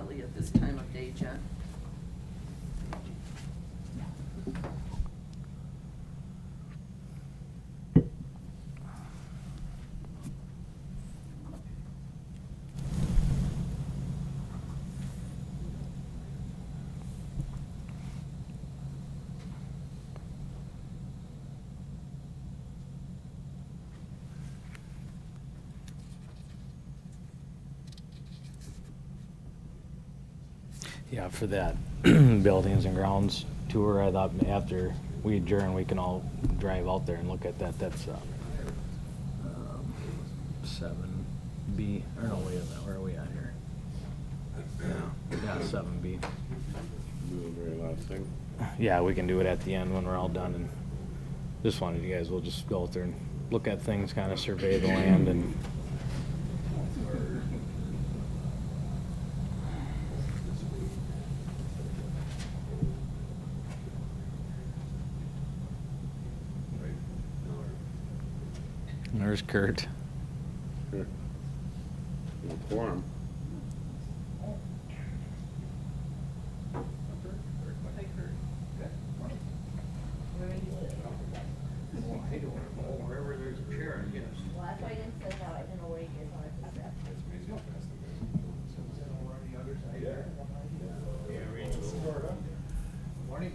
early at this time of day, Jen. Yeah, for that buildings and grounds tour, I thought after we adjourn, we can all drive out there and look at that. That's 7B, or no, wait a minute, where are we at here? Yeah, 7B. Do the very last thing. Yeah, we can do it at the end when we're all done, and just wanted you guys, we'll just go out there and look at things, kind of survey the land and there's Kurt. Sure. No quorum. Wherever there's a chair, I guess. Well, that's why I didn't send out, I didn't know where you guys wanted to put that. Morning.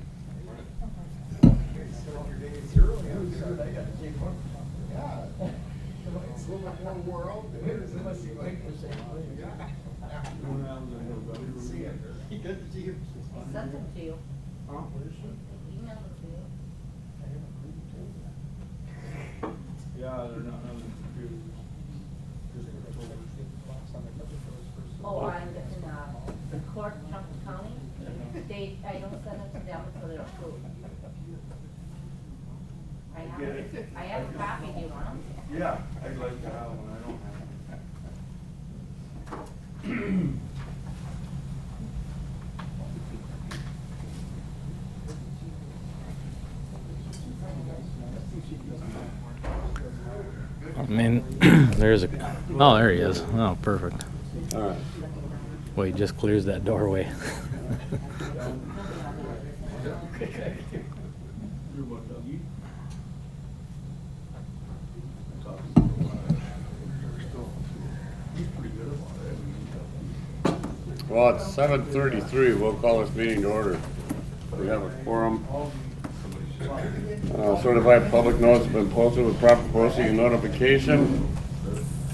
Good to see you. I sent them to you. Huh? Emailed them to you. Yeah, they're not on the computer. Oh, I'm in the court, Trumpealeau County. I don't send them to them until they're approved. I have a copy, do you want them? Yeah, I'd like to have one, I don't have I mean, there's a, oh, there he is. Oh, perfect. All right. Well, he just clears that doorway. Well, it's 7:33. We'll call this meeting to order. We have a quorum. Certified public notice has been posted with proper posting and notification.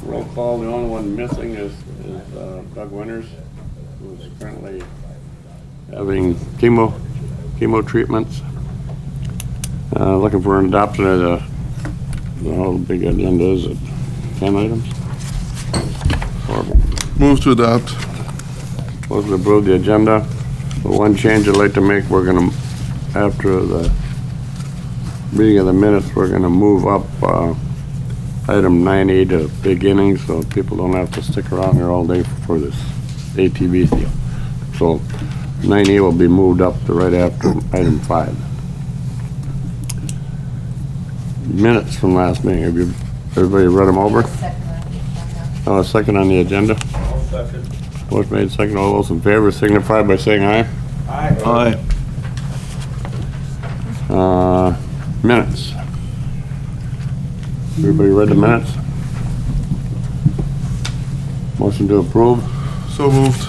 Roll call, the only one missing is Doug Winters, who is currently having chemo treatments. Looking for an adoption of the whole big agenda is at 10 items. Horrible. Move to adopt. Motion to approve the agenda. But one change I'd like to make, we're gonna, after the reading of the minutes, we're gonna move up item 9A to beginning, so people don't have to stick around here all day for this ATV deal. So 9A will be moved up to right after item 5. Minutes from last meeting, have you, everybody read them over? Second on the agenda. I'll second. Motion made, second. All those in favor signify by saying aye. Aye. Minutes. Everybody read the minutes? Motion to approve. So moved.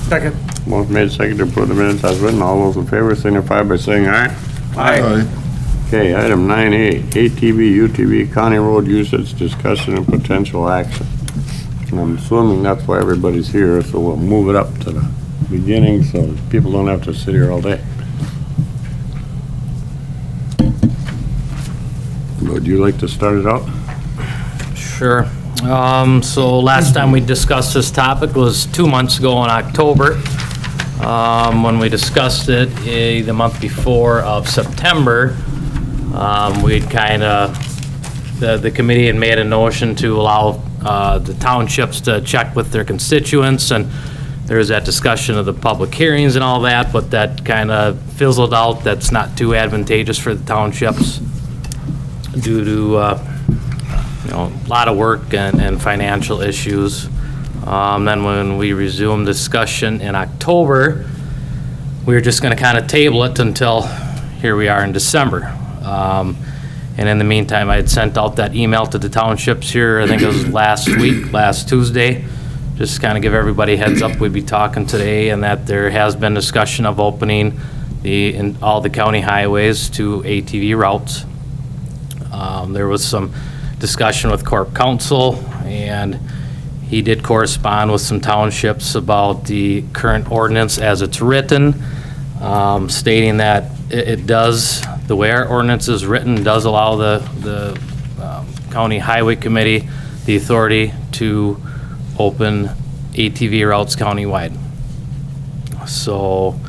Second. Motion made, second to approve the minutes as written. All those in favor signify by saying aye. Aye. Okay, item 9A, ATV, UTV, county road usage, discussion and potential action. And I'm assuming that's why everybody's here, so we'll move it up to the beginning so people don't have to sit here all day. Would you like to start it out? Sure. So last time we discussed this topic was 2 months ago in October. When we discussed it the month before of September, we'd kind of, the committee had made a notion to allow the townships to check with their constituents, and there was that discussion of the public hearings and all that, but that kind of fizzled out. That's not too advantageous for the townships due to, a lot of work and financial issues. Then when we resumed discussion in October, we were just going to kind of table it until here we are in December. And in the meantime, I had sent out that email to the townships here, I think it was last Tuesday, just to kind of give everybody a heads up, we'd be talking today, and that there has been discussion of opening all the county highways to ATV routes. There was some discussion with Corp Council, and he did correspond with some townships about the current ordinance as it's written, stating that it does, the way our ordinance is written, does allow the County Highway Committee the authority to open ATV routes countywide. So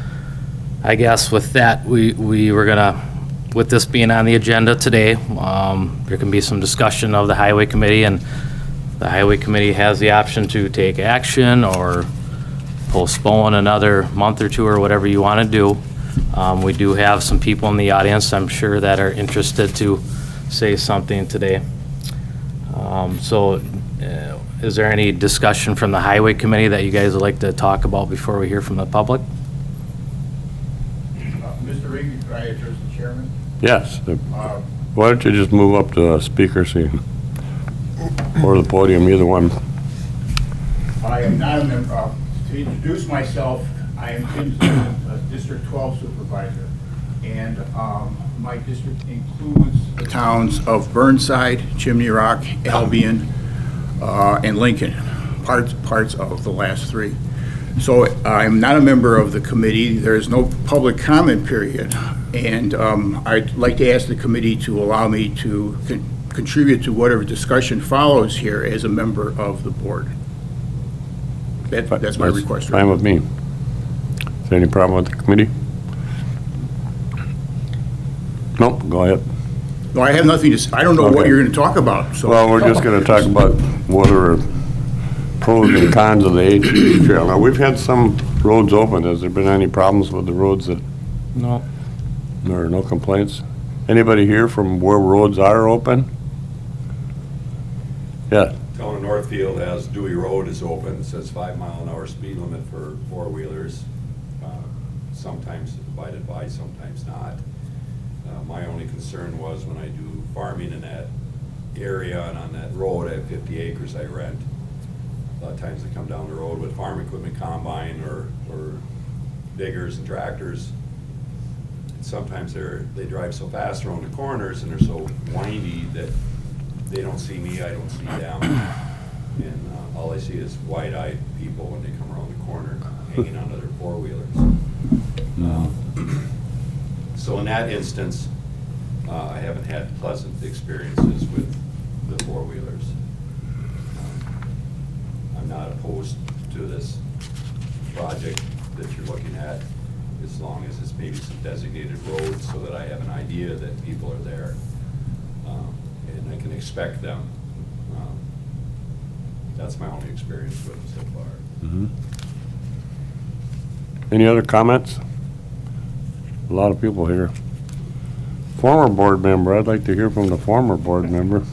I guess with that, we were gonna, with this being on the agenda today, there can be some discussion of the Highway Committee, and the Highway Committee has the option to take action or postpone another month or two or whatever you want to do. We do have some people in the audience, I'm sure, that are interested to say something today. Is there any discussion from the Highway Committee that you guys would like to talk about before we hear from the public? Mr. Regan, could I address the chairman? Yes. Why don't you just move up to a speaker seat? Or the podium, either one. I am not a member. To introduce myself, I am Tim Zimmerman, District 12 Supervisor. And my district includes the towns of Burnside, Chimney Rock, Albion, and Lincoln, parts of the last three. So I'm not a member of the committee. There is no public comment period. And I'd like to ask the committee to allow me to contribute to whatever discussion follows here as a member of the board. That's my request. Fine with me. Is there any problem with the committee? No, go ahead. No, I have nothing to say. I don't know what Okay. you're going to talk about, so. Well, we're just gonna talk about what are pros and cons of the ATV trail. Now, we've had some roads open. Has there been any problems with the roads that, No. there are no complaints? Anybody here from where roads are open? Yeah, Town of Northfield has Dewey Road is open, it says 5-mile-an-hour speed limit for four-wheelers, sometimes abided by, sometimes not. My only concern was when I do farming in that area and on that road, I have 50 acres I rent. A lot of times I come down the road with farm equipment combine or diggers and tractors. And sometimes they drive so fast around the corners and they're so windy that they don't see me, I don't see them. And all I see is wide-eyed people when they come around the corner hanging onto their four-wheelers. So in that instance, I haven't had pleasant experiences with the four-wheelers. I'm not opposed to this project that you're looking at, as long as it's maybe some designated roads so that I have an idea that people are there. And I can expect them. That's my only experience with it so far. any other comments? A lot of people here. Former board member, I'd like to hear from the former board member.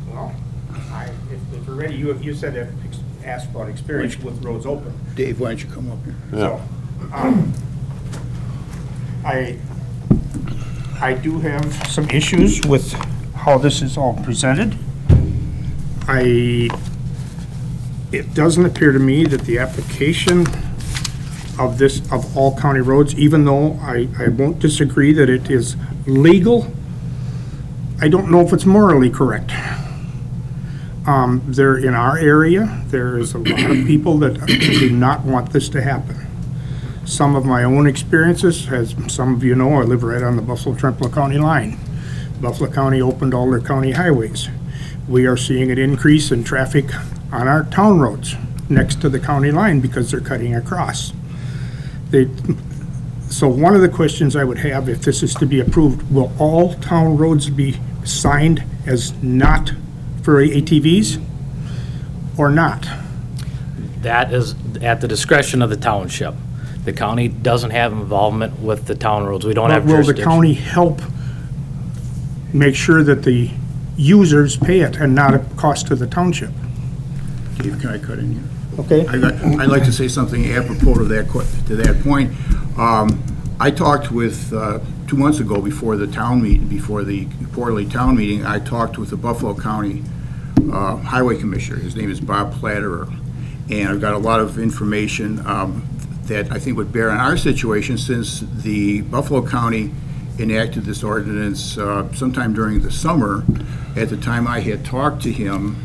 Well, if we're ready, you said that asked about experience with roads open. Dave, why don't you come up here? Yeah. So, I do have some issues with how this is all presented. It doesn't appear to me that the application of all county roads, even though I won't disagree that it is legal, I don't know if it's morally correct. There, in our area, there is a lot of people that do not want this to happen. Some of my own experiences, as some of you know, I live right on the Buffalo-Trempealeau County line. Buffalo County opened all their county highways. We are seeing an increase in traffic on our town roads next to the county line because they're cutting across. So one of the questions I would have, if this is to be approved, will all town roads be signed as not for ATVs or not? That is at the discretion of the township. The county doesn't have involvement with the town roads. We don't have But will the jurisdiction. county help make sure that the users pay it and not a cost to the township? Dave, can I cut in here? Okay? I'd like to say something apropos to that point. I talked with, 2 months ago, before the quarterly town meeting, I talked with the Buffalo County Highway Commissioner. His name is Bob Platterer. And I've got a lot of information that I think would bear on our situation, since the Buffalo County enacted this ordinance sometime during the summer. At the time I had talked to him,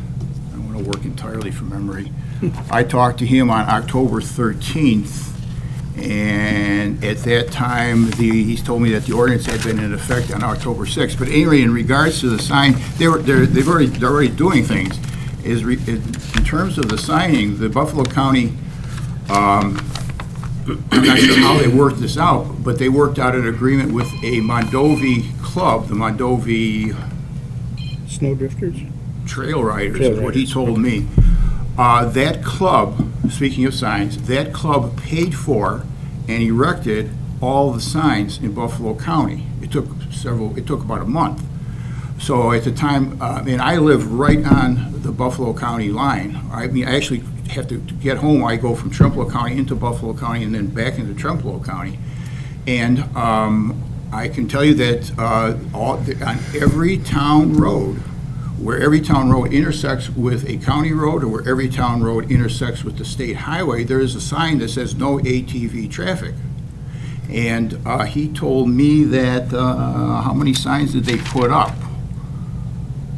I want to work entirely from memory, I talked to him on October 13th, and at that time, he told me that the ordinance had been in effect on October 6th. But anyway, in regards to the sign, they're already doing things. In terms of the signing, the Buffalo County, I'm not sure how they worked this out, but they worked out an agreement with a Mondovi club, the Mondovi Snowdrifters? Trail Riders, is what he told me. That club, speaking of signs, that club paid for and erected all the signs in Buffalo County. It took about a month. So at the time, and I live right on the Buffalo County line. I mean, I actually have to get home. I go from Trempealeau County into Buffalo County and then back into Trempealeau County. And I can tell you that on every town road, where every town road intersects with a county road, or where every town road intersects with the state highway, there is a sign that says no ATV traffic. And he told me that, how many signs did they put up?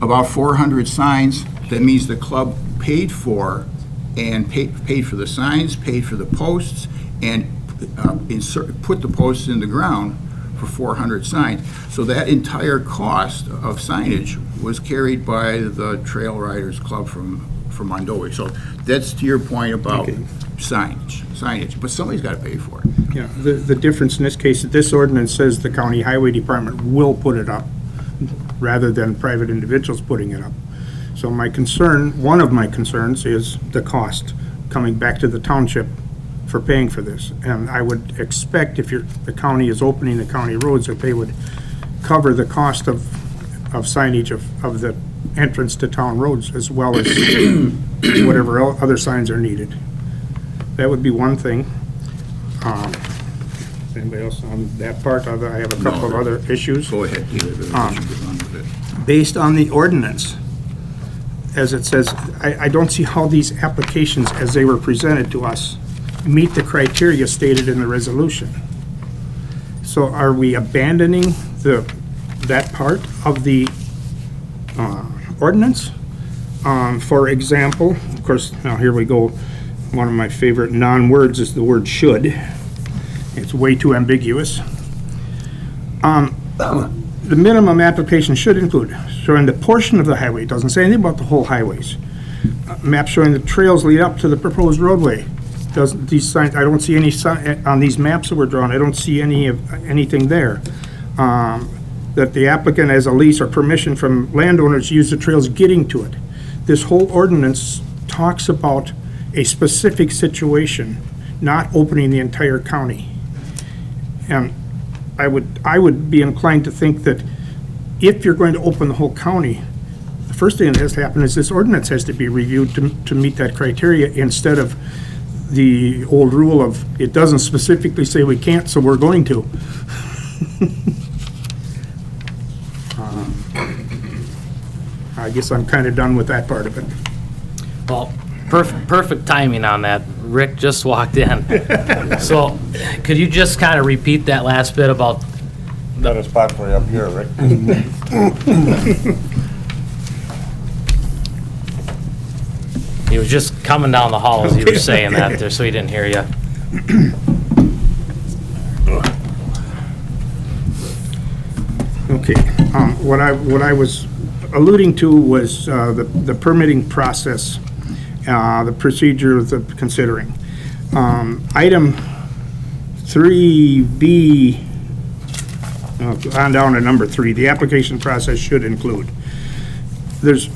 About 400 signs. That means the club paid for for the signs, paid for the posts, and put the posts in the ground for 400 signs. So that entire cost of signage was carried by the Trail Riders Club from Mondovi. So that's to your point about Okay. signage, but somebody's got to pay for it. Yeah, the difference in this case, this ordinance says the county highway department will put it up, rather than private individuals putting it up. So my concern, one of my concerns, is the cost coming back to the township for paying for this. And I would expect, if the county is opening the county roads, that they would cover the cost of signage of the entrance to town roads, as well as whatever other signs are needed. That would be one thing. Anybody else on that part? I have a couple of other issues. Go ahead, David. Get on with it. Based on the ordinance, as it says, I don't see how these applications, as they were presented to us, meet the criteria stated in the resolution. So are we abandoning that part of the ordinance? For example, of course, now here we go, one of my favorite non-words is the word should. It's way too ambiguous. The minimum application should include showing the portion of the highway. It doesn't say anything about the whole highways. Map showing the trails lead up to the proposed roadway. These signs, I don't see any sign on these maps that were drawn. I don't see anything there. That the applicant has a lease or permission from landowners to use the trails getting to it. This whole ordinance talks about a specific situation, not opening the entire county. And I would be inclined to think that if you're going to open the whole county, the first thing that has to happen is this ordinance has to be reviewed to meet that criteria, instead of the old rule of, it doesn't specifically say we can't, so we're going to. I guess I'm kind of done with that part of it. Well, perfect timing on that. Rick just walked in. So could you just kind of repeat that last bit about, Got a spot for you up here, Rick. he was just coming down the hall as you were saying that there, so he didn't hear you. Okay, what I was alluding to was the permitting process, the procedure of the considering. Item 3B, on down to number 3, the application process should include. There's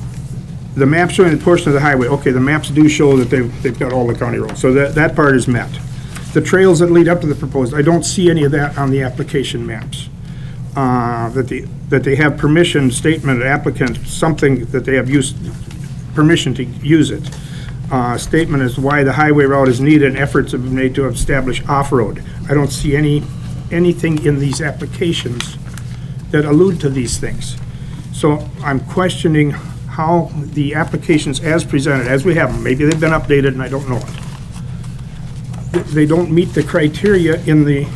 the map showing the portion of the highway. Okay, the maps do show that they've got all the county roads, so that part is met. The trails that lead up to the proposed, I don't see any of that on the application maps. That they have permission statement, applicant, something that they have used, permission to use it. statement as why the highway route is needed and efforts have been made to establish off-road. I don't see anything in these applications that allude to these things. So I'm questioning how the applications as presented, as we have them, maybe they've been updated and I don't know it. They don't meet the criteria in the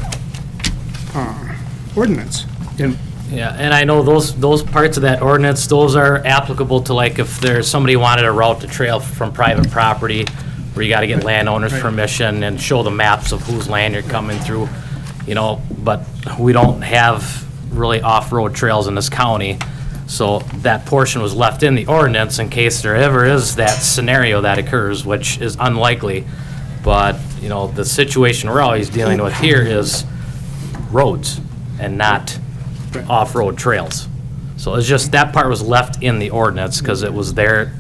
ordinance. And Yeah, and I know those parts of that ordinance, those are applicable to, like, if there's, somebody wanted to route the trail from private property, where you gotta get landowner's permission and show the maps of whose land you're coming through, you know, but we don't have really off-road trails in this county, so that portion was left in the ordinance in case there ever is that scenario that occurs, which is unlikely, but, you know, the situation we're always dealing with here is roads and not off-road trails. So it's just, that part was left in the ordinance because it was there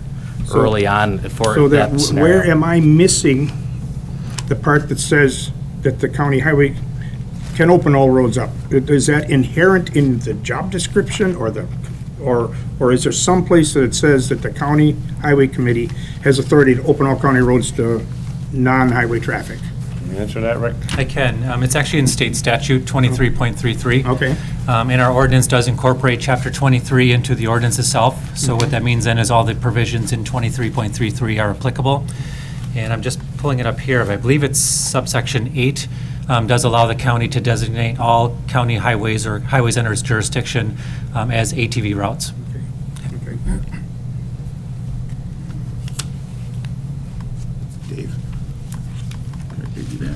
early on for so that that, scenario. where am I missing the part that says that the county highway can open all roads up? Is that inherent in the job description or is there some place that it says that the county highway committee has authority to open all county roads to non-highway traffic? Can you answer that, Rick? I can. It's actually in state statute 23.33. Okay. And our ordinance does incorporate Chapter 23 into the ordinance itself. So what that means then is all the provisions in 23.33 are applicable. And I'm just pulling it up here. I believe it's subsection 8 does allow the county to designate all county highways or highways under its jurisdiction as ATV routes. Okay. Dave? Can I piggyback?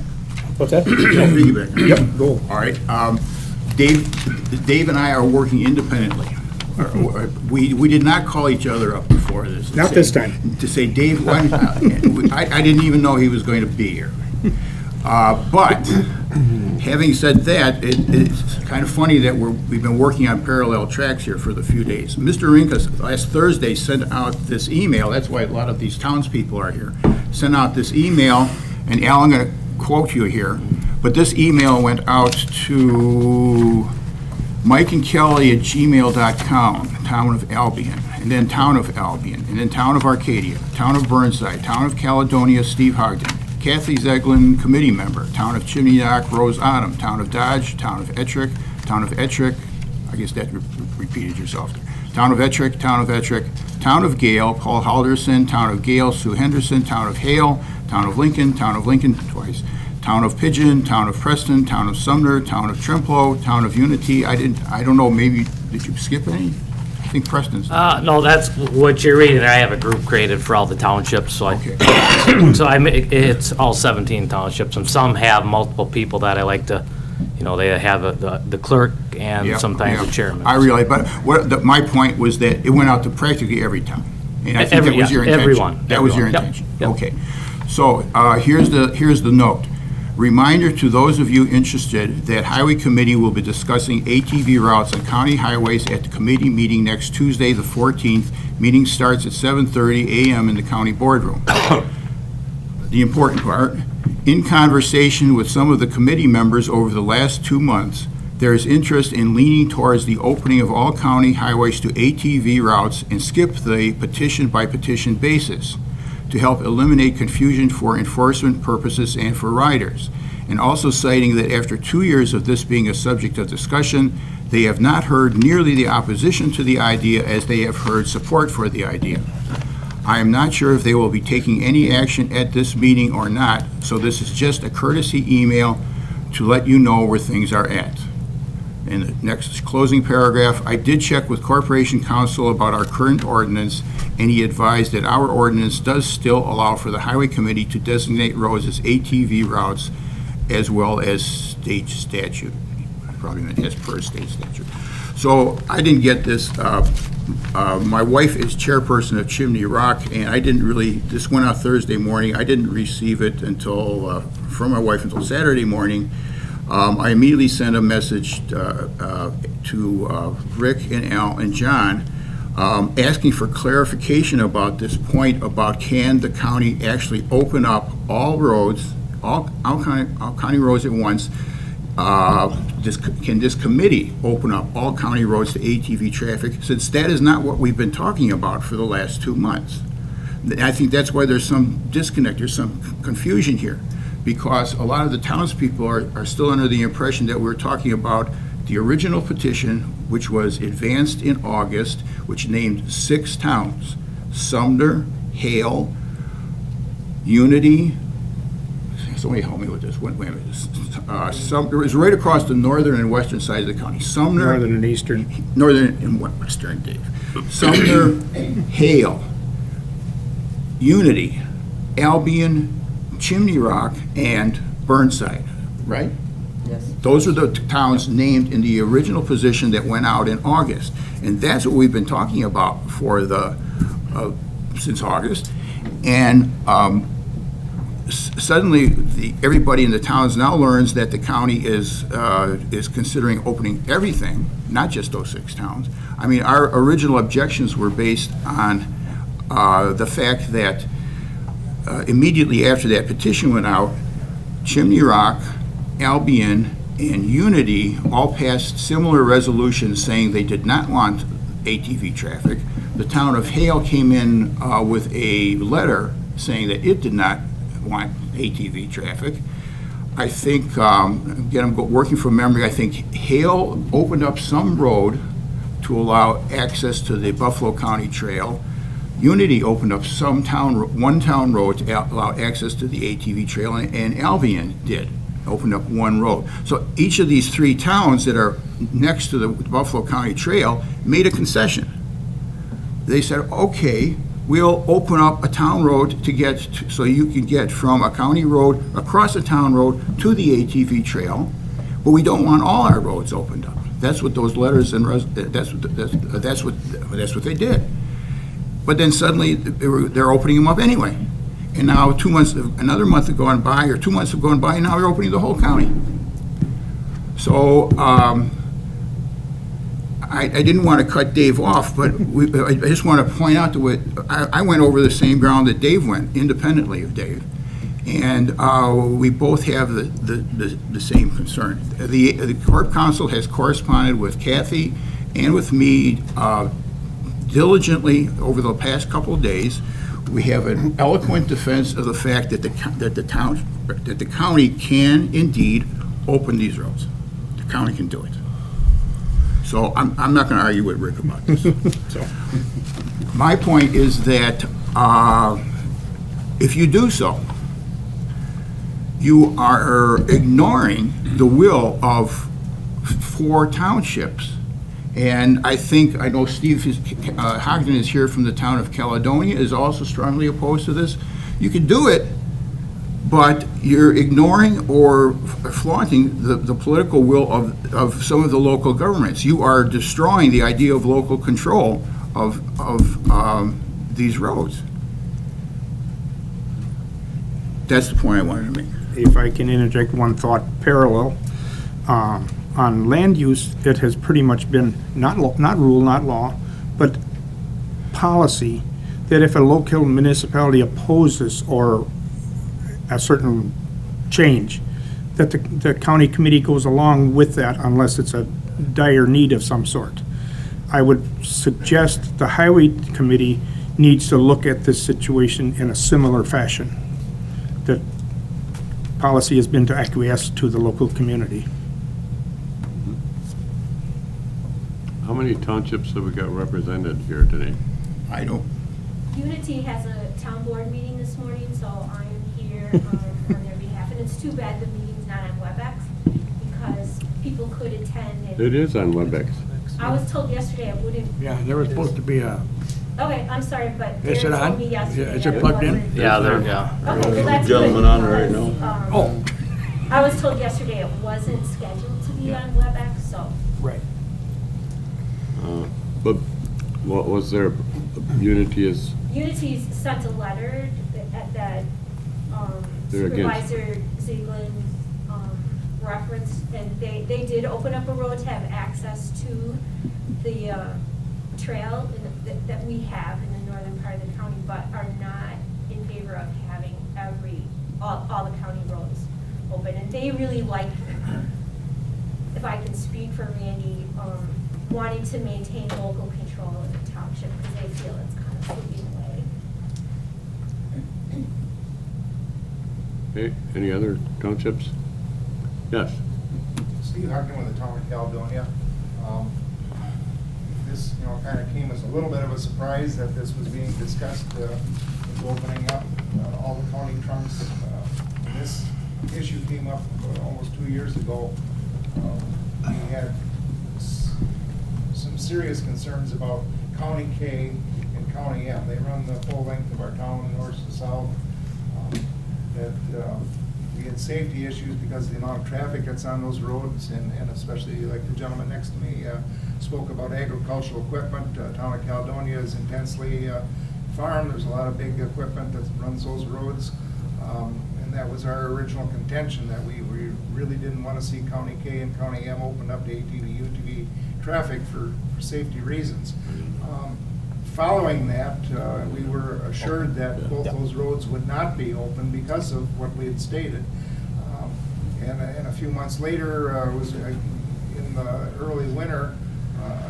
What's that? Piggyback. Yep, go. All right. Dave and I are working independently. We did not call each other up before this. Not this time. To say, Dave, I didn't even know he was going to be here. But, having said that, it's kind of funny that we've been working on parallel tracks here for the few days. Mr. Rinkus last Thursday sent out this email, that's why a lot of these townspeople are here, sent out this email, and Al, I'm going to quote you here, but this email went out to mikeandkelly@gmail.com, Town of Albion, and then Town of Albion, and then Town of Arcadia, Town of Burnside, Town of Caledonia, Steve Hogden, Kathy Zeglin, committee member, Town of Chimney Rock, Rose Autumn, Town of Dodge, Town of Ettrick, I guess that repeated yourself there. Town of Ettrick, Town of Gale, Paul Halderson, Town of Gale, Sue Henderson, Town of Hale, Town of Lincoln twice, Town of Pigeon, Town of Preston, Town of Sumner, Town of Trempealeau, Town of Unity. I don't know, maybe, did you skip any? I think Preston's. No, that's what you're reading. I have a group created for all the townships, so Okay. it's all 17 townships, and some have multiple people that I like to, you know, they have the clerk and Yeah, sometimes yeah. the chairman. I realize, but my point was that it went out to practically every town. And I think that was your intention. Everyone. That was your Yep, intention. yep. Okay. So here's the note. Reminder to those of you interested that Highway Committee will be discussing ATV routes on county highways at the committee meeting next Tuesday, the 14th. Meeting starts at 7:30 a.m. in the county boardroom. The important part, in conversation with some of the committee members over the last 2 months, there is interest in leaning towards the opening of all county highways to ATV routes and skip the petition-by-petition basis to help eliminate confusion for enforcement purposes and for riders, and also citing that after 2 years of this being a subject of discussion, they have not heard nearly the opposition to the idea as they have heard support for the idea. I am not sure if they will be taking any action at this meeting or not, so this is just a courtesy email to let you know where things are at. In the next closing paragraph, I did check with Corporation Counsel about our current ordinance, and he advised that our ordinance does still allow for the Highway Committee to designate roads as ATV routes as well as state statute. I probably meant as per state statute. So I didn't get this. My wife is chairperson of Chimney Rock, and I didn't really, this went out Thursday morning. I didn't receive it from my wife until Saturday morning. I immediately sent a message to Rick and Al and John asking for clarification about this point about can the county actually open up all roads, all county roads at once. Can this committee open up all county roads to ATV traffic, since that is not what we've been talking about for the last 2 months. I think that's why there's some disconnect, there's some confusion here, because a lot of the townspeople are still under the impression that we're talking about the original petition, which was advanced in August, which named 6 towns: Sumner, Hale, Unity. Somebody help me with this. Wait a minute. Sumner is right across the northern and western side of the county. Sumner. Northern and eastern. Northern and western, Dave. Sumner, Hale, Unity, Albion, Chimney Rock, and Burnside, right? Yes. Those are the towns named in the original position that went out in August. And that's what we've been talking about for since August. And suddenly, everybody in the towns now learns that the county is considering opening everything, not just those 6 towns. I mean, our original objections were based on the fact that immediately after that petition went out, Chimney Rock, Albion, and Unity all passed similar resolutions saying they did not want ATV traffic. The town of Hale came in with a letter saying that it did not want ATV traffic. I think, again, I'm working from memory, I think Hale opened up some road to allow access to the Buffalo County Trail. Unity opened up one town road to allow access to the ATV trail, and Albion did, opened up one road. So each of these 3 towns that are next to the Buffalo County Trail made a concession. They said, okay, we'll open up a town road so you can get from a county road across a town road to the ATV trail, but we don't want all our roads opened up. That's what those letters and that's what they did. But then suddenly they're opening them up anyway. And now another month have gone by, or 2 months have gone by, and now they're opening the whole county. So I didn't want to cut Dave off, but I just want to point out that I went over the same ground that Dave went, independently of Dave. And we both have the same concern. The Corp Council has corresponded with Kathy and with me diligently over the past couple of days. We have an eloquent defense of the fact that the county can indeed open these roads. The county can do it. So I'm not going to argue with Rick about this. So my point is that if you do so, you are ignoring the will of 4 townships. And I know Steve Hogden is here from the town of Caledonia, is also strongly opposed to this. You can do it, but you're ignoring or flaunting the political will of some of the local governments. You are destroying the idea of local control of these roads. That's the point I wanted to make. If I can interject one thought parallel, on land use, it has pretty much been not rule, not law, but policy, that if a local municipality opposes or a certain change, that the county committee goes along with that unless it's a dire need of some sort. I would suggest the highway committee needs to look at this situation in a similar fashion, that policy has been to acquiesce to the local community. How many townships have we got represented here today? I don't. Unity has a town board meeting this morning, so I am here on their behalf. And it's too bad the meeting's not on WebEx, because people could attend. It is on WebEx. I was told yesterday it wouldn't. Yeah, there was supposed to be a, Okay, I'm sorry, but Is Darren it on? told me yesterday. Is it that plugged in? wasn't. Yeah, Okay, well, that's good. Gentleman on right now. because, Oh. I was told yesterday it wasn't scheduled to be on WebEx, so. right. But what was their Unity is, Unity's sent a letter that They're against. Supervisor Ziegler referenced, and they did open up a road to have access to the trail that we have in the northern part of the county, but are not in favor of having all the county roads open. And they really like, if I can speak for Randy, wanting to maintain local control of the township, because they feel it's kind of slipping away. Okay, any other townships? Yes. Steve Huckman with the town of Caledonia. This, kind of came as a little bit of a surprise that this was being discussed, with opening up all the county trunks. This issue came up almost 2 years ago. We had some serious concerns about County K and County M. They run the full length of our town, north to south. We had safety issues because of the amount of traffic that's on those roads, and especially like the gentleman next to me spoke about agricultural equipment. Town of Caledonia is intensely farmed. There's a lot of big equipment that runs those roads. And that was our original contention, that we really didn't want to see County K and County M opened up to ATV, UTV traffic for safety reasons. Following that, we were assured that both those roads would not be open because of what we had stated. And a few months later, it was in the early winter,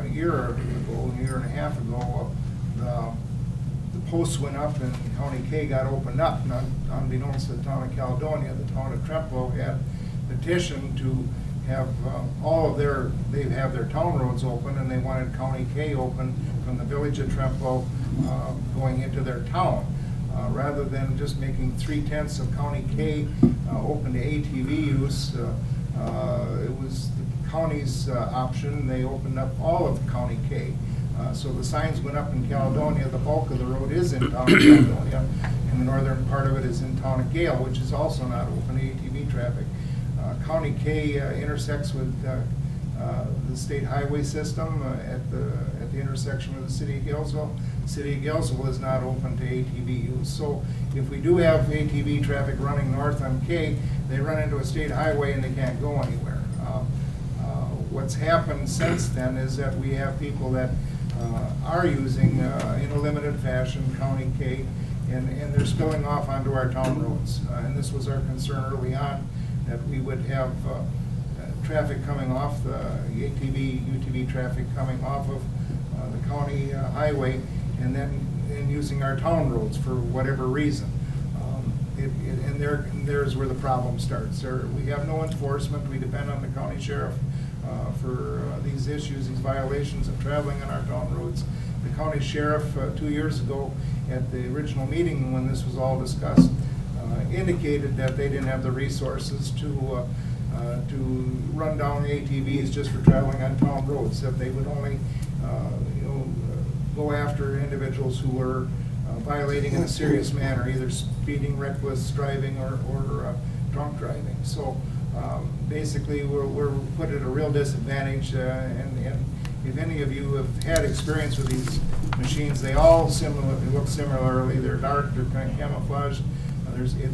a year and a half ago, the posts went up and County K got opened up. And unbeknownst to the town of Caledonia, the town of Trempealeau had petitioned to have they have their town roads open, and they wanted County K open from the village of Trempealeau going into their town. Rather than just making 3/10 of County K open to ATV use, it was the county's option. They opened up all of County K. So the signs went up in Caledonia. The bulk of the road is in town of Caledonia, and the northern part of it is in town of Gale, which is also not open to ATV traffic. County K intersects with the state highway system at the intersection with the city of Galesville. The city of Galesville is not open to ATV use. So if we do have ATV traffic running north on K, they run into a state highway and they can't go anywhere. What's happened since then is that we have people that are using in a limited fashion County K, and they're spilling off onto our town roads. And this was our concern early on, that we would have traffic coming off, the ATV, UTV traffic coming off of the county highway, and then using our town roads for whatever reason. And there's where the problem starts. We have no enforcement. We depend on the county sheriff for these issues, these violations of traveling on our town roads. The county sheriff 2 years ago at the original meeting when this was all discussed indicated that they didn't have the resources to run down ATVs just for traveling on town roads, that they would only go after individuals who were violating in a serious manner, either speeding, reckless driving, or drunk driving. So basically we're put at a real disadvantage, and if any of you have had experience with these machines, they all look similarly. They're dark, they're kind of camouflaged,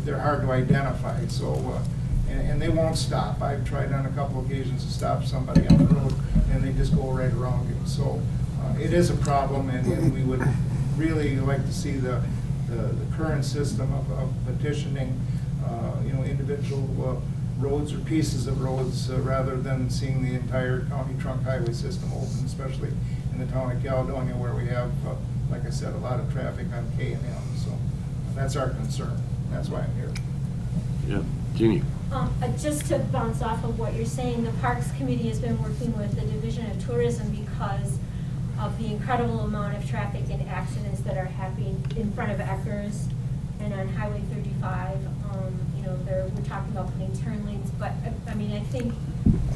they're hard to identify. So and they won't stop. I've tried on a couple occasions to stop somebody on the road, and they just go right around you. So it is a problem, and we would really like to see the current system of petitioning individual roads or pieces of roads rather than seeing the entire county trunk highway system open, especially in the town of Caledonia, where we have, like I said, a lot of traffic on K and M. So that's our concern. That's why I'm here. Yeah, Jeannie. Just to bounce off of what you're saying, the Parks Committee has been working with the Division of Tourism because of the incredible amount of traffic and accidents that are happening in front of Eckers and on Highway 35. We're talking about putting turn lanes, but I mean, I think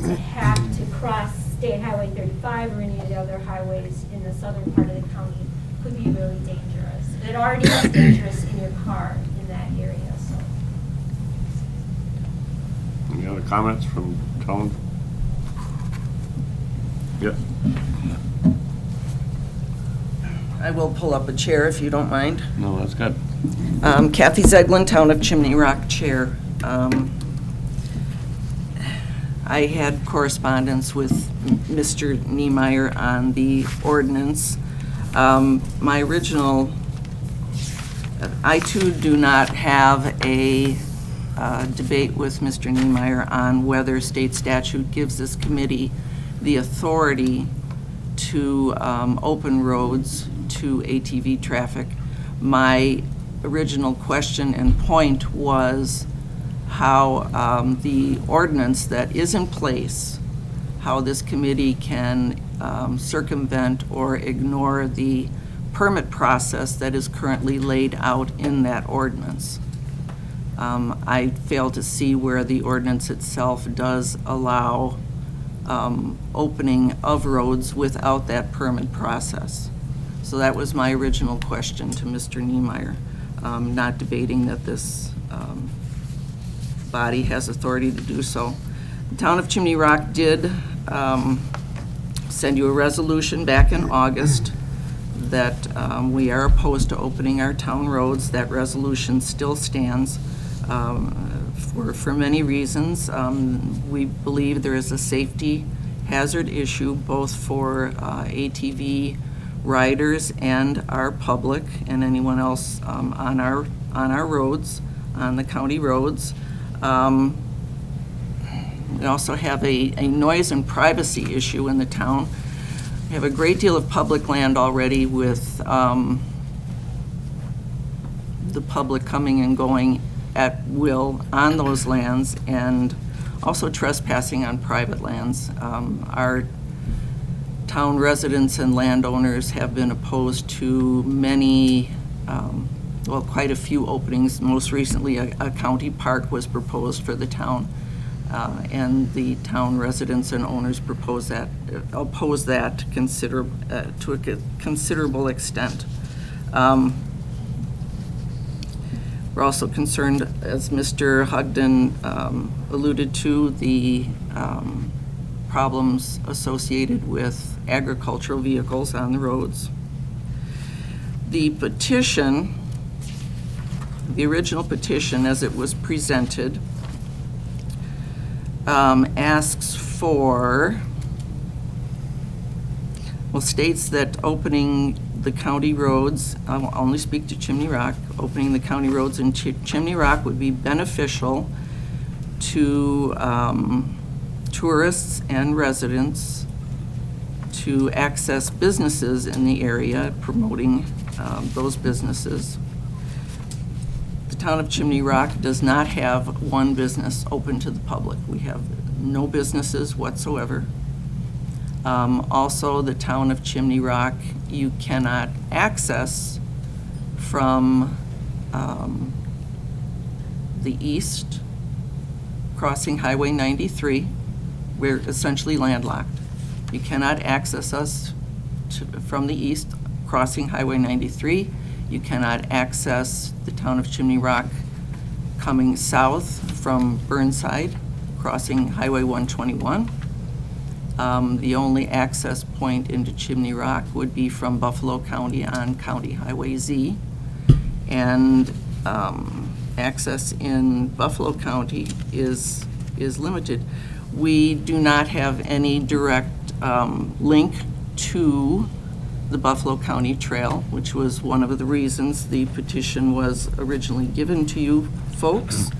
to have to cross State Highway 35 or any of the other highways in the southern part of the county could be really dangerous. It already is dangerous in your car in that area, so. Any other comments from town? Yes. I will pull up a chair if you don't mind. No, that's good. Kathy Zeglin, Town of Chimney Rock Chair. I had correspondence with Mr. Niemeyer on the ordinance. My original, I too do not have a debate with Mr. Niemeyer on whether state statute gives this committee the authority to open roads to ATV traffic. My original question and point was how the ordinance that is in place, how this committee can circumvent or ignore the permit process that is currently laid out in that ordinance. I fail to see where the ordinance itself does allow opening of roads without that permit process. So that was my original question to Mr. Niemeyer, not debating that this body has authority to do so. The town of Chimney Rock did send you a resolution back in August that we are opposed to opening our town roads. That resolution still stands for many reasons. We believe there is a safety hazard issue both for ATV riders and our public and anyone else on our roads, on the county roads. We also have a noise and privacy issue in the town. We have a great deal of public land already with the public coming and going at will on those lands, and also trespassing on private lands. Our town residents and landowners have been opposed to many, well, quite a few openings. Most recently, a county park was proposed for the town, and the town residents and owners oppose that to a considerable extent. We're also concerned, as Mr. Hugden alluded to, the problems associated with agricultural vehicles on the roads. The petition, the original petition as it was presented, asks for, well, states that opening the county roads, I will only speak to Chimney Rock, opening the county roads in Chimney Rock would be beneficial to tourists and residents to access businesses in the area, promoting those businesses. The town of Chimney Rock does not have one business open to the public. We have no businesses whatsoever. Also, the town of Chimney Rock, you cannot access from the east, crossing Highway 93. We're essentially landlocked. You cannot access us from the east, crossing Highway 93. You cannot access the town of Chimney Rock coming south from Burnside, crossing Highway 121. The only access point into Chimney Rock would be from Buffalo County on County Highway Z. And access in Buffalo County is limited. We do not have any direct link to the Buffalo County Trail, which was one of the reasons the petition was originally given to you folks.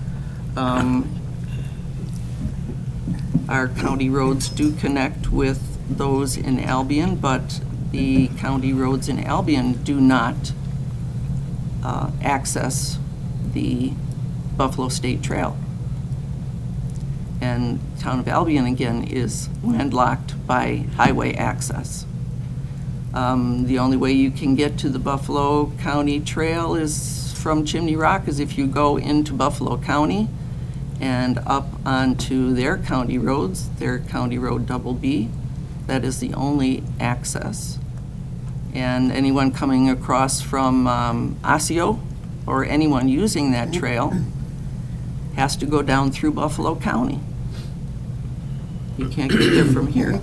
Our county roads do connect with those in Albion, but the county roads in Albion do not access the Buffalo State Trail. And the town of Albion, again, is landlocked by highway access. The only way you can get to the Buffalo County Trail is from Chimney Rock, is if you go into Buffalo County and up onto their county roads, their County Road Double B. That is the only access. And anyone coming across from Osseo, or anyone using that trail, has to go down through Buffalo County. You can't get there from here.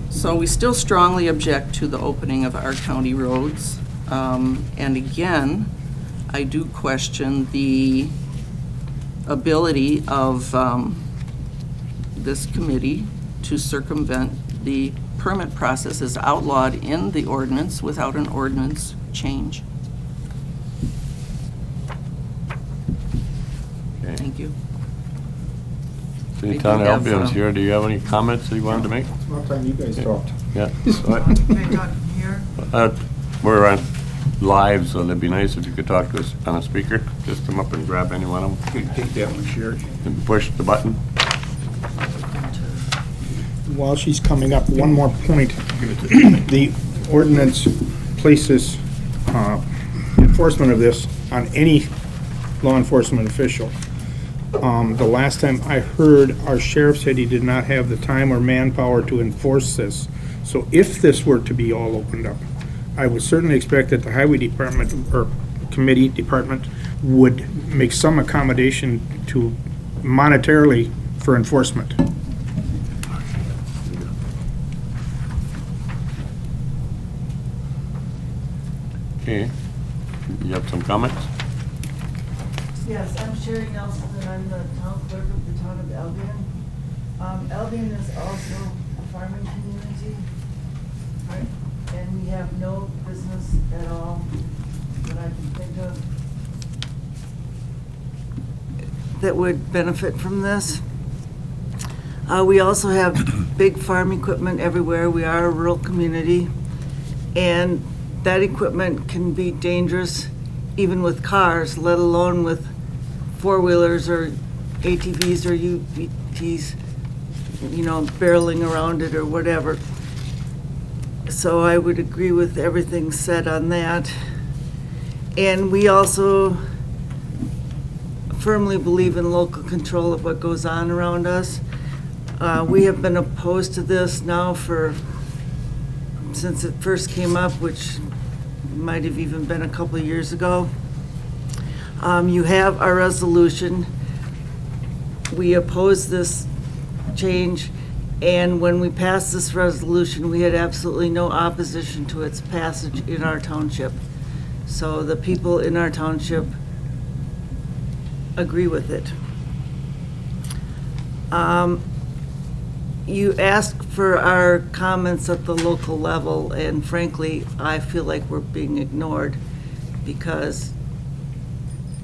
So we still strongly object to the opening of our county roads. And again, I do question the ability of this committee to circumvent the permit process as outlawed in the ordinance without an ordinance change. Okay. Thank you. City I Town do have, Albion's here. Do you have any comments that you wanted to make? Well, time you guys talked. Yeah. Go ahead. Can I talk from here? We're on live, so it'd be nice if you could talk to us on a speaker. just come up and grab any one of them You can take that one, Sherry. and push the button. While she's coming up, one more point. The ordinance places enforcement of this on any law enforcement official. The last time I heard, our sheriff said he did not have the time or manpower to enforce this. So if this were to be all opened up, I would certainly expect that the highway department or committee department would make some accommodation to monetarily for enforcement. Okay, you have some comments? Yes, I'm Sherry Nelson, and I'm the town clerk of the town of Albion. Albion is also a farming community, right? And we have no business at all that I can think of that would benefit from this. We also have big farm equipment everywhere. We are a rural community, and that equipment can be dangerous even with cars, let alone with four-wheelers or ATVs or UTVs, you know, barreling around it or whatever. So I would agree with everything said on that. And we also firmly believe in local control of what goes on around us. We have been opposed to this now since it first came up, which might have even been a couple of years ago. You have our resolution. We oppose this change, and when we passed this resolution, we had absolutely no opposition to its passage in our township. So the people in our township agree with it. You asked for our comments at the local level, and frankly, I feel like we're being ignored because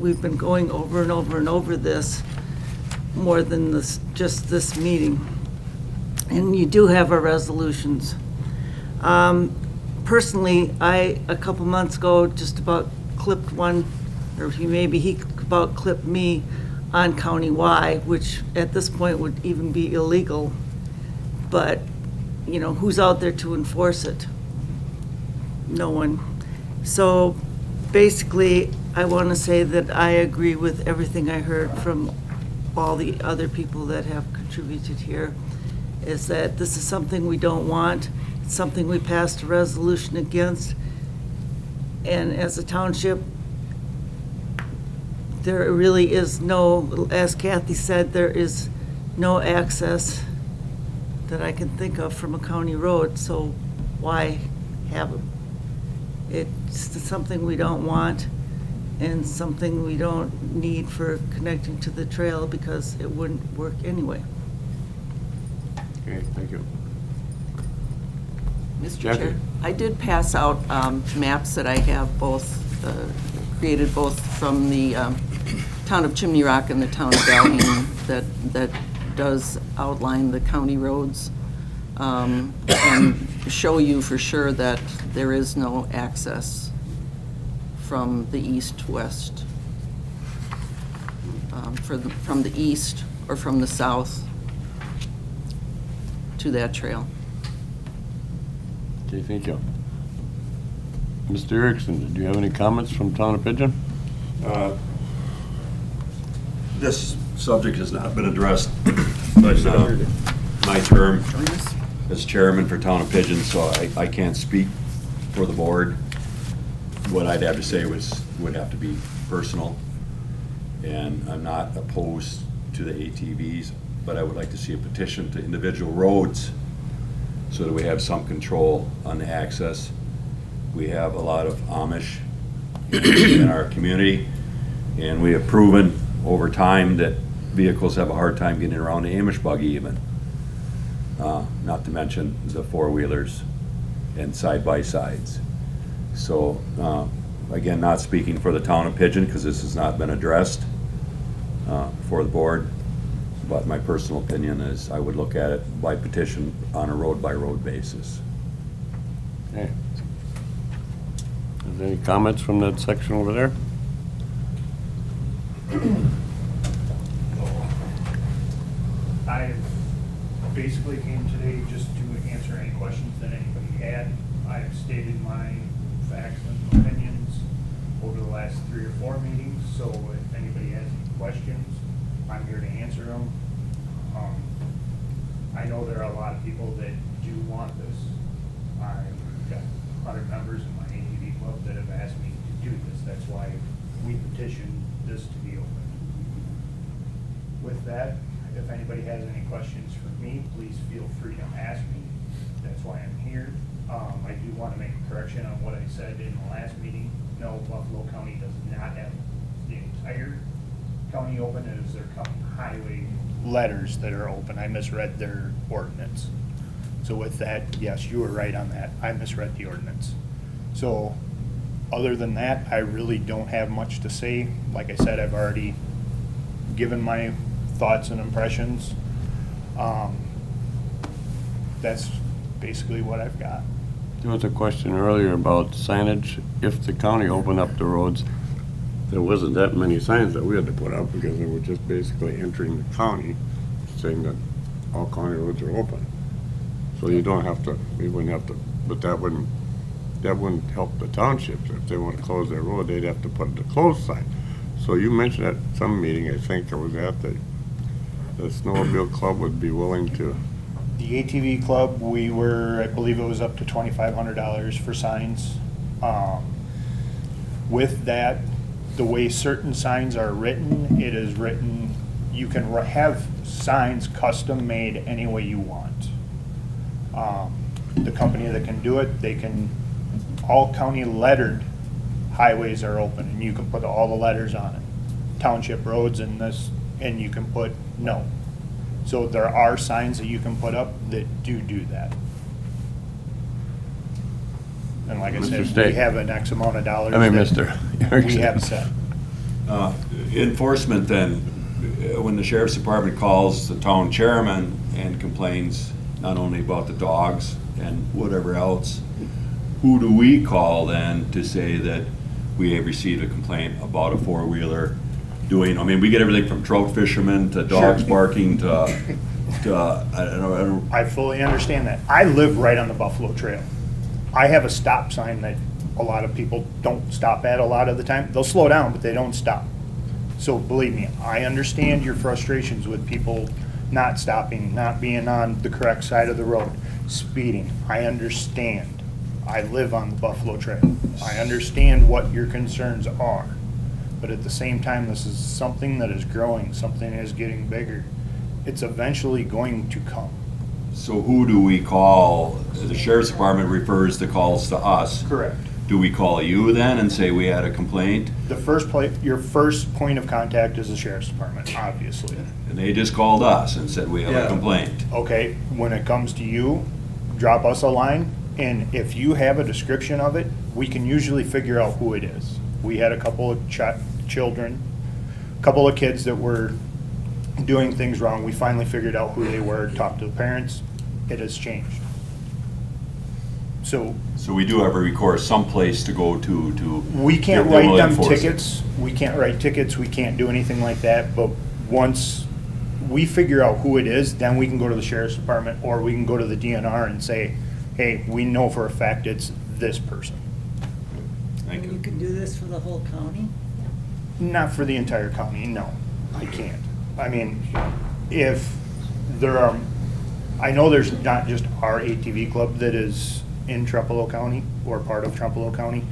we've been going over and over and over this more than just this meeting. And you do have our resolutions. Personally, a couple months ago, just about clipped one, or he about clipped me on County Y, which at this point would even be illegal. But, you know, who's out there to enforce it? No one. So basically, I want to say that I agree with everything I heard from all the other people that have contributed here, is that this is something we don't want. It's something we passed a resolution against. And as a township, there really is no, as Kathy said, there is no access that I can think of from a county road, so why have them? It's something we don't want and something we don't need for connecting to the trail because it wouldn't work anyway. Okay, thank you. Mr. Jackie. Chair, I did pass out maps that I have created both from the town of Chimney Rock and the town of Albion that does outline the county roads and show you for sure that there is no access from the east-west, from the east or from the south to that trail. Okay, thank you. Mr. Erickson, do you have any comments from Town of Pigeon? This subject has not been addressed in my term as chairman for Town of Pigeon, so I can't speak for the board. What I'd have to say would have to be personal, and I'm not opposed to the ATVs, but I would like to see a petition to individual roads so that we have some control on the access. We have a lot of Amish in our community, and we have proven over time that vehicles have a hard time getting around the Amish buggy even. Not to mention the four-wheelers and side-by-sides. So, again, not speaking for the town of Pigeon because this has not been addressed for the board, but my personal opinion is I would look at it by petition on a road-by-road basis. Okay. Is there any comments from that section over there? I basically came today just to answer any questions that anybody had. I've stated my facts and opinions over the last 3 or 4 meetings, so if anybody has any questions, I'm here to answer them. I know there are a lot of people that do want this. I've got 100 members in my ATV club that have asked me to do this. That's why we petitioned this to be open. With that, if anybody has any questions for me, please feel free to ask me. That's why I'm here. I do want to make a correction on what I said in the last meeting. No, Buffalo County does not have the entire county open. It is their county highway letters that are open. I misread their ordinance. So with that, yes, you were right on that. I misread the ordinance. So other than that, I really don't have much to say. Like I said, I've already given my thoughts and impressions. That's basically what I've got. There was a question earlier about signage. If the county opened up the roads, there wasn't that many signs that we had to put up because they were just basically entering the county, saying that all county roads are open. So you don't have to, we wouldn't have to, but that wouldn't help the townships. If they want to close their road, they'd have to put the closed sign. So you mentioned at some meeting, I think I was at, the snowmobile club would be willing to. The ATV club, we were, I believe it was up to $2,500 for signs. With that, the way certain signs are written, it is written, you can have signs custom made any way you want. The company that can do it, they can, all county lettered highways are open and you can put all the letters on it. Township roads and this, and you can put no. So there are signs that you can put up that do that. And like I Mr. said, State. we have an X amount of dollars. I mean, that Mr. we have set. Enforcement then, when the sheriff's department calls the town chairman and complains not only about the dogs and whatever else, who do we call then to say that we have received a complaint about a four-wheeler doing, I mean, we get everything from trout fishermen to dogs barking to I don't know. I fully understand that. I live right on the Buffalo Trail. I have a stop sign that a lot of people don't stop at a lot of the time. They'll slow down, but they don't stop. So believe me, I understand your frustrations with people not stopping, not being on the correct side of the road, speeding. I understand. I live on the Buffalo Trail. I understand what your concerns are. But at the same time, this is something that is growing, something is getting bigger. It's eventually going to come. So who do we call? The sheriff's department refers the calls to us. Correct. Do we call you then and say we had a complaint? Your first point of contact is the sheriff's department, obviously. And they just called us and said we have a complaint. Okay, when it comes to you, drop us a line, and if you have a description of it, we can usually figure out who it is. We had a couple of children, a couple of kids that were doing things wrong. We finally figured out who they were, talked to the parents. It has changed. So we do have a recourse someplace to go to. we can't if they write will them enforce it. tickets. We can't write tickets. We can't do anything like that. But once we figure out who it is, then we can go to the sheriff's department or we can go to the DNR and say, hey, we know for a fact it's this person. Thank You you. can do this for the whole county? Not for the entire county, no, I can't. I mean, if there are, I know there's not just our ATV club that is in Trempealeau County or part of Trempealeau County.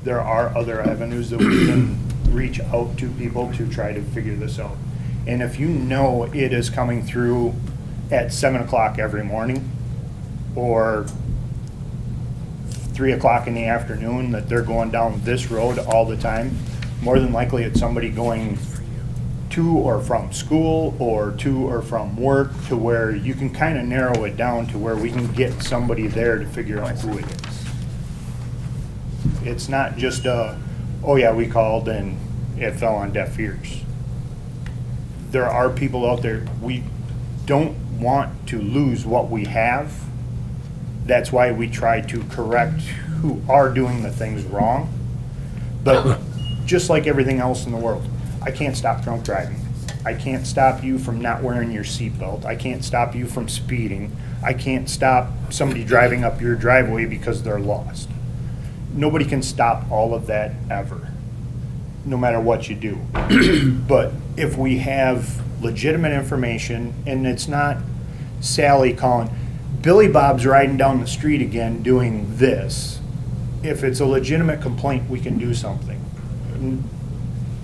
There are other avenues that we can reach out to people to try to figure this out. And if you know it is coming through at 7 o'clock every morning or 3 o'clock in the afternoon, that they're going down this road all the time, more than likely it's somebody going to or from school or to or from work, to where you can kind of narrow it down to where we can get somebody there to figure out who it is. It's not just oh yeah, we called and it fell on deaf ears. There are people out there, we don't want to lose what we have. That's why we try to correct who are doing the things wrong. But just like everything else in the world, I can't stop drunk driving. I can't stop you from not wearing your seatbelt. I can't stop you from speeding. I can't stop somebody driving up your driveway because they're lost. Nobody can stop all of that ever, no matter what you do. But if we have legitimate information, and it's not Sally calling, Billy Bob's riding down the street again doing this. If it's a legitimate complaint, we can do something.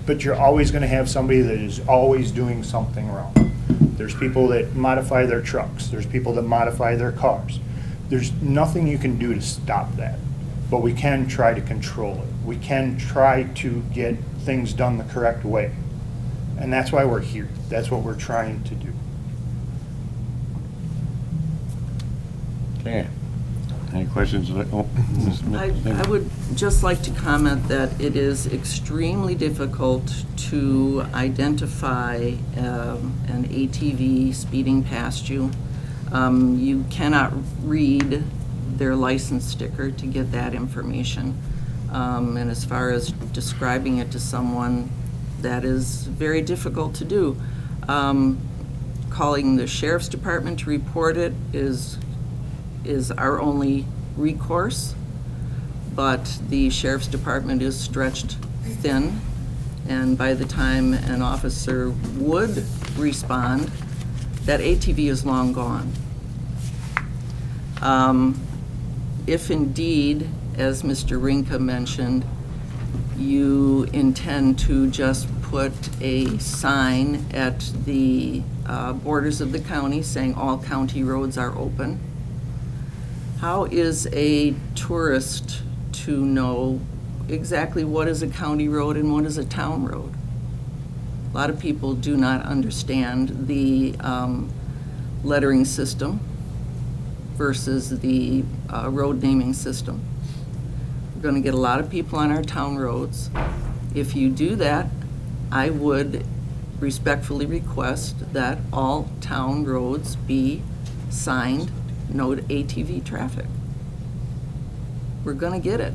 But you're always gonna have somebody that is always doing something wrong. There's people that modify their trucks. There's people that modify their cars. There's nothing you can do to stop that, but we can try to control it. We can try to get things done the correct way. And that's why we're here. That's what we're trying to do. Okay. Any questions? Oh, Ms. I would just like to comment that it is extremely difficult to identify an ATV speeding past you. You cannot read their license sticker to get that information. And as far as describing it to someone, that is very difficult to do. Calling the sheriff's department to report it is our only recourse, but the sheriff's department is stretched thin, and by the time an officer would respond, that ATV is long gone. If indeed, as Mr. Rinka mentioned, you intend to just put a sign at the borders of the county saying all county roads are open, how is a tourist to know exactly what is a county road and what is a town road? A lot of people do not understand the lettering system versus the road naming system. We're going to get a lot of people on our town roads. If you do that, I would respectfully request that all town roads be signed no ATV traffic. We're going to get it.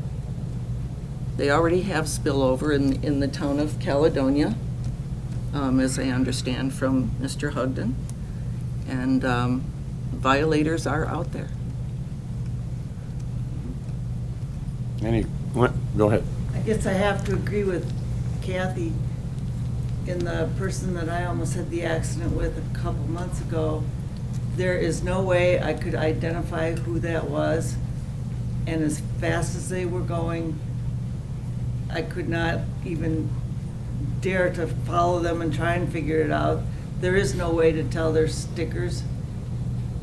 They already have spillover in the town of Caledonia, as I understand from Mr. Hugden, and violators are out there. Go ahead. I guess I have to agree with Kathy in the person that I almost had the accident with a couple months ago. There is no way I could identify who that was, and as fast as they were going, I could not even dare to follow them and try and figure it out. There is no way to tell their stickers,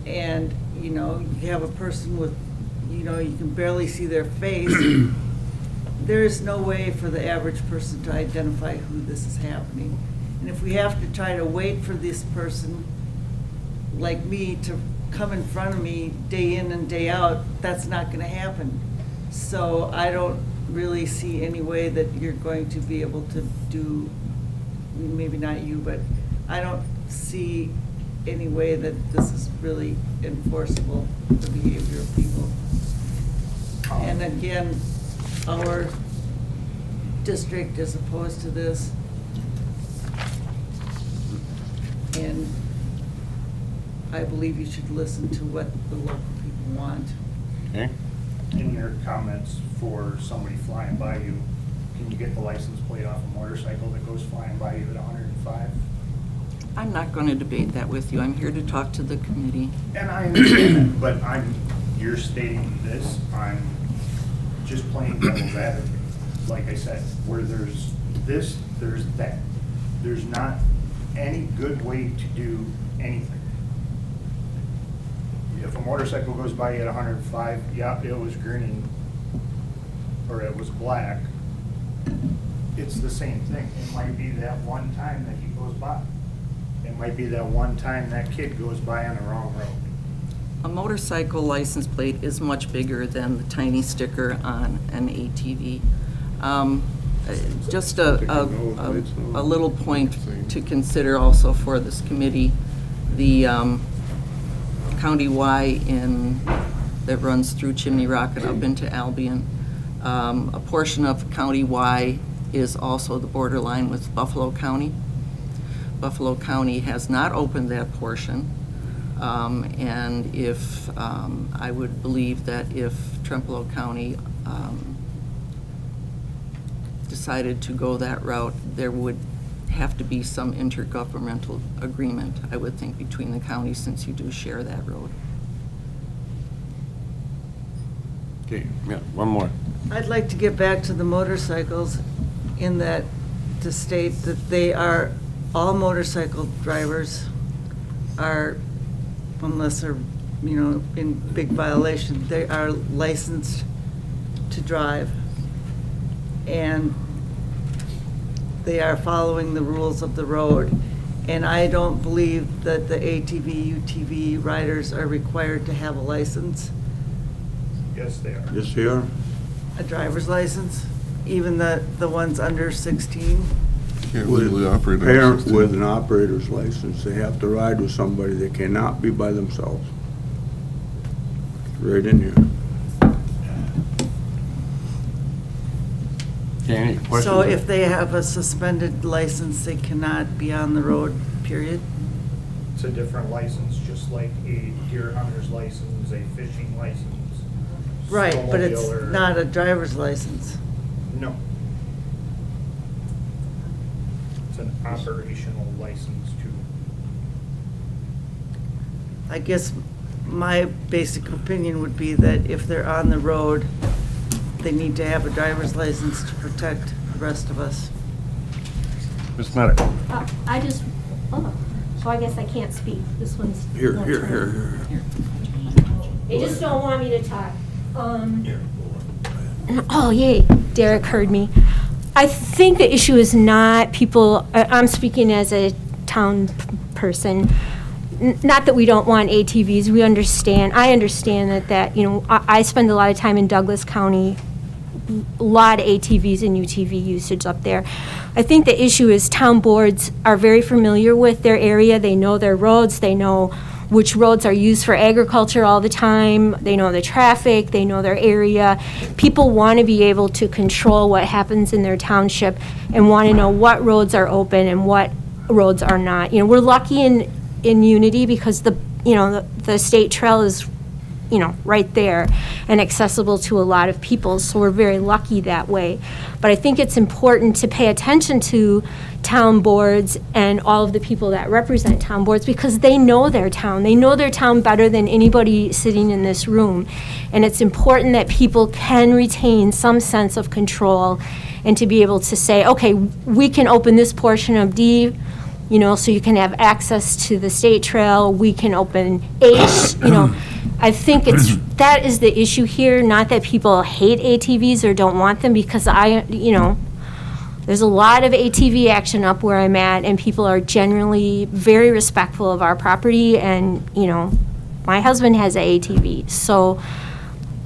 and you know, you have a person with, you know, you can barely see their face. There is no way for the average person to identify who this is happening. And if we have to try to wait for this person like me to come in front of me day in and day out, that's not going to happen. So I don't really see any way that you're going to be able to do, maybe not you, but I don't see any way that this is really enforceable, the behavior of people. And again, our district is opposed to this. And I believe you should listen to what the local people want. Okay. In your comments for somebody flying by you, can you get the license plate off a motorcycle that goes flying by you at 105? I'm not going to debate that with you. I'm here to talk to the committee. And I understand that, but you're stating this, I'm just playing devil's advocate. Like I said, where there's this, there's that. There's not any good way to do anything. If a motorcycle goes by you at 105, yeah, it was green, or it was black, it's the same thing. It might be that one time that he goes by. It might be that one time that kid goes by on the wrong road. A motorcycle license plate is much bigger than the tiny sticker on an ATV. Just a little point to consider also for this committee, the County Y that runs through Chimney Rock and up into Albion. A portion of County Y is also the borderline with Buffalo County. Buffalo County has not opened that portion. And if, I would believe that if Trempealeau County decided to go that route, there would have to be some intergovernmental agreement, I would think, between the counties, since you do share that road. Okay, yeah, one more. I'd like to get back to the motorcycles in that, to state that they are, all motorcycle drivers are, unless they're, in big violation, they are licensed to drive. And they are following the rules of the road. And I don't believe that the ATV, UTV riders are required to have a license, Yes, they are. Yes, they are. a driver's license, even the ones under 16. Can't legally operate. on Parent 16. with an operator's license, they have to ride with somebody. They cannot be by themselves. Right in here. Okay, any questions? So if they have a suspended license, they cannot be on the road, period? It's a different license, just like a deer hunter's license, a fishing license. Right, but it's snowmobile or- not a driver's license. No. It's an operational license too. I guess my basic opinion would be that if they're on the road, they need to have a driver's license to protect the rest of us. Ms. Medic. I just, so I guess I can't speak. This one's. Here. They just don't want me to talk. Oh, yay, Derek heard me. I think the issue is not people, I'm speaking as a town person, not that we don't want ATVs, we understand, I understand that, I spend a lot of time in Douglas County, a lot of ATVs and UTV usage up there. I think the issue is town boards are very familiar with their area, they know their roads, they know which roads are used for agriculture all the time, they know the traffic, they know their area. People want to be able to control what happens in their township and want to know what roads are open and what roads are not. We're lucky in Unity because the state trail is right there and accessible to a lot of people, so we're very lucky that way. But I think it's important to pay attention to town boards and all of the people that represent town boards because they know their town. They know their town better than anybody sitting in this room. And it's important that people can retain some sense of control and to be able to say, okay, we can open this portion of D, so you can have access to the state trail. We can open H, I think that is the issue here, not that people hate ATVs or don't want them, because there's a lot of ATV action up where I'm at, and people are generally very respectful of our property, and, my husband has an ATV, so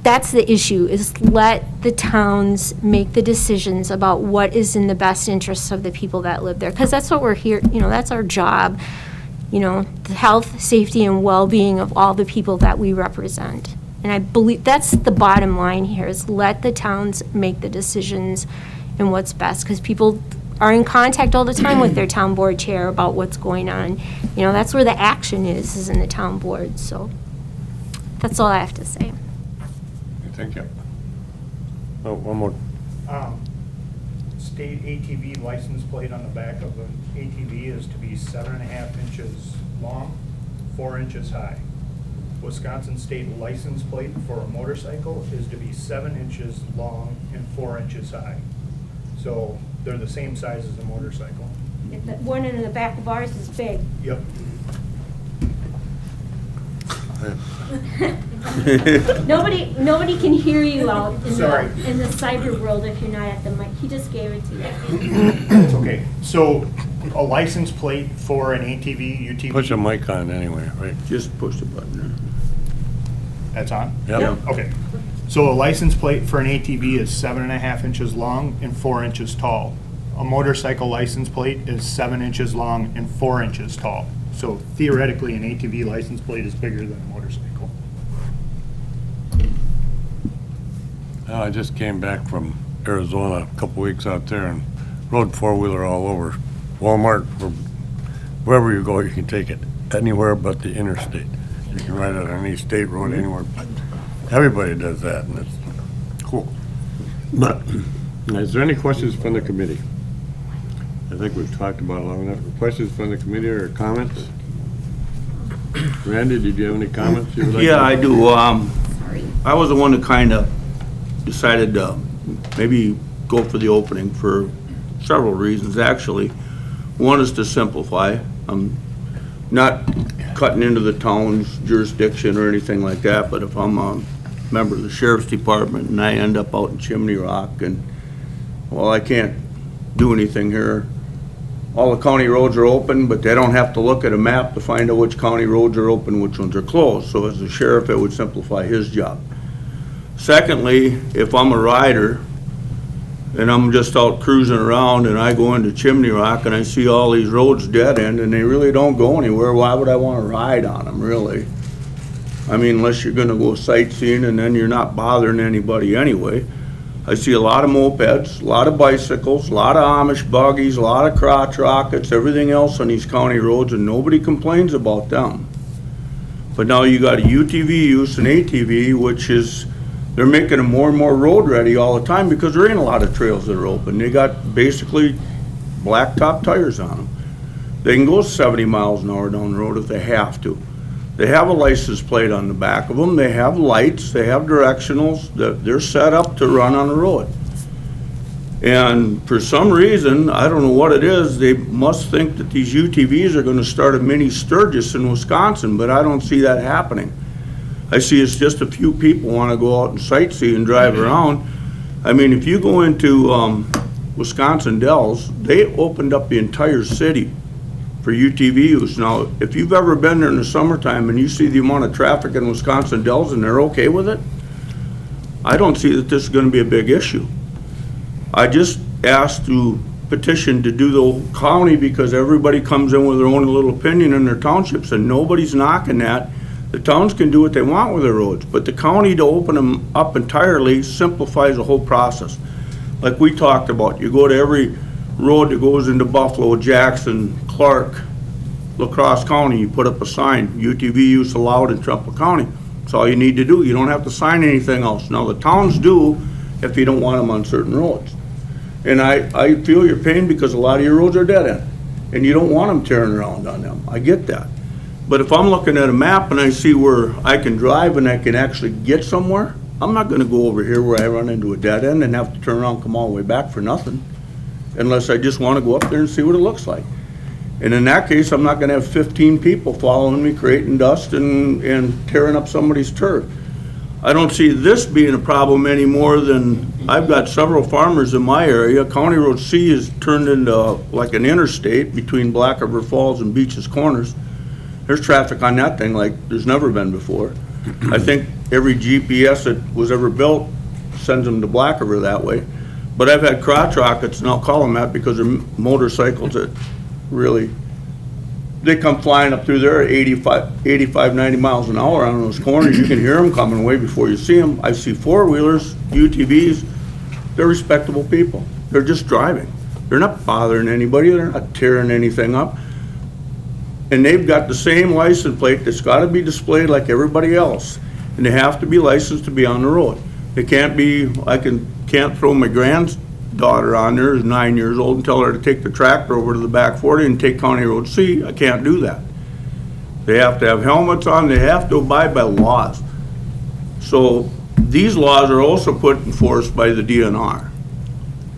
that's the issue, is let the towns make the decisions about what is in the best interests of the people that live there, because that's what we're here, that's our job, the health, safety, and well-being of all the people that we represent. And I believe that's the bottom line here, is let the towns make the decisions and what's best, because people are in contact all the time with their town board chair about what's going on. That's where the action is in the town board, so that's all I have to say. Thank you. Oh, one more. State ATV license plate on the back of an ATV is to be 7.5 inches long, 4 inches high. Wisconsin state license plate for a motorcycle is to be 7 inches long and 4 inches high. So they're the same size as a motorcycle. The one in the back of ours is big. Yep. Nobody can hear you out Sorry. in the cyber world if you're not at the mic. He just gave it to you. It's okay. So a license plate for an ATV, UTV. Put your mic on anyway, right? Just push the button there. That's on? Yep. Okay. So a license plate for an ATV is 7.5 inches long and 4 inches tall. A motorcycle license plate is 7 inches long and 4 inches tall. So theoretically, an ATV license plate is bigger than a motorcycle. I just came back from Arizona a couple weeks out there, and rode four-wheeler all over. Walmart, or wherever you go, you can take it anywhere but the interstate. You can ride it on any state road anywhere, but everybody does that, and it's cool. But, is there any questions from the committee? I think we've talked about it long enough. Questions from the committee or comments? Randy, did you have any comments you would like to? Yeah, I do. I was the one that kind of decided to maybe go for the opening for several reasons, actually. One is to simplify. I'm not cutting into the town's jurisdiction or anything like that, but if I'm a member of the sheriff's department and I end up out in Chimney Rock and, well, I can't do anything here. All the county roads are open, but they don't have to look at a map to find out which county roads are open, which ones are closed. So as a sheriff, it would simplify his job. Secondly, if I'm a rider and I'm just out cruising around and I go into Chimney Rock and I see all these roads dead end and they really don't go anywhere, why would I want to ride on them, really? I mean, unless you're going to go sightseeing and then you're not bothering anybody anyway. I see a lot of mopeds, a lot of bicycles, a lot of Amish buggies, a lot of crotch rockets, everything else on these county roads, and nobody complains about them. But now you got a UTV use and ATV, which is, they're making them more and more road ready all the time because there ain't a lot of trails that are open. They got basically blacktop tires on them. They can go 70 miles an hour down the road if they have to. They have a license plate on the back of them. They have lights. They have directionals. They're set up to run on the road. And for some reason, I don't know what it is, they must think that these UTVs are going to start a mini Sturgis in Wisconsin, but I don't see that happening. I see it's just a few people want to go out and sightsee and drive around. I mean, if you go into Wisconsin Dells, they opened up the entire city for UTV use. Now, if you've ever been there in the summertime and you see the amount of traffic in Wisconsin Dells and they're okay with it, I don't see that this is going to be a big issue. I just asked to petition to do the whole county because everybody comes in with their own little opinion in their townships and nobody's knocking that. The towns can do what they want with their roads, but the county to open them up entirely simplifies the whole process. Like we talked about, you go to every road that goes into Buffalo, Jackson, Clark, La Crosse County, you put up a sign, UTV use allowed in Trempealeau County. That's all you need to do. You don't have to sign anything else. Now, the towns do if you don't want them on certain roads. And I feel your pain because a lot of your roads are dead end, and you don't want them tearing around on them. I get that. But if I'm looking at a map and I see where I can drive and I can actually get somewhere, I'm not going to go over here where I run into a dead end and have to turn around and come all the way back for nothing, unless I just want to go up there and see what it looks like. And in that case, I'm not going to have 15 people following me, creating dust and tearing up somebody's turf. I don't see this being a problem any more than, I've got several farmers in my area. County Road C is turned into like an interstate between Black River Falls and Beaches Corners. There's traffic on that thing like there's never been before. I think every GPS that was ever built sends them to Black River that way. But I've had crotch rockets, and I'll call them that because they're motorcycles that really, they come flying up through there at 85, 90 miles an hour on those corners. You can hear them coming way before you see them. I see four-wheelers, UTVs, they're respectable people. They're just driving. They're not bothering anybody. They're not tearing anything up. And they've got the same license plate that's got to be displayed like everybody else. And they have to be licensed to be on the road. They can't be, can't throw my granddaughter on there, who's 9 years old, and tell her to take the tractor over to the back 40 and take County Road C. I can't do that. They have to have helmets on. They have to abide by laws. So these laws are also put in force by the DNR.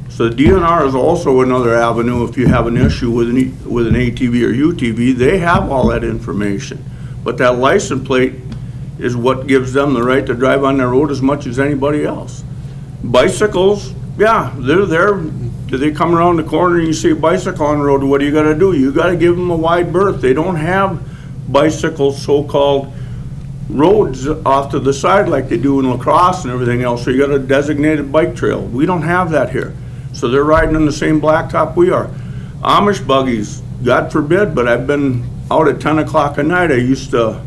So the DNR is also another avenue if you have an issue with an ATV or UTV. They have all that information. But that license plate is what gives them the right to drive on their road as much as anybody else. Bicycles, yeah, they're there. Do they come around the corner and you see a bicycle on the road? What do you got to do? You got to give them a wide berth. They don't have bicycles, so-called roads off to the side like they do in La Crosse and everything else. So you got a designated bike trail. We don't have that here. So they're riding on the same blacktop we are. Amish buggies, God forbid, but I've been out at 10 o'clock at night. I used to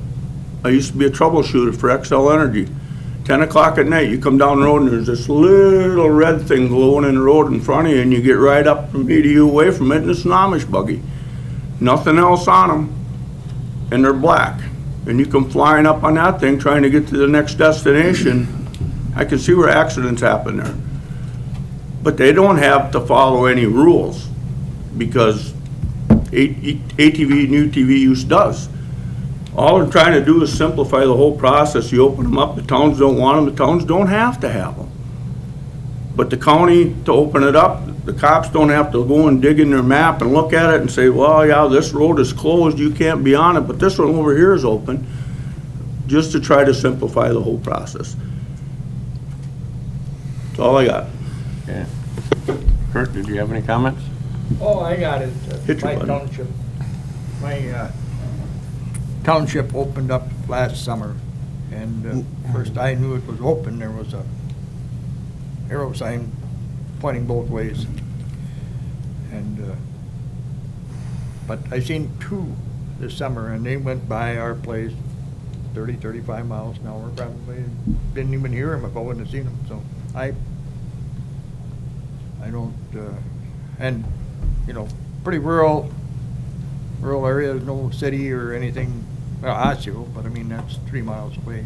be a troubleshooter for XL Energy. 10 o'clock at night, you come down the road and there's this little red thing glowing in the road in front of you, and you get right up from me to you away from it, and it's an Amish buggy. Nothing else on them, and they're black. And you come flying up on that thing trying to get to the next destination. I can see where accidents happen there. But they don't have to follow any rules, because ATV and UTV use does. All they're trying to do is simplify the whole process. You open them up, the towns don't want them, the towns don't have to have them. But the county, to open it up, the cops don't have to go and dig in their map and look at it and say, well, yeah, this road is closed, you can't be on it, but this one over here is open, just to try to simplify the whole process. That's all I got. Okay. Kurt, did you have any comments? Oh, I got it. Hit your My button. township, my township opened up last summer, and first I knew it was open, there was a arrow sign pointing both ways. And, but I seen two this summer, and they went by our place 30, 35 miles an hour probably. Didn't even hear them if I wouldn't have seen them, so I don't, and, you know, pretty rural area, there's no city or anything, well, Osseo, but I mean, that's 3 miles away.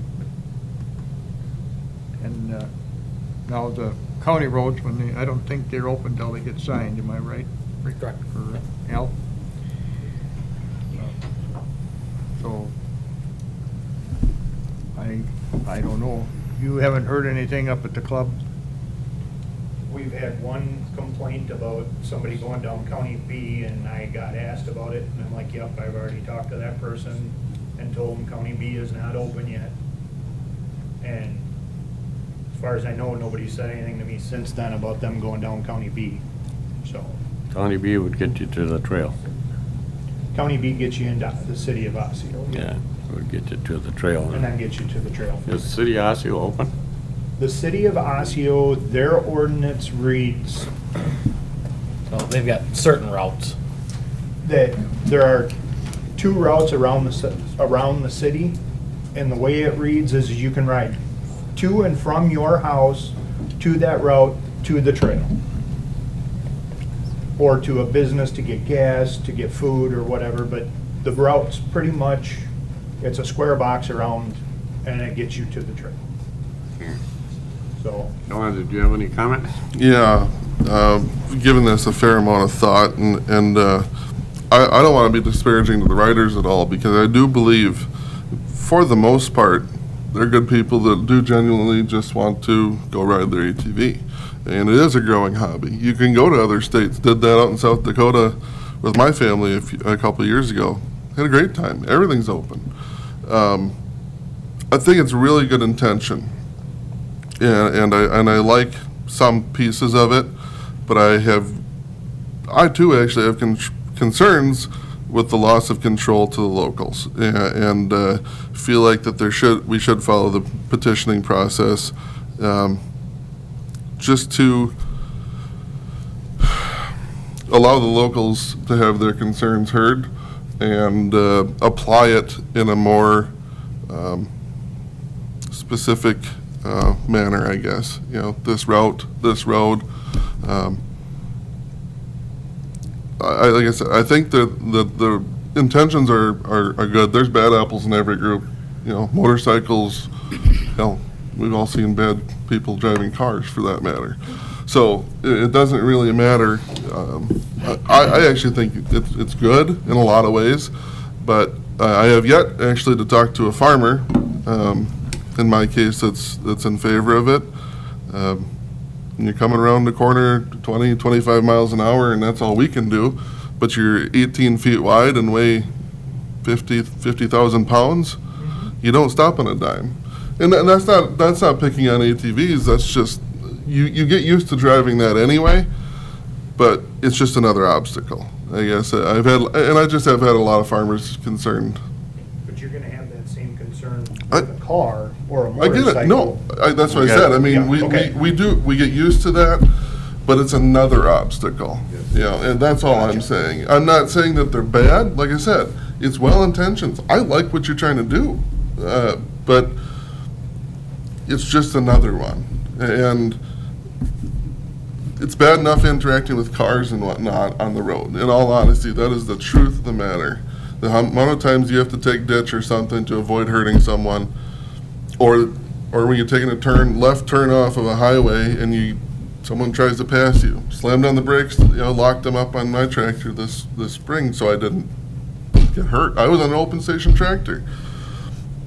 And now the county roads, I don't think they're open till they get signed, am I right? Correct. For Al? So, I don't know. You haven't heard anything up at the club? We've had one complaint about somebody going down County B, and I got asked about it, and I'm like, yep, I've already talked to that person and told them County B is not open yet. And as far as I know, nobody's said anything to me since then about them going down County B, so. County B would get you to the trail. County B gets you into the city of Osseo. Yeah, it would get you to the trail. And then gets you to the trail. Is the city of Osseo open? The city of Osseo, their ordinance reads So they've got certain routes. that there are 2 routes around the city, and the way it reads is you can ride to and from your house to that route to the trail, or to a business to get gas, to get food or whatever, but the route's pretty much, it's a square box around, and it gets you to the trail. So, Don, did you have any comments? Yeah, given this a fair amount of thought, and I don't want to be disparaging to the riders at all, because I do believe, for the most part, they're good people that do genuinely just want to go ride their ATV. And it is a growing hobby. You can go to other states. Did that out in South Dakota with my family a couple of years ago. Had a great time. Everything's open. I think it's really good intention. And I like some pieces of it, but I too actually have concerns with the loss of control to the locals, and feel like that we should follow the petitioning process, just to allow the locals to have their concerns heard and apply it in a more specific manner, I guess. You know, this route, this road. Like I said, I think that the intentions are good. There's bad apples in every group. You know, motorcycles, hell, we've all seen bad people driving cars for that matter. So it doesn't really matter. I actually think it's good in a lot of ways, but I have yet actually to talk to a farmer, in my case, that's in favor of it. And you're coming around the corner 20, 25 miles an hour, and that's all we can do, but you're 18 feet wide and weigh 50,000 pounds, you don't stop on a dime. And that's not picking on ATVs, that's just, you get used to driving that anyway, but it's just another obstacle. I guess I just have had a lot of farmers concerned. but you're gonna have that same concern with a car or a I motorcycle. get it, no, that's what I said, I mean, Yeah, okay. we get used to that, but it's another obstacle, you know, and that's all I'm saying. I'm not saying that they're bad, like I said, it's well-intentioned. I like what you're trying to do, but it's just another one. And it's bad enough interacting with cars and whatnot on the road. In all honesty, that is the truth of the matter. The amount of times you have to take ditch or something to avoid hurting someone, or when you're taking a left turn off of a highway and someone tries to pass you, slammed on the brakes, locked them up on my tractor this spring so I didn't get hurt. I was on an open station tractor.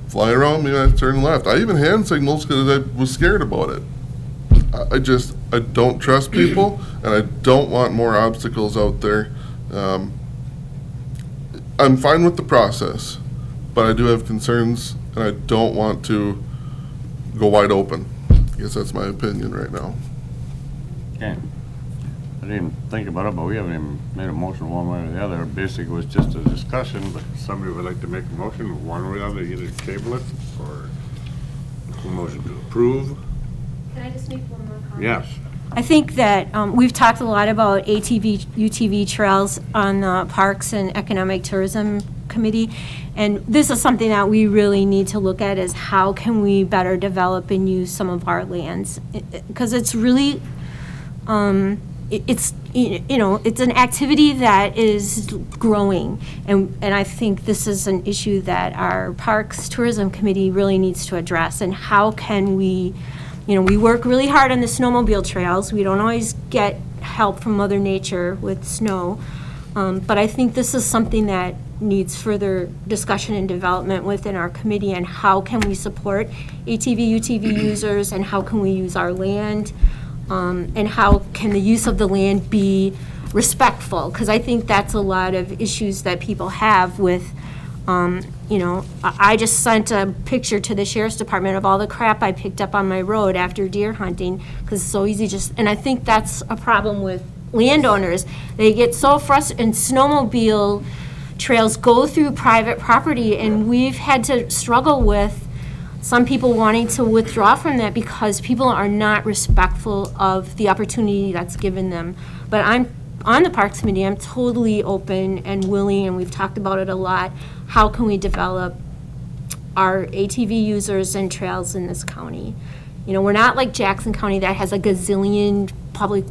Fly around me, I turn left. I even hand signals because I was scared about it. I don't trust people, and I don't want more obstacles out there. I'm fine with the process, but I do have concerns, and I don't want to go wide open. I guess that's my opinion right now. Okay. I didn't even think about it, but we haven't even made a motion one way or the other. Basically, it was just a discussion, but if somebody would like to make a motion one way or the other, either table it or a motion to approve. Can I just make one more comment? Yes. I think that we've talked a lot about ATV, UTV trails on the Parks and Economic Tourism Committee, and this is something that we really need to look at, is how can we better develop and use some of our lands, because it's really it's an activity that is growing, and I think this is an issue that our Parks Tourism Committee really needs to address. And how can we, we work really hard on the snowmobile trails. We don't always get help from Mother Nature with snow, but I think this is something that needs further discussion and development within our committee, and how can we support ATV, UTV users, and how can we use our land, and how can the use of the land be respectful? Because I think that's a lot of issues that people have with, I just sent a picture to the Sheriff's Department of all the crap I picked up on my road after deer hunting, because it's so easy and I think that's a problem with landowners. They get so frustrated, and snowmobile trails go through private property, and we've had to struggle with some people wanting to withdraw from that because people are not respectful of the opportunity that's given them. But I'm on the Parks Committee, I'm totally open and willing, and we've talked about it a lot. How can we develop our ATV users and trails in this county? We're not like Jackson County that has a gazillion public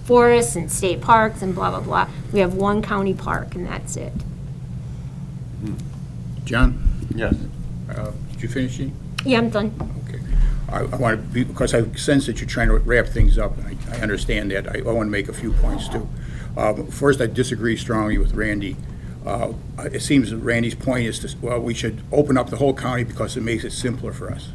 forests and state parks and blah, blah, blah. We have one county park, and that's it. John? Yes. Did you finish, Jean? Yeah, I'm done. Okay. I want to be, because I sense that you're trying to wrap things up, and I understand that. I want to make a few points, too. First, I disagree strongly with Randy. It seems that Randy's point is we should open up the whole county because it makes it simpler for us.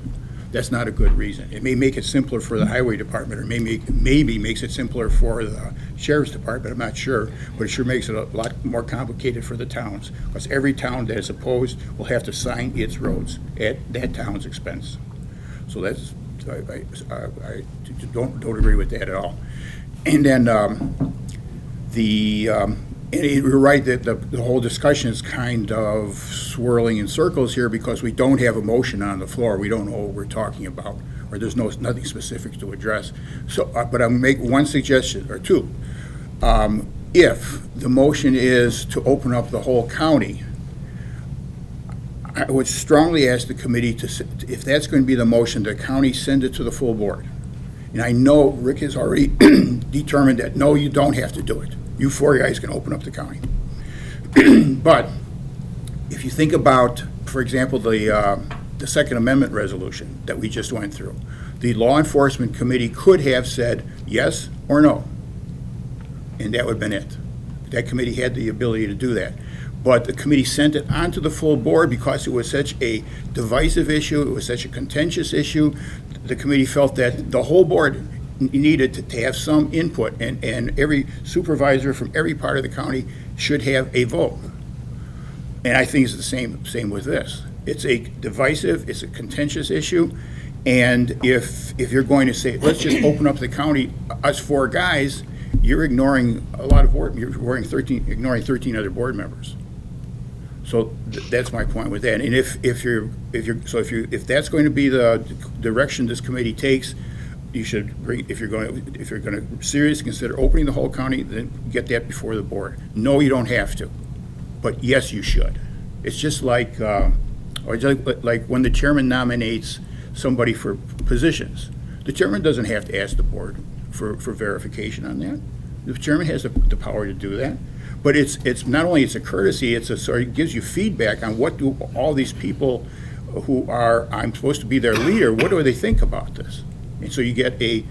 That's not a good reason. It may make it simpler for the highway department, or maybe makes it simpler for the sheriff's department, I'm not sure, but it sure makes it a lot more complicated for the towns, because every town that is opposed will have to sign its roads at that town's expense. So that's, I don't agree with that at all. And then and you're right that the whole discussion is kind of swirling in circles here, because we don't have a motion on the floor. We don't know what we're talking about, or there's nothing specific to address. So, but I'll make one suggestion or two. If the motion is to open up the whole county, I would strongly ask the committee if that's going to be the motion, the county send it to the full board. And I know Rick has already determined that, no, you don't have to do it. You four guys can open up the county. But if you think about, for example, the Second Amendment resolution that we just went through, the Law Enforcement Committee could have said yes or no, and that would have been it. That committee had the ability to do that. But the committee sent it on to the full board because it was such a divisive issue, it was such a contentious issue. The committee felt that the whole board needed to have some input, and every supervisor from every part of the county should have a vote. And I think it's the same with this. It's a divisive, it's a contentious issue, and if you're going to say, let's just open up the county, us four guys, you're ignoring a lot of you're ignoring 13 other board members. So that's my point with that. And if that's going to be the direction this committee takes, you should bring, if you're going to seriously consider opening the whole county, then get that before the board. No, you don't have to, but yes, you should. It's just like when the chairman nominates somebody for positions. The chairman doesn't have to ask the board for verification on that. The chairman has the power to do that. But it's not only it's a courtesy, it gives you feedback on what do all these people who are, I'm supposed to be their leader, what do they think about this? And so you get a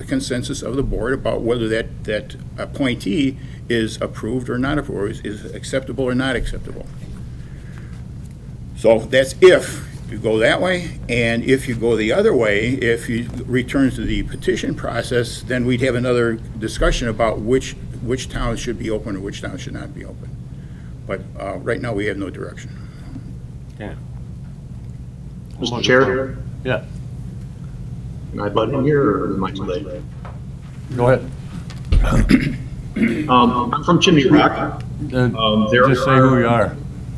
consensus of the board about whether that appointee is approved or not approved, is acceptable or not acceptable. So that's if you go that way, and if you go the other way, if you return to the petition process, then we'd have another discussion about which towns should be open or which towns should not be open. But right now, we have no direction. Okay. Mr. Chair? Yeah. Can I butt in here, or am I too late? Go ahead. I'm from Chimney Rock. Just say who you are.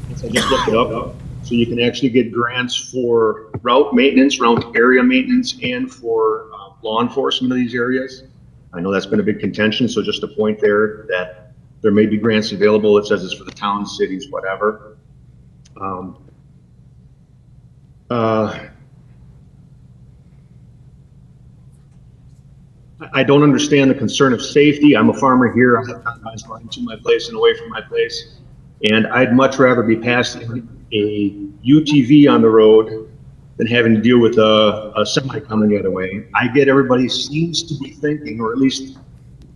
I just looked it up. So you can actually get grants for route maintenance, route area maintenance, and for law enforcement of these areas. I know that's been a big contention, so just a point there that there may be grants available. It says it's for the towns, cities, whatever. I don't understand the concern of safety. I'm a farmer here. I have guys running to my place and away from my place. And I'd much rather be passing a UTV on the road than having to deal with a semi coming the other way. I get everybody seems to be thinking, or at least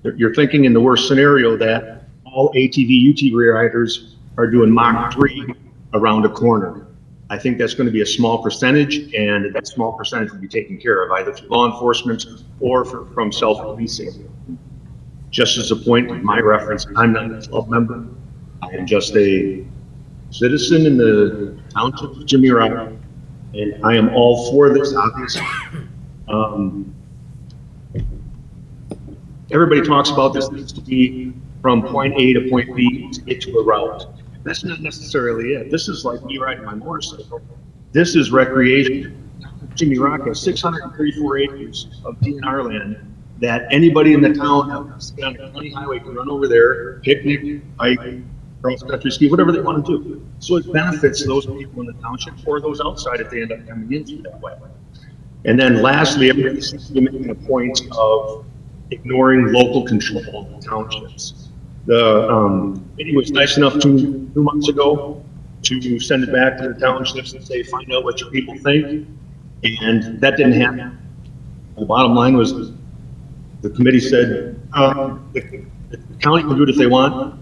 you're thinking in the worst scenario, that all ATV, UTV riders are doing Mach 3 around a corner. I think that's going to be a small percentage, and that small percentage will be taken care of either through law enforcement or from self-policing. Just as a point of my reference, I'm not a club member. I am just a citizen in the township of Chimney Rock, and I am all for this, obviously. Everybody talks about this needs to be from point A to point B to get to a route. That's not necessarily it. This is like me riding my motorcycle. This is recreation. Chimney Rock has 634 acres of DNR land that anybody in the town on the county highway can run over there, picnic, bike, cross-country ski, whatever they want to do. So it benefits those people in the township or those outside if they end up coming in through that way. And then lastly, everybody seems to be making a point of ignoring local control of townships. The committee was nice enough two months ago to send it back to the townships and say, find out what your people think. And that didn't happen. The bottom line was the committee said, the county can do it if they want.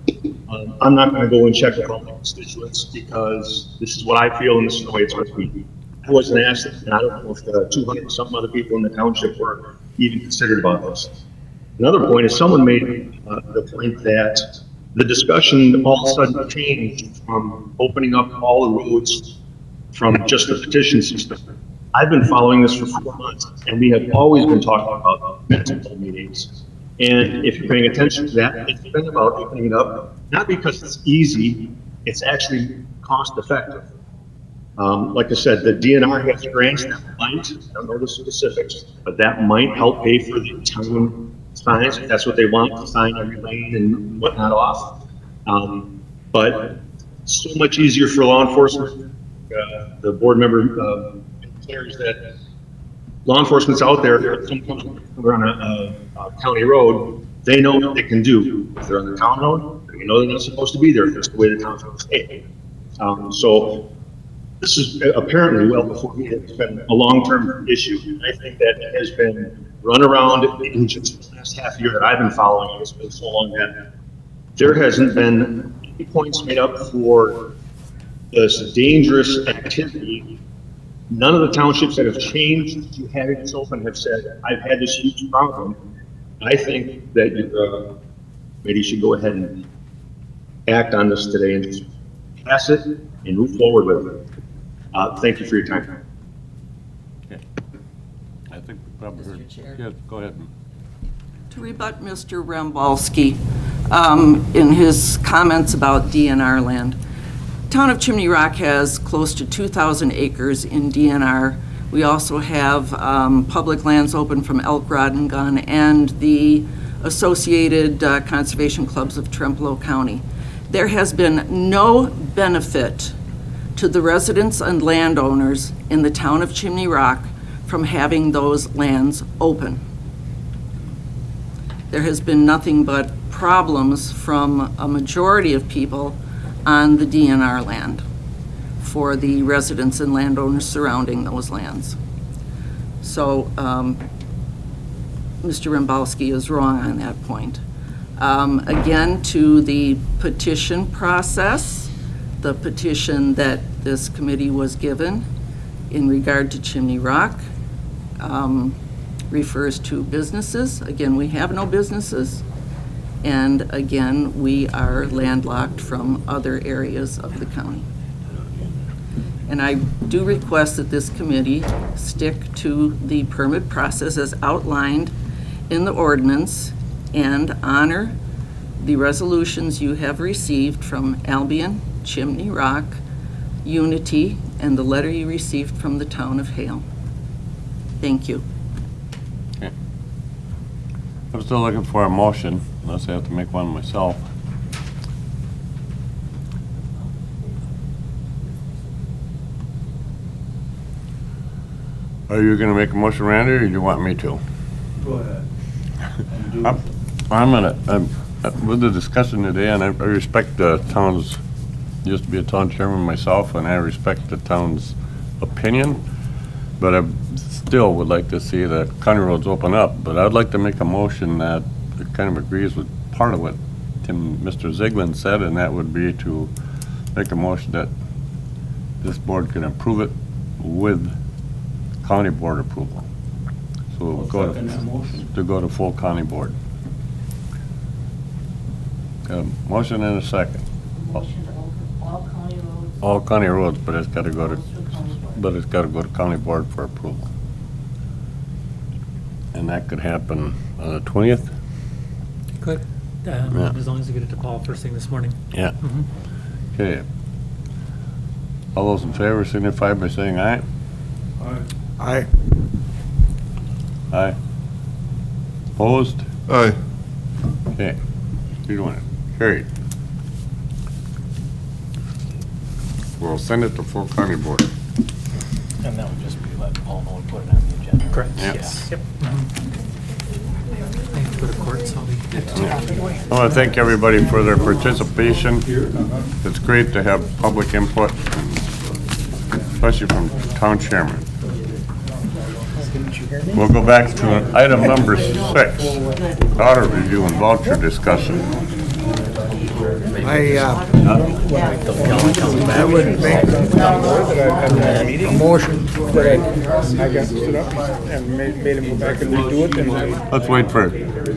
I'm not going to go and check with all my constituents because this is what I feel and this is the way it's going to be. I wasn't asked, and I don't know if the 200 and some other people in the township were even considered about this. Another point is someone made the point that the discussion all of a sudden changed from opening up all the roads from just the petition system. I've been following this for 4 months, and we have always been talking about municipal meetings. And if you're paying attention to that, it's been about opening it up, not because it's easy, it's actually cost effective. Like I said, the DNR has grants that might, I don't know the specifics, but that might help pay for the town signs, if that's what they want, to sign every lane and whatnot off. But so much easier for law enforcement. The board member declares that law enforcement's out there, we're on a county road, they know what they can do. If they're on the town road, they know they're not supposed to be there, that's the way the town's supposed to stay. So this is apparently well before me, it's been a long-term issue. I think that it has been run around in just the last half year that I've been following. It's been so long that there hasn't been any points made up for this dangerous activity. None of the townships that have changed to having this open have said, I've had this huge problem. I think that your committee should go ahead and act on this today and just pass it and move forward with it. Thank you for your time. Okay. I think we probably heard. Yeah, go ahead. To rebut Mr. Rembalski in his comments about DNR land, Town of Chimney Rock has close to 2,000 acres in DNR. We also have public lands open from Elk Rod and Gun and the associated conservation clubs of Trempealeau County. There has been no benefit to the residents and landowners in the town of Chimney Rock from having those lands open. There has been nothing but problems from a majority of people on the DNR land for the residents and landowners surrounding those lands. So Mr. Rembowski is wrong on that point. Again, to the petition process, the petition that this committee was given in regard to Chimney Rock refers to businesses. Again, we have no businesses. And again, we are landlocked from other areas of the county. And I do request that this committee stick to the permit process as outlined in the ordinance and honor the resolutions you have received from Albion, Chimney Rock, Unity, and the letter you received from the town of Hale. Thank you. Okay. I'm still looking for a motion, unless I have to make one myself. Are you gonna make a motion, Randy, or do you want me to? Go ahead. With the discussion today, and I respect the town's, used to be a town chairman myself, and I respect the town's opinion, but I still would like to see the county roads open up. But I'd like to make a motion that kind of agrees with part of what Mr. Ziegler said, and that would be to make a motion that this board can approve it with county board approval. So we'll go to go to full county board. Motion and a second. Motion to open all county roads. All county roads, but it's got to go to county board for approval. And that could happen on the 20th? Good. Yeah. As long as you get it to Paul first thing this morning. Yeah. Mhm. Okay. All those in favor signify by saying aye. Aye. Aye. Opposed? Aye. Okay. You're doing it. Carried. We'll send it to full county board. And that would just be letting Paul know and put it on the agenda. Correct. Yes. Yep. I have to go to court, so I'll be. I want to thank everybody for their participation. It's great to have public input, especially from town chairman. We'll go back to item number 6, audit review and voucher discussion. I would make a motion that I got stood up and made him go back and redo it. And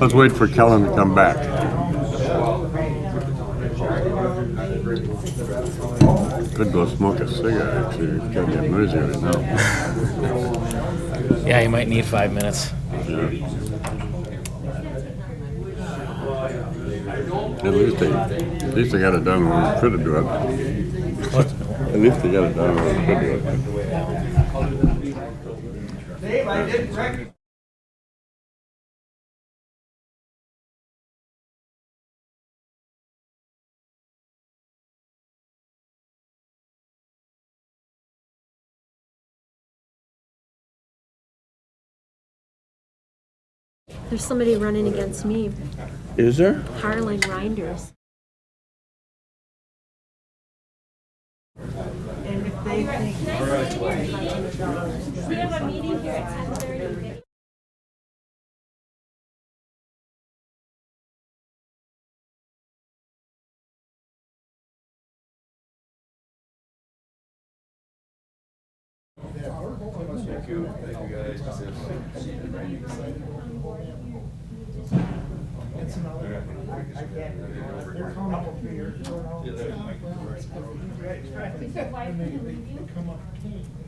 Let's wait for Kellen to come back. Could go smoke a cigarette, actually. It's gonna get noisy right now. Yeah, you might need 5 minutes. Yeah. At least they got it done when we could do it. At least they got it done when we could do it. Dave, I didn't recognize. There's somebody running against me, Is there? Harlan Reinders. And if they think. We have a meeting here at 10:30. Thank you guys. They're coming up a few years ago now.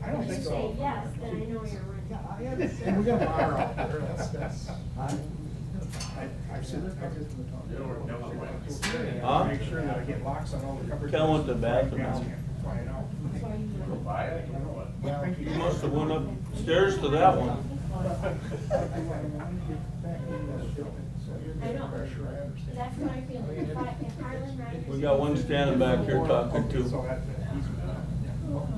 I don't think so. Yes, then I know you're running. And we got a bar out there, that's. I've seen it. Make sure that I get locks on all the cupboards. Ken went to the bathroom. I know. You must have went upstairs to that one. I know. That's my feeling. If Harlan Reinders. We got one standing back here talking to.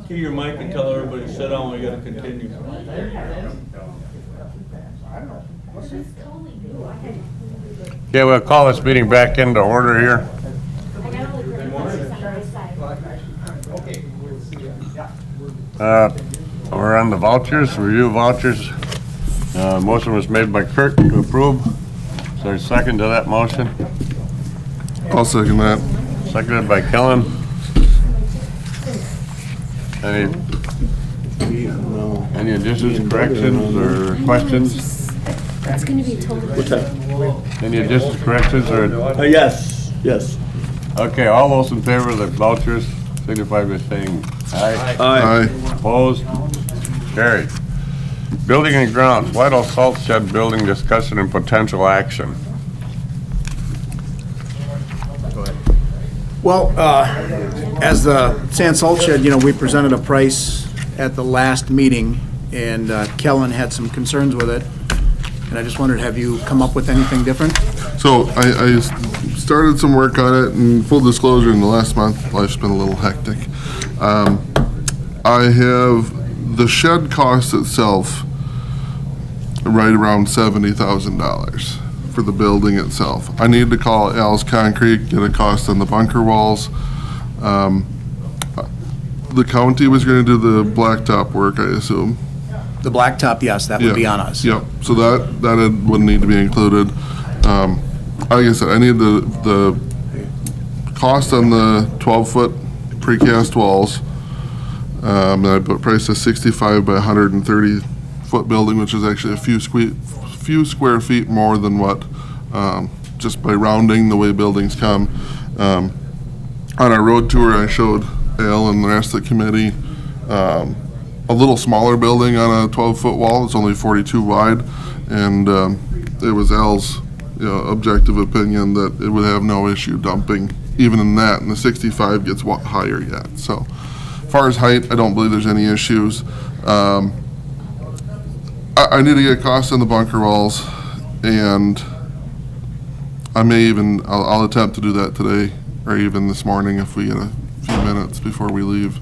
Key your mic and tell everybody to sit down, we gotta continue. Okay, we'll call this meeting back into order here. We're on the vouchers, review vouchers. Motion was made by Kurt to approve. Is there a second to that motion? I'll second that. Seconded by Kellen. Any additions, corrections, or questions? That's gonna be totally. What's that? Any additions, corrections, or? Yes. Okay, all those in favor of the vouchers signify by saying aye. Aye. Opposed? Carried. Building and grounds, Whitehall Salt Shed Building discussion and potential action. Well, as the sand salt shed, we presented a price at the last meeting, and Kellen had some concerns with it. And I just wondered, have you come up with anything different? So I started some work on it, and full disclosure, in the last month, life's been a little hectic. I have the shed cost itself right around $70,000 for the building itself. I need to call Al's Concrete, get a cost on the bunker walls. The county was going to do the blacktop work, I assume. The blacktop, yes, that would be on us. Yep, so that wouldn't need to be included. Like I said, I need the cost on the 12-foot precast walls. And I put price of 65 by 130-foot building, which is actually a few square feet more than what, just by rounding the way buildings come. On our road tour, I showed Al and the rest of the committee a little smaller building on a 12-foot wall. It's only 42 wide, and it was Al's objective opinion that it would have no issue dumping even in that, and the 65 gets higher yet. So as far as height, I don't believe there's any issues. I need to get costs on the bunker walls, and I'll attempt to do that today or even this morning if we get a few minutes before we leave.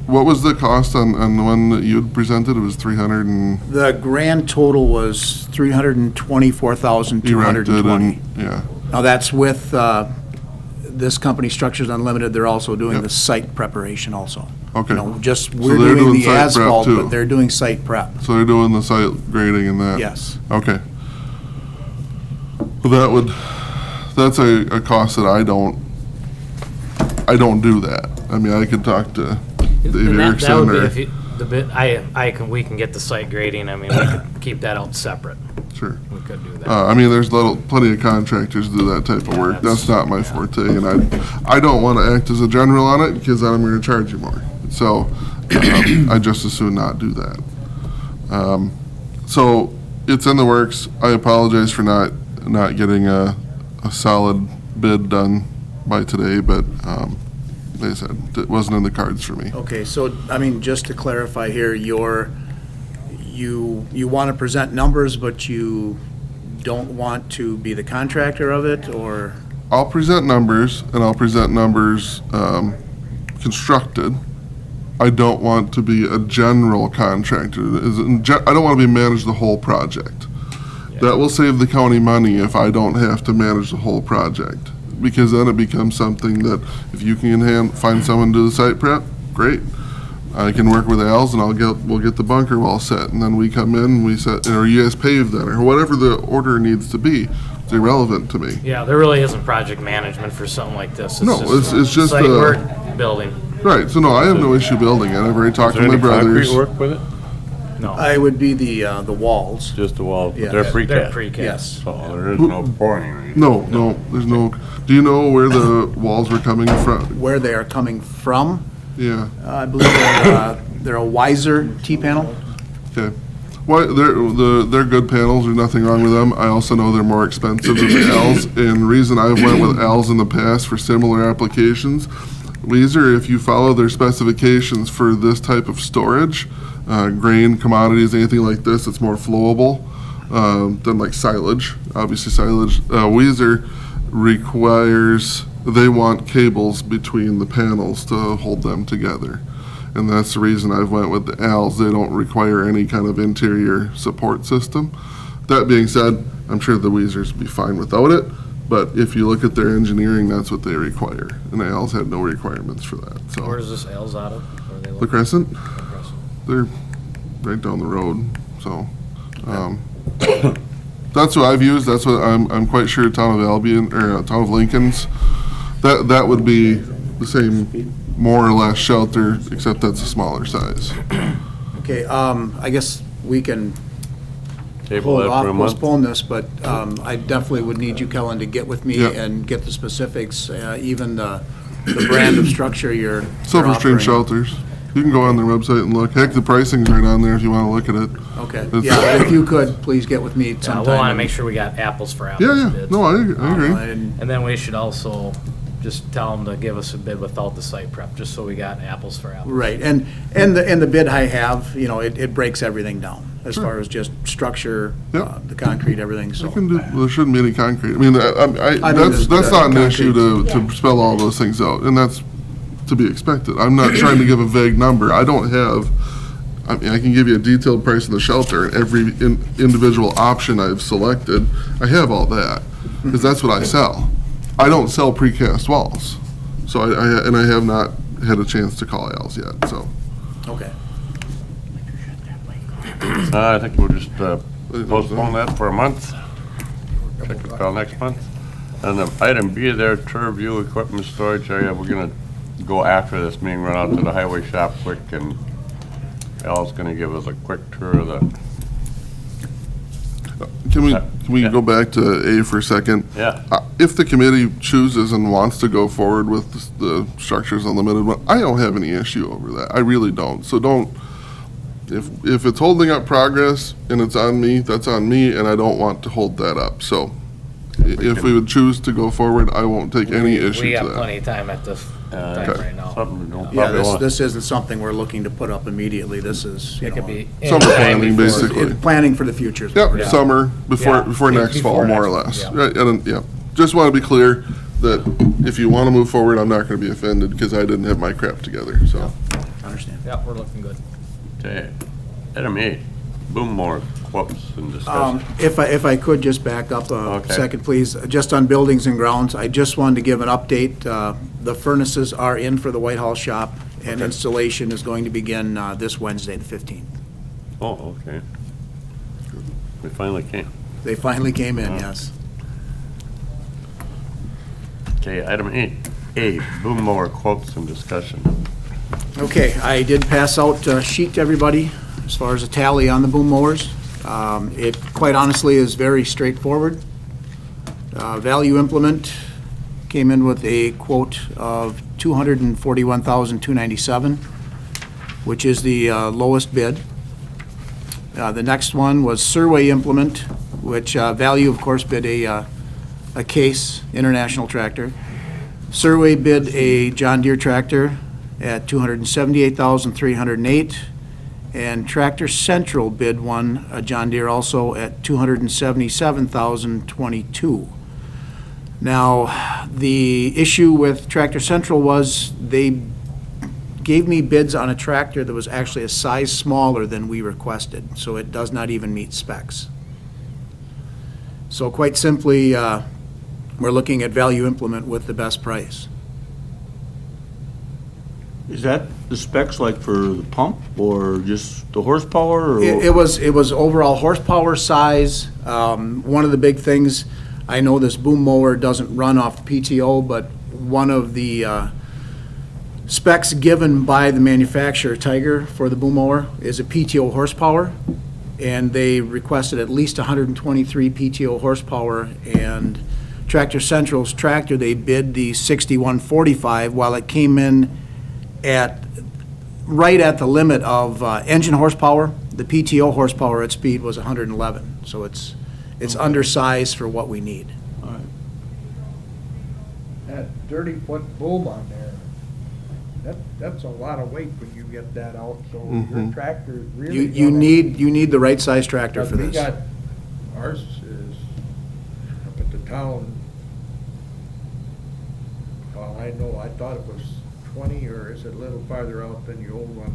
What was the cost on the one that you had presented? It was 300 and... The grand total was $324,220. Yeah. Now, that's with this company, Structures Unlimited. They're also doing the site preparation also. Okay. We're doing the site asphalt, prep too. but they're doing site prep. So they're doing the site grading and that? Yes. Okay. Well, that's a cost that I don't do that. I mean, I could talk to Dave Erickson That would be or... if we can get the site grading, I mean, we could keep that out separate. Sure. We could do that. I mean, there's plenty of contractors do that type of work. That's not my forte, and I don't want to act as a general on it because then I'm going to charge you more. So I just as soon not do that. So it's in the works. I apologize for not getting a solid bid done by today, but like I said, it wasn't in the cards for me. Okay, so, I mean, just to clarify here, you want to present numbers, but you don't want to be the contractor of it, or? I'll present numbers, and I'll present numbers constructed. I don't want to be a general contractor. I don't want to manage the whole project. That will save the county money if I don't have to manage the whole project. Because then it becomes something that if you can find someone to do the site prep, great. I can work with Al's and we'll get the bunker wall set, and then we come in and we set, or you guys pave that, or whatever the order needs to be. It's irrelevant to me. Yeah, there really isn't project management for something like this. It's just site work, building. Right, so no, I have no issue building it. I've already talked to my brothers. Concrete work with it? No. I would be the walls. Just the walls, but Yeah. they're precast? They're precast. Yes. So there is no pouring or anything? No, there's no, do you know where the walls were coming from? Where they are coming from, Yeah, I believe they're a Wiser T-panel. okay. Well, they're good panels, there's nothing wrong with them. I also know they're more expensive than the L's, and the reason I've went with L's in the past for similar applications, Weezer, if you follow their specifications for this type of storage, grain, commodities, anything like this, it's more flowable than like silage. Obviously silage, Weezer requires they want cables between the panels to hold them together. And that's the reason I've went with the ALs. They don't require any kind of interior support system. That being said, I'm sure the Weezers would be fine without it, but if you look at their engineering, that's what they require. And the ALs had no requirements for that, so. Where's this L's out of? Where are they The located? Crescent, The Crescent. they're right down the road, so. That's what I've used, that's what I'm quite sure Town of Albion, or Town of Lincoln's, that would be the same, more or less shelter, except that's a smaller size. Okay, I guess we can Table hold that off, for a month. postpone this, but I definitely would need you, Kellen, to get with me Yeah. and get the specifics, even the brand of structure you're Silver Stream offering. Shelters, you can go on their website and look, heck, the pricing's right on there if you wanna look at it. Okay, It's- yeah, if you could, please get with me Yeah, sometime. we want to make sure we got apples for apples Yeah, bids. no, I agree. And And then we should also just tell them to give us a bid without the site prep, just so we got apples for apples. Right, and the bid I have, it breaks everything down, as far as just structure, Yep. the concrete, everything, so. You can do, there shouldn't be any concrete, I mean, that's there's not an issue concrete. to spell all those things out, and that's to be expected. I'm not trying to give a vague number, I don't have, I mean, I can give you a detailed price of the shelter, and every individual option I've selected, I have all that, because that's what I sell. I don't sell precast walls, so I have not had a chance to call Al's yet, so. Okay. I think we'll just postpone that for a month. Check it out next month. And the item B there, tour view equipment storage area, we're gonna go after this meeting, run out to the highway shop quick, and Al's gonna give us a quick tour of the, Can we Yeah. go back to A for a second? yeah. If the committee chooses and wants to go forward with the Structures Unlimited one, I don't have any issue over that. I really don't. So don't, if it's holding up progress and it's on me, that's on me, and I don't want to hold that up. So if we would choose to go forward, I won't take any issue We to got that. plenty of time at this time Okay. right now. Something we don't Yeah, probably want. this isn't something we're looking to put up immediately, this is, It could be. Summer anytime planning, before- basically. it's planning for the future. is what we're Yep, doing. summer, Yeah. before next Before fall, more or next- less. yeah. Right, and, yeah, just want to be clear that if you want to move forward, I'm not going to be offended because I didn't have my crap together, so. Understand. Yep, we're looking good. Okay. Item E, boom mower quotes and discussion. If I could just back up a Okay. second, please, just on buildings and grounds, I just wanted to give an update. The furnaces are in for the White House shop, and Okay. installation is going to begin this Wednesday, the 15th. Oh, okay. We finally came. They finally came in, Wow. yes. Okay, item A, boom mower quotes and discussion. Okay, I did pass out a sheet to everybody as far as a tally on the boom mowers. It, quite honestly, is very straightforward. Value Implement came in with a quote of $241,297, which is the lowest bid. The next one was Surway Implement, which Value, of course, bid a Case International tractor. Surway bid a John Deere tractor at $278,308, and Tractor Central bid one, a John Deere also, at $277,022. Now, the issue with Tractor Central was they gave me bids on a tractor that was actually a size smaller than we requested, so it does not even meet specs. So quite simply, we're looking at Value Implement with the best price. Is that the specs like for the pump or just the horsepower? Or It was overall horsepower, size. One of the big things, I know this boom mower doesn't run off PTO, but one of the specs given by the manufacturer, Tiger, for the boom mower is a PTO horsepower, and they requested at least 123 PTO horsepower, and Tractor Central's tractor, they bid the 6145, while it came in right at the limit of engine horsepower. The PTO horsepower at speed was 111, so it's undersized for what we need. That 30-foot boom on there, that's a lot of weight when you get that out, so your tractor is really. You need the right size tractor for We this. got, ours is up at the town, I know, I thought it was 20, or is it a little farther out than the old one?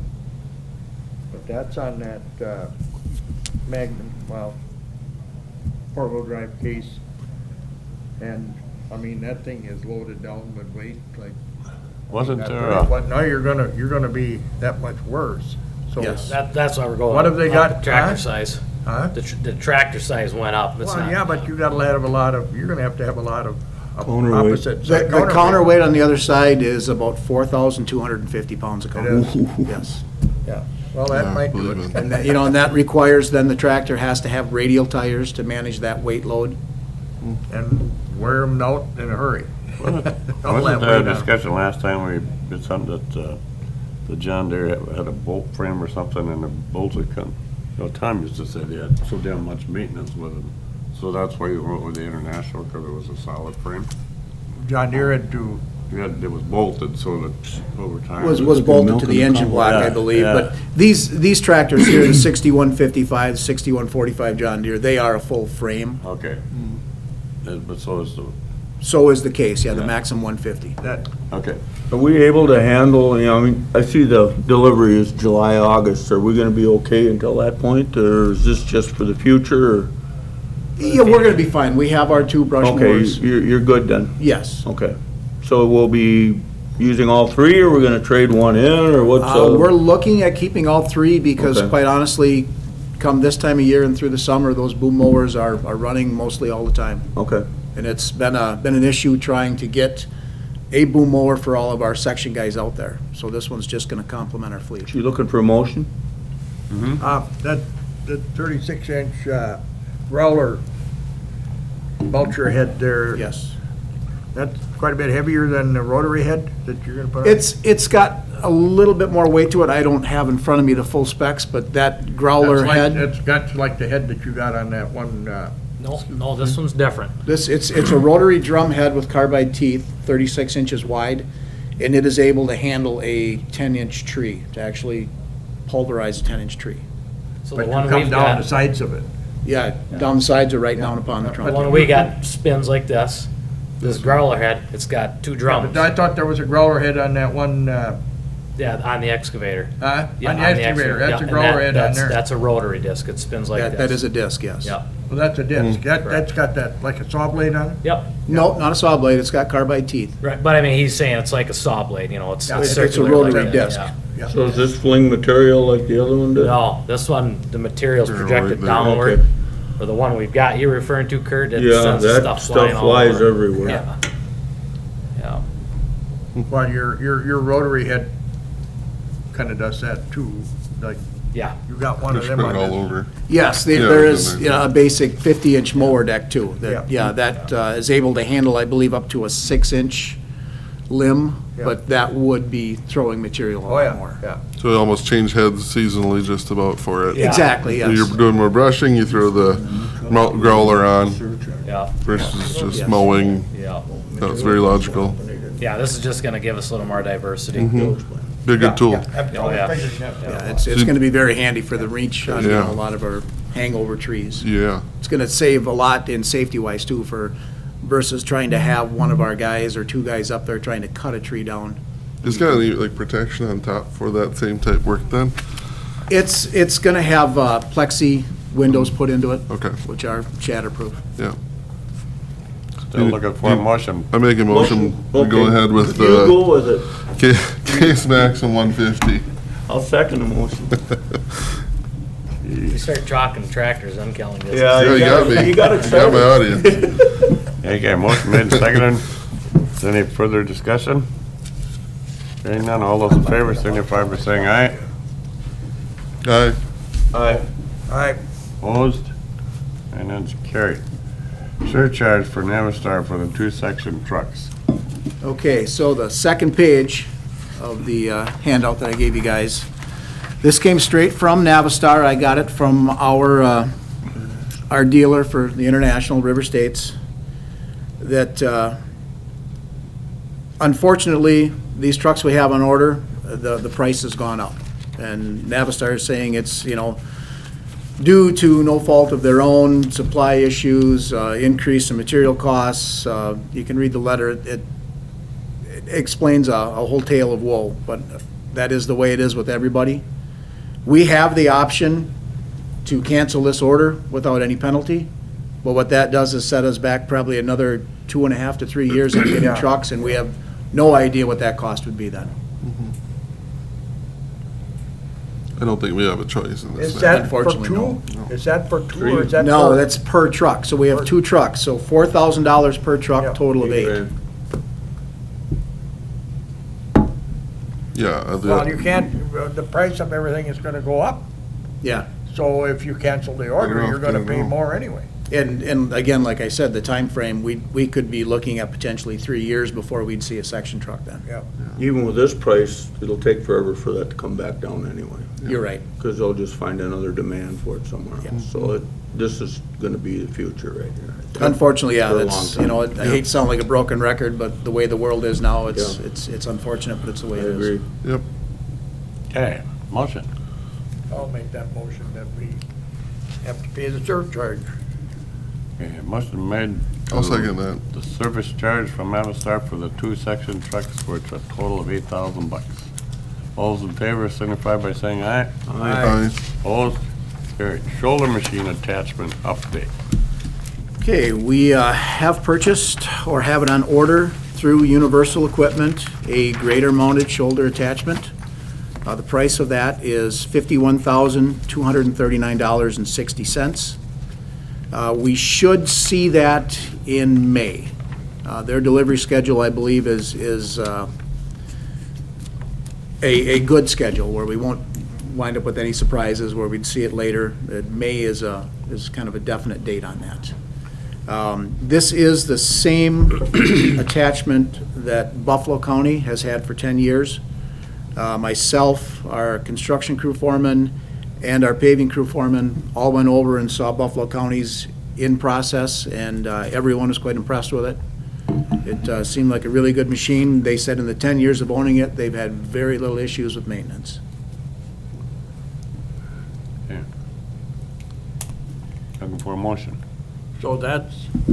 But that's on that Magnum, well, four-wheel drive case. And, I mean, that thing is loaded down with weight, like. Wasn't That's there right. But now you're gonna be that much worse, so. Yes, that's why we're going. What have they up got, the tractor huh? size. Huh? The tractor size went up. It's Well, not. yeah, but you gotta have a lot of, you're gonna have to have a lot of Counterweight. opposites. The counterweight on the other side is about 4,250 pounds of It is. counterweight. Yes. Yeah, well, that Yeah, might do believe it. it. And that, and that requires, then the tractor has to have radial tires to manage that weight load. And wear them out in a hurry. All Wasn't that there a weight on 'em. discussion last time we did something that, the John Deere had a bolt frame or something and the bolts would come? You know, Tom used to say they had so damn much maintenance with them. So that's why you went with the International, because it was a solid frame. John Deere had to, It was bolted so that over time. Was bolted to the engine block, I Yeah, believe. yeah. But these tractors here, the 6155, 6145 John Deere, they are a full frame. Okay. But so is the, So is the case, yeah, the Yeah. Maxim 150. that, okay. Are we able to handle, you know, I mean, I see the delivery is July, August. Are we gonna be okay until that point, or is this just for the future, or? Yeah, we're gonna be fine. We have our two brush Okay, mowers. you're good then? Yes. Okay. So we'll be using all three, or we're gonna trade one in, or what's? We're looking at keeping all three because Okay. quite honestly, come this time of year and through the summer, those boom mowers are running mostly all the time. Okay. And it's been an issue trying to get a boom mower for all of our section guys out there. So this one's just gonna complement our fleet. You looking for a motion? that 36-inch growler Belcher head there. Yes. That's quite a bit heavier than the rotary head that you're gonna put on? It's got a little bit more weight to it. I don't have in front of me the full specs, but that growler That's like- head, It's got like the head that you got on that one, No, this one's different. it's a rotary drum head with carbide teeth, 36 inches wide, and it is able to handle a 10-inch tree, to actually pulverize a 10-inch tree. So but the you one come we've down the got, sides of it. Yeah, down the sides or right down upon the the trunk. one we got spins like this. This growler head, it's got two Yeah, drums. but I thought there was a growler head on that one, Yeah, on the excavator. on the Yeah, excavator, that's yeah, a and growler head on that's- there. That's a rotary disc. It spins like this. That is a disc, yes. Yep, Well, that's a disc. That's got that, like a saw blade on it? yep. No, not a saw blade, it's got carbide teeth. Right, but I mean, he's saying it's like a saw blade, you know, it's Yeah, it's it's a circular. rotary like that, disc. yeah. Yeah. So is this fling material like the other one did? No, this one, the material's Yeah, projected right there. downward. Okay. Or the one we've got, you're referring to, Kurt? That Yeah, sends the that stuff flying all flies over. everywhere. Yeah. Yeah. Well, your rotary head kinda does that too, like, Yeah. you got one They're of them on spread all this. over. Yes, Yeah, there I've is, been you there. know, a basic 50-inch mower deck too. That, Yeah. yeah, that is able to handle, I believe, up to a 6-inch limb, Yeah. but that would be throwing material a Oh, lot yeah, more. yeah. So we almost change heads seasonally just about for it. Yeah. Exactly, So yes. you're doing more brushing, you throw the growler on Yeah. versus just Yes. mowing. Yeah. That's very logical. Yeah, this is just gonna give us a little more diversity. Be a good tool. Oh, yeah. Yeah, it's gonna be very handy for the reach on, you know, Yeah. a lot of our hangover trees. Yeah. It's gonna save a lot in safety-wise too, for, versus trying to have one of our guys or two guys up there trying to cut a tree down. It's got any like protection on top for that same type work then? It's gonna have plexi windows put into it, Okay, which are shatterproof. yeah. Still looking for a motion. I make a motion, we go Okay. ahead with You the go with it. case Maxim 150. I'll second the motion. We start talking tractors, I'm killing this. Yeah, Yeah, you got me. You got You got my audience. Okay, motion made and seconded. Is there any further discussion? Hearing none, all those in favor signify by saying aye. Aye. Aye. All right, Opposed? And then it's carried. Surcharge for Navistar for the two-section trucks. Okay, so the second page of the handout that I gave you guys, this came straight from Navistar. I got it from our dealer for the International River States, that unfortunately, these trucks we have on order, the price has gone up. And Navistar is saying it's, you know, due to no fault of their own, supply issues, increase in material costs. You can read the letter. explains a whole tale of woe, but that is the way it is with everybody. We have the option to cancel this order without any penalty, but what that does is set us back probably another 2.5 to 3 years on getting trucks, and we have no idea what that cost would be then. I don't think we have a choice in this. Is that for Unfortunately, two? no. Is that for two or is that? No, for- that's per truck, so we have 2 trucks, so $4,000 per Yeah. truck, total of 8. Yeah. Well, you can't, the price of everything is gonna go up. Yeah. So if you cancel the order, you're gonna pay more anyway. And again, like I said, the time frame, we could be looking at potentially 3 years before we'd see a section truck then. Yeah. Even with this price, it'll take forever for that to come back down anyway. You're right. Because they'll just find another demand for it somewhere else. So this is gonna be the future right here. Unfortunately, yeah, For a that's, long I time. hate to sound like a broken record, but the way the world is now, it's Yeah. it's unfortunate, but it's the way I it is. agree. Yep. Okay, motion. I'll make that motion that we have to pay the surcharge. Okay, motion made. I'll to second that. The service charge from Avistar for the 2-section trucks for a total of $8,000. All those in favor signify by saying aye. Aye. Opposed? Carried. Shoulder machine attachment update. Okay, we have purchased or have it on order through Universal Equipment, a grader mounted shoulder attachment. The price of that is $51,239.60. We should see that in May. Their delivery schedule, I believe, is a good schedule where we won't wind up with any surprises, where we'd see it later. May is kind of a definite date on that. This is the same attachment that Buffalo County has had for 10 years. Myself, our construction crew foreman, and our paving crew foreman all went over and saw Buffalo County's in process, and everyone was quite impressed with it. It seemed like a really good machine. They said in the 10 years of owning it, they've had very little issues with maintenance. Okay. Looking for a motion. So that's, I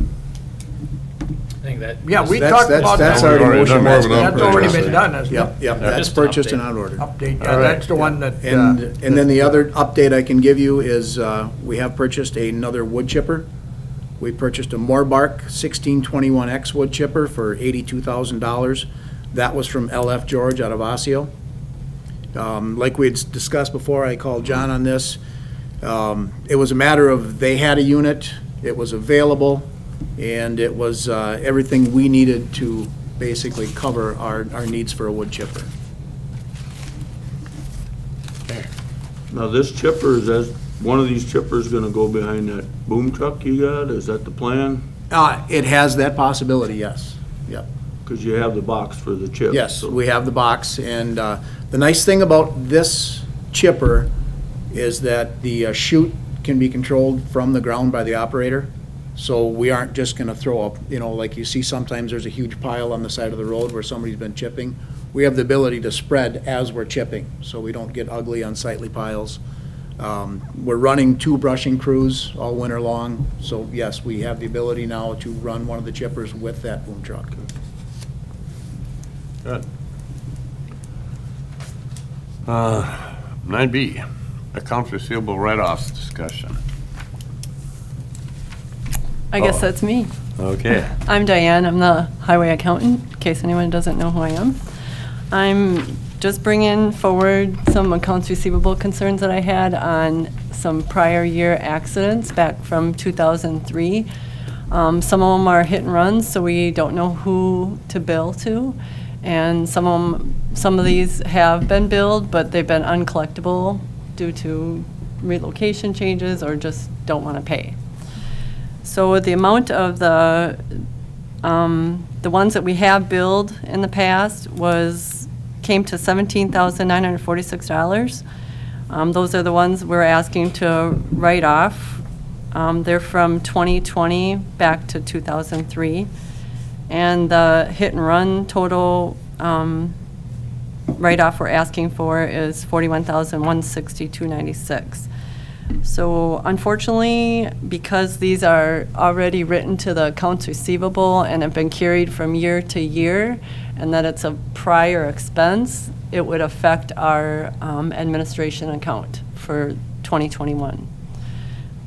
think that. yeah, we That's- talked about that. That's already motion. That's more of an That's already upgrade. been done, isn't it? Yep, that's Just an purchased and update. on order. Update, yeah, that's the one that. And then the other update I can give you is, we have purchased another wood chipper. We purchased a Morbark 1621X wood chipper for $82,000. That was from LF George out of Osseo. Like we had discussed before, I called John on this. It was a matter of, they had a unit, it was available, and it was everything we needed to basically cover our needs for a wood chipper. Now, this chipper, is that, one of these chippers gonna go behind that boom truck you got? Is that the plan? It has that possibility, yes. Yep. Because you have the box for the chip. Yes, so- we have the box, and the nice thing about this chipper is that the chute can be controlled from the ground by the operator. So we aren't just gonna throw up, like you see sometimes there's a huge pile on the side of the road where somebody's been chipping. We have the ability to spread as we're chipping, so we don't get ugly, unsightly piles. We're running 2 brushing crews all winter long, so yes, we have the ability now to run one of the chippers with that boom truck. Good. 9B, accounts receivable write-offs discussion. I guess that's me. Okay. I'm Diane, I'm the highway accountant, in case anyone doesn't know who I am. I'm just bringing forward some accounts receivable concerns that I had on some prior year accidents back from 2003. Some of them are hit and runs, so we don't know who to bill to. And some of these have been billed, but they've been uncollectible due to relocation changes or just don't want to pay. So the amount of the ones that we have billed in the past came to $17,946. Those are the ones we're asking to write off. They're from 2020 back to 2003. And the hit and run total write-off we're asking for is $41,162.96. So unfortunately, because these are already written to the accounts receivable and have been carried from year to year, and that it's a prior expense, it would affect our administration account for 2021.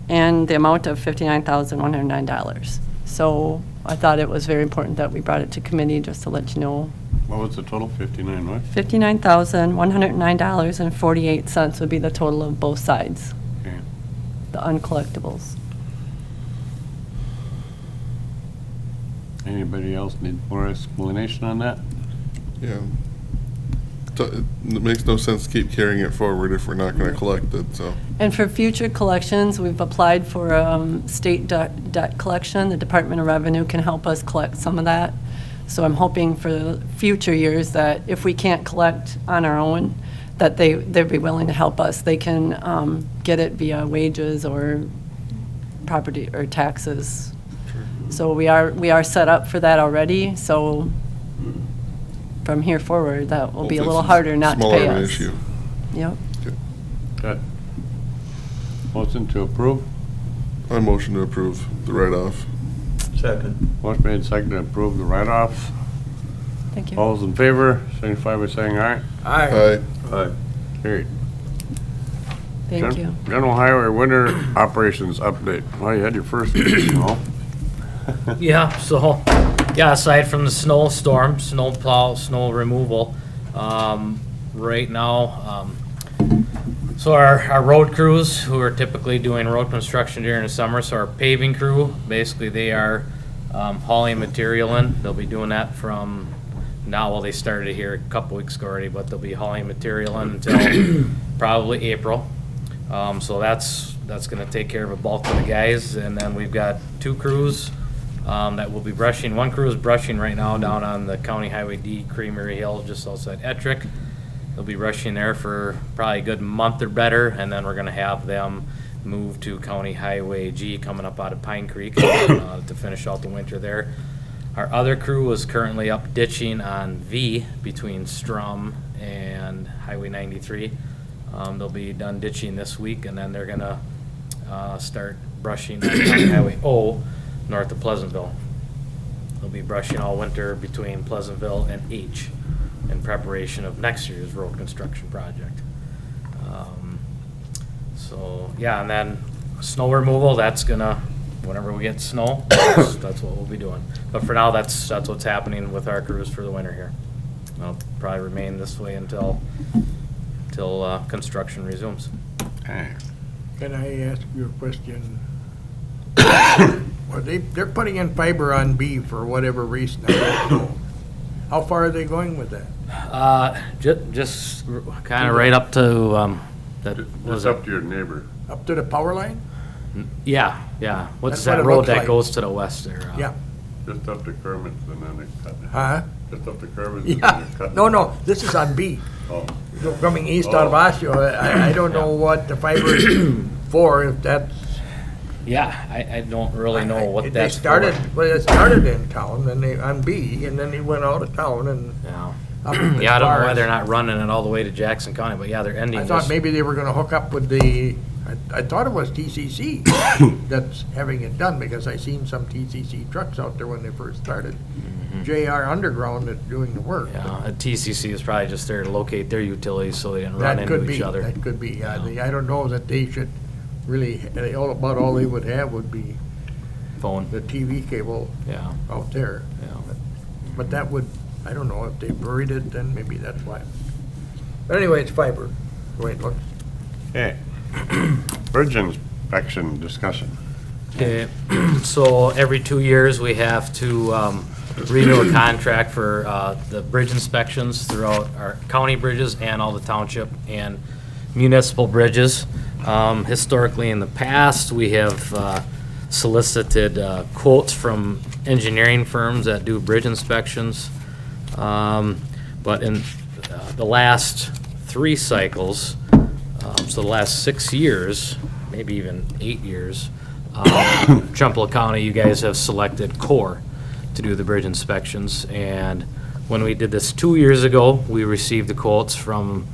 And the amount of $59,109. So I thought it was very important that we brought it to committee just to let you know. What was the total, 59 what? $59,109.48 would be the total of both sides, Okay. the uncollectibles. Anybody else need more explanation on that? Yeah. It makes no sense to keep carrying it forward if we're not going to collect it, so. And for future collections, we've applied for state debt collection. The Department of Revenue can help us collect some of that. So I'm hoping for future years that if we can't collect on our own, that they'd be willing to help us. They can get it via wages or property or taxes. So we are set up for that already, so from here forward, that will be a little harder not to pay us. Smaller of an issue. Yep. Good. Motion to approve? I motion to approve the write-off. Second. Motion made, seconded to approve the write-offs. Thank you. All those in favor, signify by saying aye. Aye. Aye. Carried. Thank you. General Highway Winter Operations Update. Well, you had your first, Yeah, so, yeah, aside from the snowstorm, snow plow, snow removal, right now, so our road crews who are typically doing road construction during the summer, so our paving crew, basically they are hauling material in. They'll be doing that from now, well, they started here a couple weeks ago already, but they'll be hauling material in until probably April. So that's gonna take care of a bulk of the guys, and then we've got two crews that will be brushing. One crew is brushing right now down on the County Highway D, Creamery Hill, just outside Ettrick. They'll be brushing there for probably a good month or better, and then we're gonna have them move to County Highway G coming up out of Pine Creek to finish out the winter there. Our other crew is currently up ditching on V between Strum and Highway 93. They'll be done ditching this week, and then they're gonna start brushing on County Highway O north of Pleasantville. They'll be brushing all winter between Pleasantville and H in preparation of next year's road construction project. So, yeah, and then snow removal, that's gonna, whenever we get snow, that's what we'll be doing. But for now, that's what's happening with our crews for the winter here. It'll probably remain this way until construction resumes. Okay. Can I ask you a question? Well, they're putting in fiber on B for whatever reason. I don't know. How far are they going with that? Just kind of right up to, that, was Just up to your neighbor. Up to the power line? Yeah. What's That's what that it road looks that like. goes to the west there? Yeah. Just up to Kermit's and then they cut it. Huh? Just up to Kermit's and then Yeah. they cut it. No, this is on B. Oh. So coming east out of Osceola, I don't know what the fiber is for, if that's. Yeah, I don't really know what They that's started, for. well, it started in town, then they, on B, and then they went out of town and. Yeah. up as Yeah, I don't know far why as- they're not running it all the way to Jackson County, but yeah, they're ending I this. thought maybe they were gonna hook up with the, I thought it was TCC that's having it done, because I seen some TCC trucks out there when they first started. JR Underground that's doing the work. Yeah, TCC is probably just there to locate their utilities so they didn't run That could into be, each other. that could be, I don't know that they should really, about all they would have would be Phone. the TV cable Yeah. out there. Yeah. But that would, I don't know, if they buried it, then maybe that's why. But anyway, it's fiber, the way it looks. Okay. Bridge inspection discussion. Okay, so every 2 years, we have to renew a contract for the bridge inspections throughout our county bridges and all the township and municipal bridges. Historically, in the past, we have solicited quotes from engineering firms that do bridge inspections. But in the last 3 cycles, so the last 6 years, maybe even 8 years, Trempealeau County, you guys have selected Core to do the bridge inspections. And when we did this 2 years ago, we received the quotes from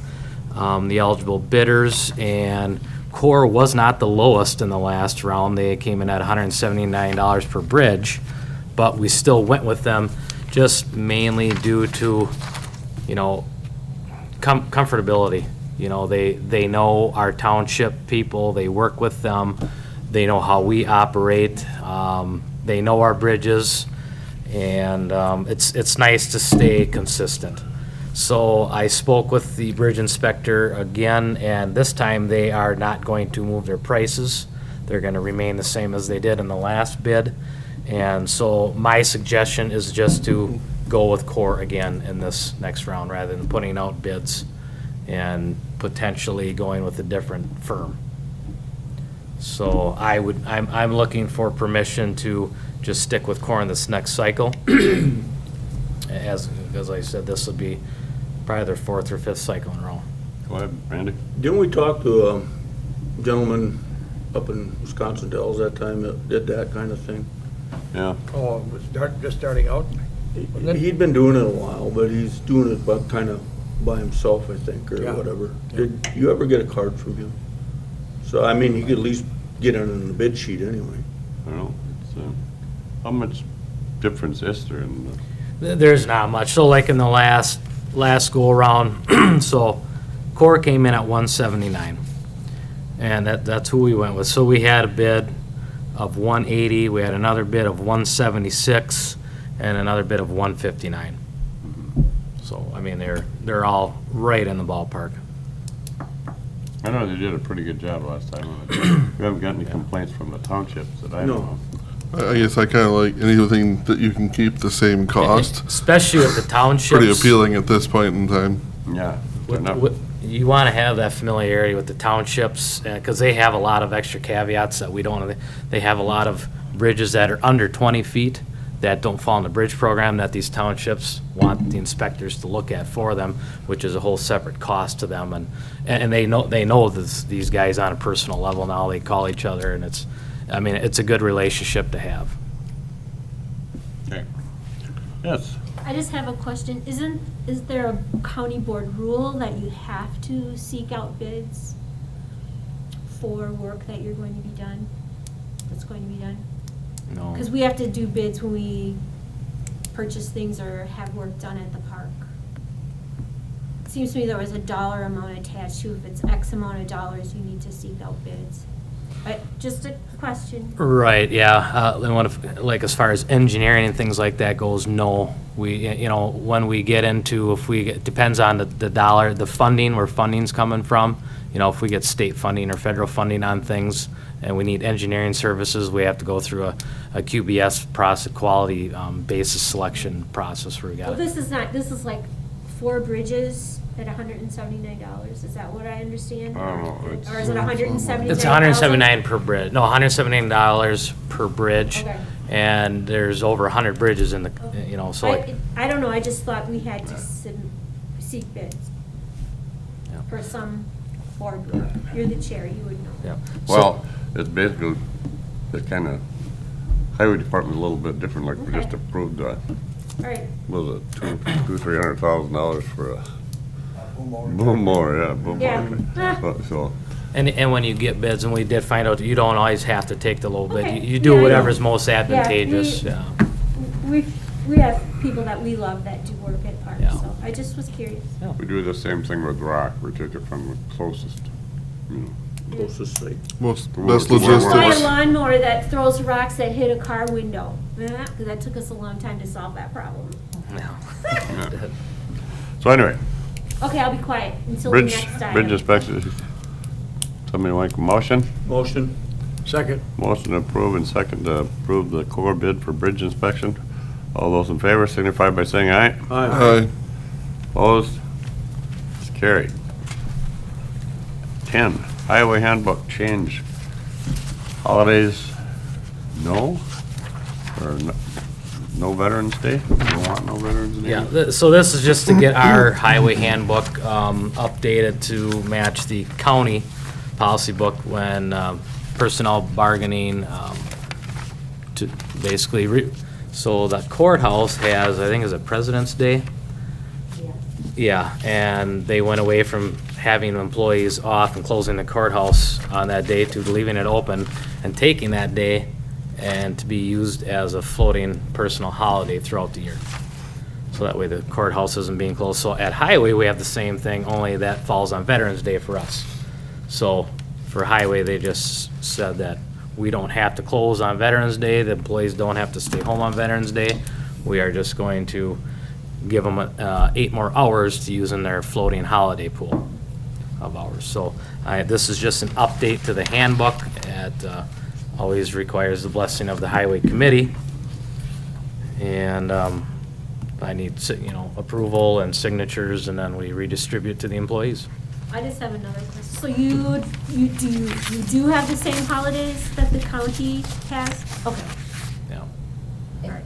the eligible bidders, and Core was not the lowest in the last round. They came in at $179 per bridge, but we still went with them just mainly due to, you know, comfortability. You know, they know our township people, they work with them, they know how we operate, they know our bridges, and it's nice to stay consistent. So I spoke with the bridge inspector again, and this time they are not going to move their prices. They're going to remain the same as they did in the last bid. And so my suggestion is just to go with Core again in this next round rather than putting out bids and potentially going with a different firm. So I'm looking for permission to just stick with Core in this next cycle. As I said, this will be probably their 4th or 5th cycle in a row. Go ahead, Randy. Didn't we talk to a gentleman up in Wisconsin Dells that time that did that kind of thing? Yeah. Oh, it was just starting out? He'd been doing it a while, but he's doing it but kind of by himself, I think, or Yeah. whatever. Did you ever get a card from him? So, I mean, you could at least get it on the bid sheet anyway. I don't know. It's, how much difference is there in the? There's not much. So like in the last go around, so Core came in at 179, and that's who we went with. So we had a bid of 180, we had another bid of 176, and another bid of 159. So I mean they're all right in the ballpark. I know they did a pretty good job last time. We haven't got any complaints from the townships that I know of. I guess I kind of like anything that you can keep the same cost. Especially with the townships. Pretty appealing at this point in time. Yeah. You want to have that familiarity with the townships, because they have a lot of extra caveats that we don't. They have a lot of bridges that are under 20 feet that don't fall in the bridge program that these townships want the inspectors to look at for them, which is a whole separate cost to them. And they know these guys on a personal level now. They call each other, and it's a good relationship to have. Okay. Yes. I just have a question. Is there a county board rule that you have to seek out bids for work that you're going to be done, that's going to be done? No. Because we have to do bids when we purchase things or have work done at the park. It seems to me there was a dollar amount attached to, if it's X amount of dollars, you need to seek out bids. Just a question. Right, yeah. Like as far as engineering and things like that goes, no. When we get into, it depends on the dollar, the funding, where funding's coming from. If we get state funding or federal funding on things and we need engineering services, we have to go through a QBS process, quality basis selection process where we got Well, this is like 4 bridges at $179. Is that what I understand? Or is it $179? It's $179 per bridge. No, $179 per bridge. Okay. And there's over 100 bridges in the, so like. I don't know, I just thought we had to seek bids Yeah. for some board group. You're the chair, you would know. Yeah. Well, it's basically, it's kind of, highway department's a little bit different, like we just approved, All right. was it $300,000 for a boom mower, yeah, boom Yeah. mower. So, And when you get bids, and we did find out, you don't always have to take the low bid. Okay. You do Yeah, whatever's most advantageous, Yeah, yeah. we have people that we love that do work at parks, Yeah. so I just was curious. we do the same thing with rock, we take it from the closest, Closest site. Most Best best Buy a logistics. lawnmower that throws rocks that hit a car window. Because that took us a long time to solve that problem. So anyway, Okay, I'll be quiet until the bridge next item. inspection. Somebody like a motion? Motion. Second. Motion to approve and second to approve the core bid for bridge inspection. All those in favor signify by saying aye. Aye. Opposed? It's carried. 10, Highway Handbook change. Holidays, no? Or no Veterans Day? You don't want no Veterans Day? Yeah, so this is just to get our highway handbook updated to match the county policy book when personnel bargaining to basically, so the courthouse has, I think, is it President's Day? Yeah, and they went away from having employees off and closing the courthouse on that day to leaving it open and taking that day and to be used as a floating personal holiday throughout the year. So that way the courthouse isn't being closed. So at Highway, we have the same thing, only that falls on Veterans Day for us. So for Highway, they just said that we don't have to close on Veterans Day, the employees don't have to stay home on Veterans Day. We are just going to give them 8 more hours to use in their floating holiday pool of hours. So this is just an update to the handbook. It always requires the blessing of the Highway Committee. And I need, approval and signatures, and then we redistribute to the employees. I just have another question. So you do have the same holidays that the county has? Okay. Yeah.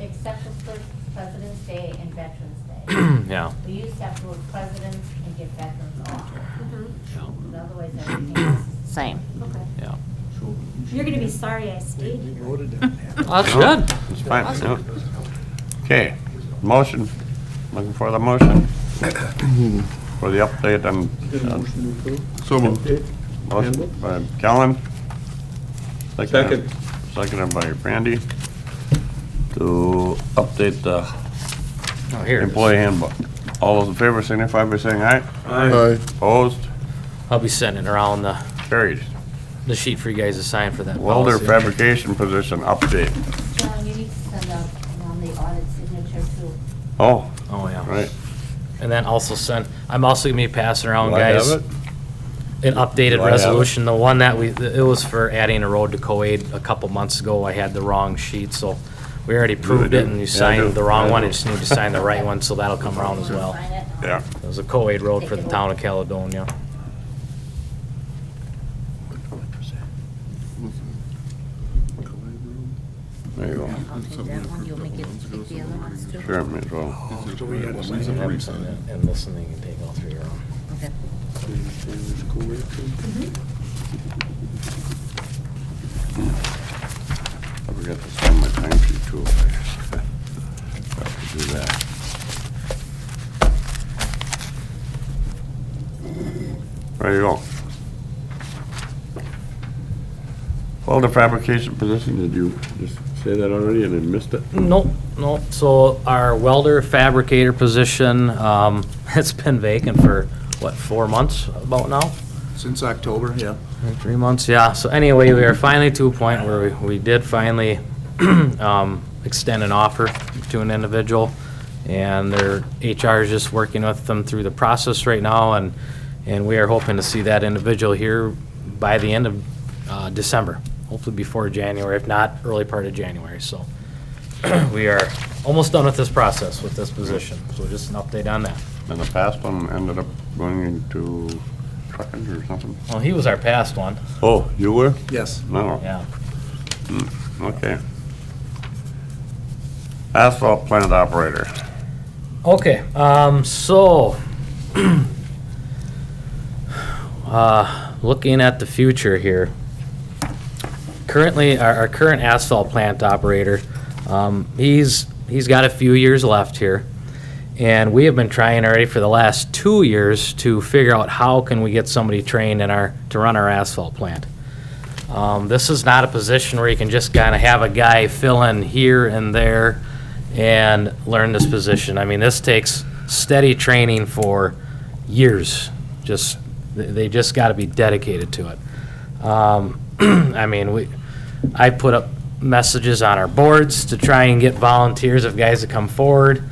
Except for President's Day and Veterans Day. Yeah. We used to have to go with presidents and get veterans off. Yeah. But otherwise, everything is the same. Okay. Yeah. You're gonna be sorry I stayed here. That's good. It's fine, yeah. Okay, motion, looking for the motion. For the update on. So moved. Motion by Kellen. Seconded by Randy to update the Here it is. employee handbook. All those in favor signify by saying aye. Aye. Opposed? I'll be sending around Carried. the sheet for you guys to sign for that Welder policy. fabrication position update. John, you need to send out on the audit signature too. Oh, Oh, yeah. right. And then also I'm also gonna be passing around, Do I have guys, it? an updated Do I have it? resolution. The one that it was for adding a road to Coed a couple months ago. I had the wrong sheet, so we already proved it, and you Yeah, I do. signed the wrong I one. do. You just need to sign the right one, so that'll come around as well. Sign it. Yeah. It was a Coed road for the town of Caledonia. There you go. I'll take that one. You'll make it, take the other ones too? Sure, may as well. And listening and take all three around. Okay. I forgot to sign my time sheet too. I have to do that. There you go. Welder fabrication position, did you just say that already and I missed it? Nope. So our welder fabricator position, it's been vacant for, 4 months about now? Since October, yeah. 3 months, yeah. So anyway, we are finally to a point where we did finally extend an offer to an individual, and their HR is just working with them through the process right now, and we are hoping to see that individual here by the end of December, hopefully before January, if not early part of January. So we are almost done with this process with this position. So just an update on that. And the past one ended up going into trucking or something? Well, he was our past one. Oh, you were? Yes. No. Yeah. Okay. Asphalt plant operator. Okay, so, looking at the future here, currently, our current asphalt plant operator, he's got a few years left here, and we have been trying already for the last 2 years to figure out how can we get somebody trained to run our asphalt plant. This is not a position where you can just kind of have a guy fill in here and there and learn this position. I mean, this takes steady training for years. They just got to be dedicated to it. I mean, I put up messages on our boards to try and get volunteers of guys to come forward.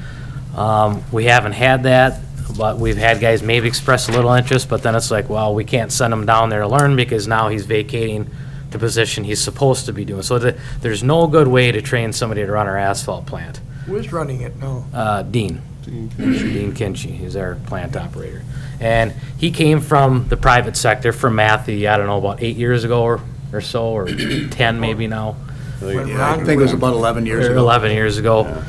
We haven't had that, but we've had guys maybe express a little interest, but then it's like, well, we can't send him down there to learn because now he's vacating the position he's supposed to be doing. So there's no good way to train somebody to run our asphalt plant. Who is running it now? Dean Kinchy, he's our plant operator. And he came from the private sector, from Matthew, I don't know, about 8 years ago or so, or 10 maybe now. Yeah, I think it was about 11 years ago. 11 years ago.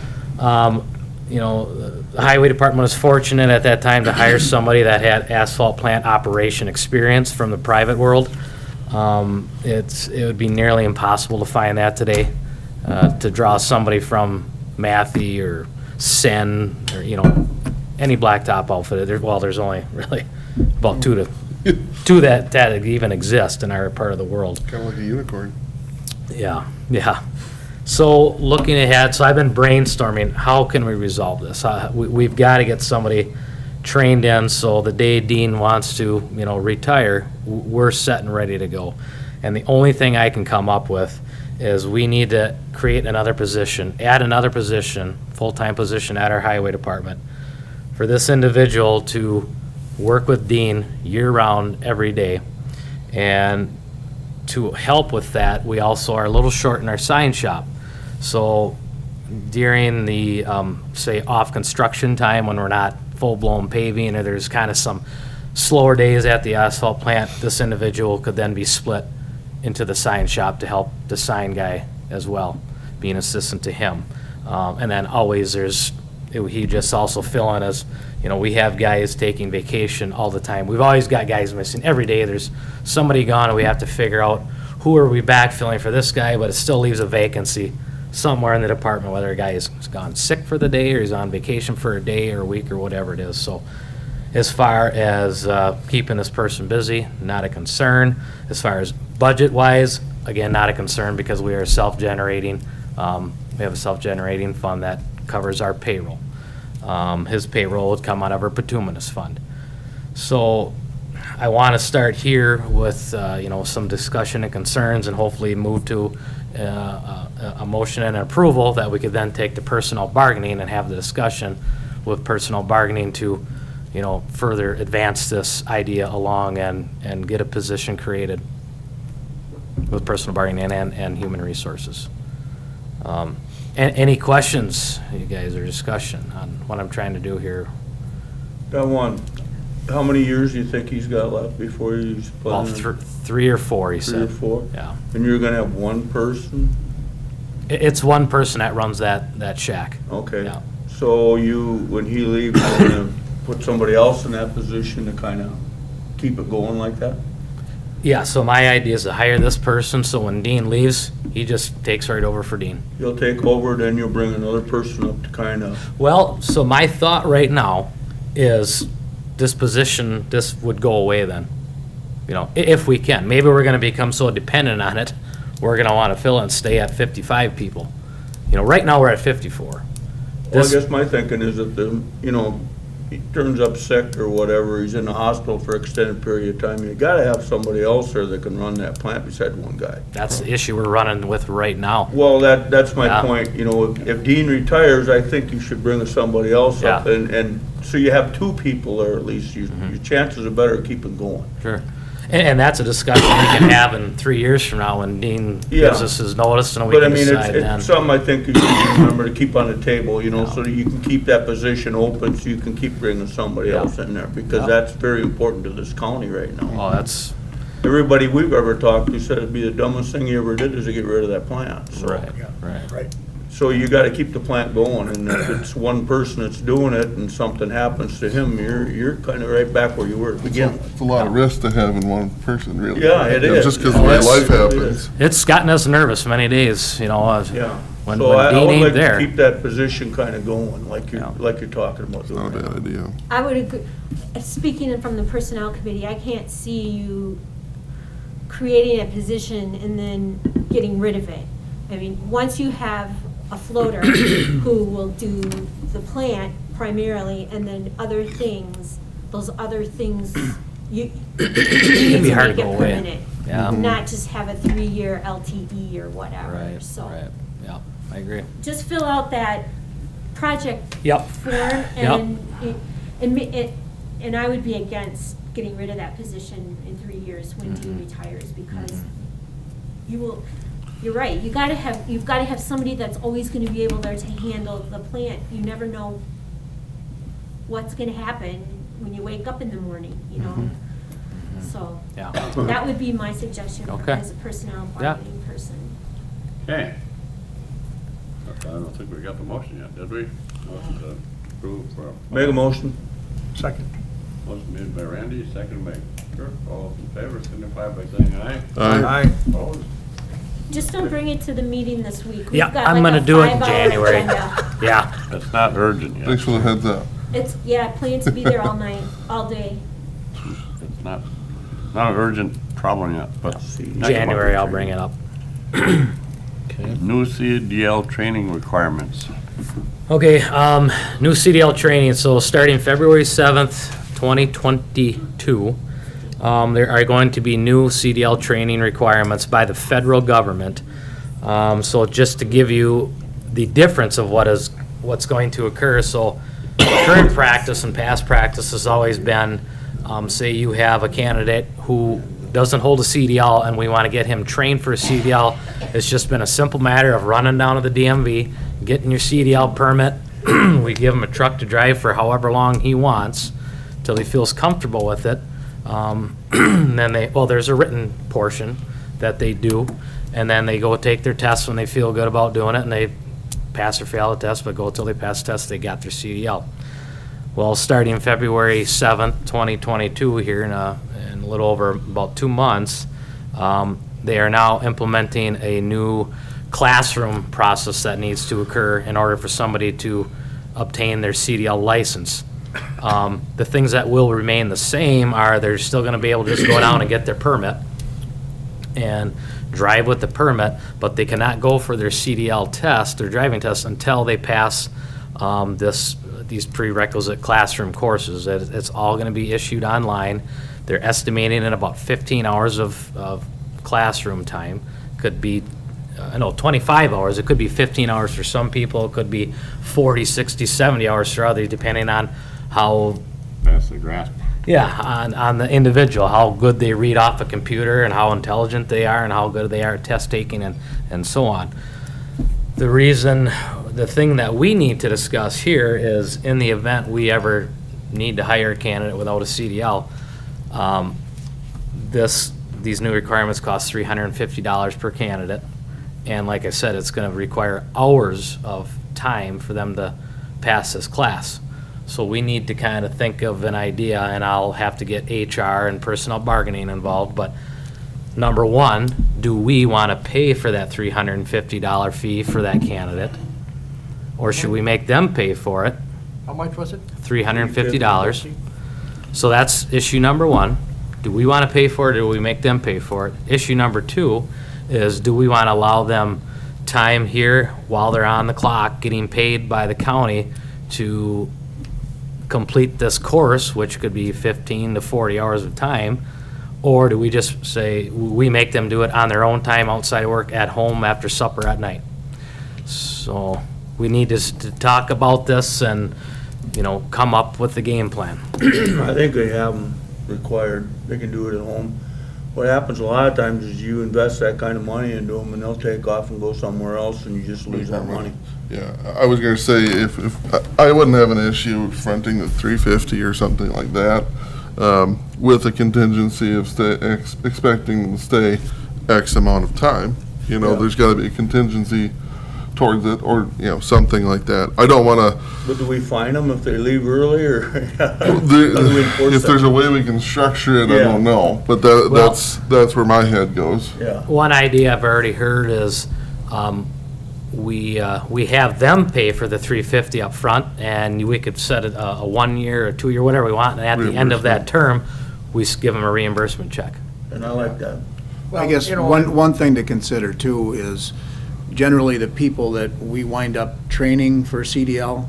You know, the highway department was fortunate at that time to hire somebody that had asphalt plant operation experience from the private world. It would be nearly impossible to find that today, to draw somebody from Matthew or Sen, or, any blacktop outfit, there's only really about two that even exist in our part of the world. Kind of like a unicorn. Yeah, yeah. So looking ahead, so I've been brainstorming, how can we resolve this? We've got to get somebody trained in, so the day Dean wants to, retire, we're set and ready to go. And the only thing I can come up with is we need to create another position, add another position, full-time position at our highway department, for this individual to work with Dean year-round, every day. And to help with that, we also are a little short in our sign shop. So during the, say, off-construction time, when we're not full-blown paving, or there's kind of some slower days at the asphalt plant, this individual could then be split into the sign shop to help the sign guy as well, be an assistant to him. And then always he just also fill in as, we have guys taking vacation all the time. We've always got guys missing. Every day there's somebody gone, and we have to figure out who are we backfilling for this guy, but it still leaves a vacancy somewhere in the department, whether a guy has gone sick for the day or he's on vacation for a day or a week or whatever it is. So as far as keeping this person busy, not a concern. As far as budget-wise, again, not a concern, because we are self-generating. We have a self-generating fund that covers our payroll. His payroll would come out of our bituminous fund. So I want to start here with, some discussion and concerns, and hopefully move to a motion and approval that we could then take to personnel bargaining and have the discussion with personnel bargaining to, further advance this idea along and get a position created with personnel bargaining and human resources. Any questions, you guys, or discussion on what I'm trying to do here? Got one. How many years do you think he's got left before he's Well, planning? 3 or 4, he said. 3 or 4? Yeah. And you're gonna have one person? It's one person that runs that shack. Okay. Yeah. So when he leaves, you're gonna put somebody else in that position to kind of keep it going like that? Yeah, so my idea is to hire this person, so when Dean leaves, he just takes right over for Dean. You'll take over, then you'll bring another person up to kind of... Well, so my thought right now is this would go away then, if we can. Maybe we're gonna become so dependent on it, we're gonna wanna fill it and stay at 55 people. Right now, we're at 54. Well, I guess my thinking is that he turns up sick or whatever, he's in the hospital for an extended period of time, you gotta have somebody else there that can run that plant beside one guy. That's the issue we're running with right now. Well, that's my Yeah. point, if Dean retires, I think you should bring somebody else up, Yeah. and so you have 2 people there at least, your chances are better of keeping going. Sure. And that's a discussion we can have in 3 years from now when Dean gives us his notice, and we But I can mean, decide then. it's something I think you should remember to keep on the table, so that you can keep that position open, so you can keep bringing somebody else in there, because Yeah. that's very important to this county right now. Oh, that's, Everybody we've ever talked to said it'd be the dumbest thing you ever did is to get rid of that plant, so. right. So you gotta keep the plant going, and if it's one person that's doing it and something happens to him, you're kinda right back where you were to begin with. It's a lot of risk to have in one person, really. Yeah, it is. Just because the way life happens. It's gotten us nervous many days, Yeah. when So I Dean would like ain't to there. keep that position kinda going, like you're talking about doing. Not a bad idea. I would agree, speaking from the personnel committee, I can't see you creating a position and then getting rid of it. I mean, once you have a floater who will do the plant primarily, and then other things, those other things, you need be to hard make to it go away. permanent. Yeah. Not just have a 3-year LTE or whatever, Right, so. right, yeah, I agree. Just fill out that project Yep. form, Yep. and I would be against getting rid of that position in 3 years when Dean retires, because you're right, you've gotta have somebody that's always gonna be able there to handle the plant. You never know what's gonna happen when you wake up in the morning, So, Yeah. that would be my suggestion Okay. as a personnel Yeah. bargaining person. Okay. I don't think we got the motion yet, did we? Motion to approve. Make a motion. Second. Motion made by Randy, seconded by Kirk. All those in favor signify by saying aye. Aye. Opposed? Just don't bring it to the meeting this week. We've Yeah, got I'm like gonna a do it in 5-hour January. agenda. Yeah. That's not urgent yet. Thanks for the heads up. It's, yeah, I plan to be there all night, all day. It's not an urgent problem yet, but. January, I'll bring it up. New CDL training requirements. Okay, new CDL training, so starting February 7th, 2022, there are going to be new CDL training requirements by the federal government. So just to give you the difference of what's going to occur, so current practice and past practice has always been, say you have a candidate who doesn't hold a CDL and we want to get him trained for a CDL. It's just been a simple matter of running down to the DMV, getting your CDL permit. We give him a truck to drive for however long he wants till he feels comfortable with it. Then there's a written portion that they do, and then they go take their tests when they feel good about doing it, and they pass or fail the test, but go till they pass the test, they got their CDL. Well, starting February 7th, 2022 here in a little over about 2 months, they are now implementing a new classroom process that needs to occur in order for somebody to obtain their CDL license. The things that will remain the same are they're still going to be able to just go down and get their permit and drive with the permit, but they cannot go for their CDL test, their driving test, until they pass these prerequisite classroom courses. It's all going to be issued online. They're estimating in about 15 hours of classroom time. Could be 25 hours. It could be 15 hours for some people. It could be 40, 60, 70 hours for others, depending on how That's the grasp. Yeah, on the individual, how good they read off a computer and how intelligent they are and how good they are at test taking and so on. The thing that we need to discuss here is in the event we ever need to hire a candidate without a CDL, these new requirements cost $350 per candidate. And like I said, it's going to require hours of time for them to pass this class. So we need to kind of think of an idea, and I'll have to get HR and personnel bargaining involved, but number one, do we want to pay for that $350 fee for that candidate? Or should we make them pay for it? How much was it? $350. So that's issue number one. Do we want to pay for it, or do we make them pay for it? Issue number two is, do we want to allow them time here while they're on the clock getting paid by the county to complete this course, which could be 15 to 40 hours of time? Or do we just say we make them do it on their own time outside of work, at home, after supper, at night? So we need to talk about this and, come up with the game plan. I think they have them required. They can do it at home. What happens a lot of times is you invest that kind of money into them and they'll take off and go somewhere else and you just lose that money. Yeah, I was gonna say, if I wouldn't have an issue fronting the $350 or something like that, with a contingency of expecting them to stay X amount of time. There's gotta be a contingency towards it, or, something like that. I don't wanna. But do we fine them if they leave early, or? How do we enforce If that? there's a way we can structure it, I Yeah. don't know, but that's where my head goes. Yeah. One idea I've already heard is we have them pay for the $350 up front, and we could set it a 1 year or 2 year, whatever we want, and at the end of that term, we give them a reimbursement check. And I like that. I guess one thing to consider too is generally the people that we wind up training for CDL,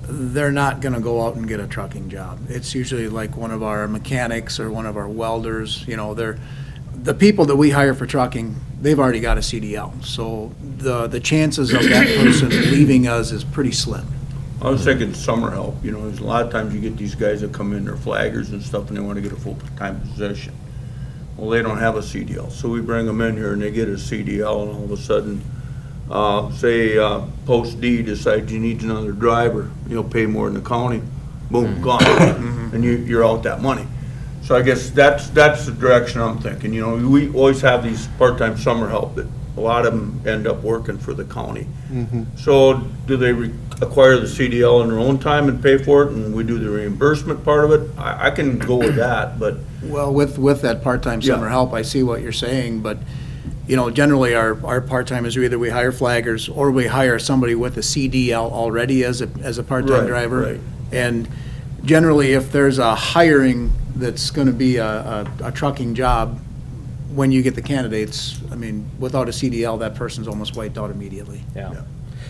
they're not gonna go out and get a trucking job. It's usually like one of our mechanics or one of our welders, the people that we hire for trucking, they've already got a CDL. So the chances of that person leaving us is pretty slim. I was thinking summer help, there's a lot of times you get these guys that come in, they're flaggers and stuff, and they want to get a full-time position. Well, they don't have a CDL, so we bring them in here and they get a CDL, and all of a sudden, say Post D decides you need another driver, pay more than the county, boom, gone, and you're out that money. So I guess that's the direction I'm thinking. We always have these part-time summer help that a lot of them end up working for the county. So do they acquire the CDL in their own time and pay for it, and we do the reimbursement part of it? I can go with that, but. Well, with that part-time summer help, I see what you're saying, but, generally our part-timers, either we hire flaggers or we hire somebody with a CDL already as a part-time Right, driver. right. And generally, if there's a hiring that's going to be a trucking job, when you get the candidates, I mean, without a CDL, that person's almost wiped out immediately. Yeah.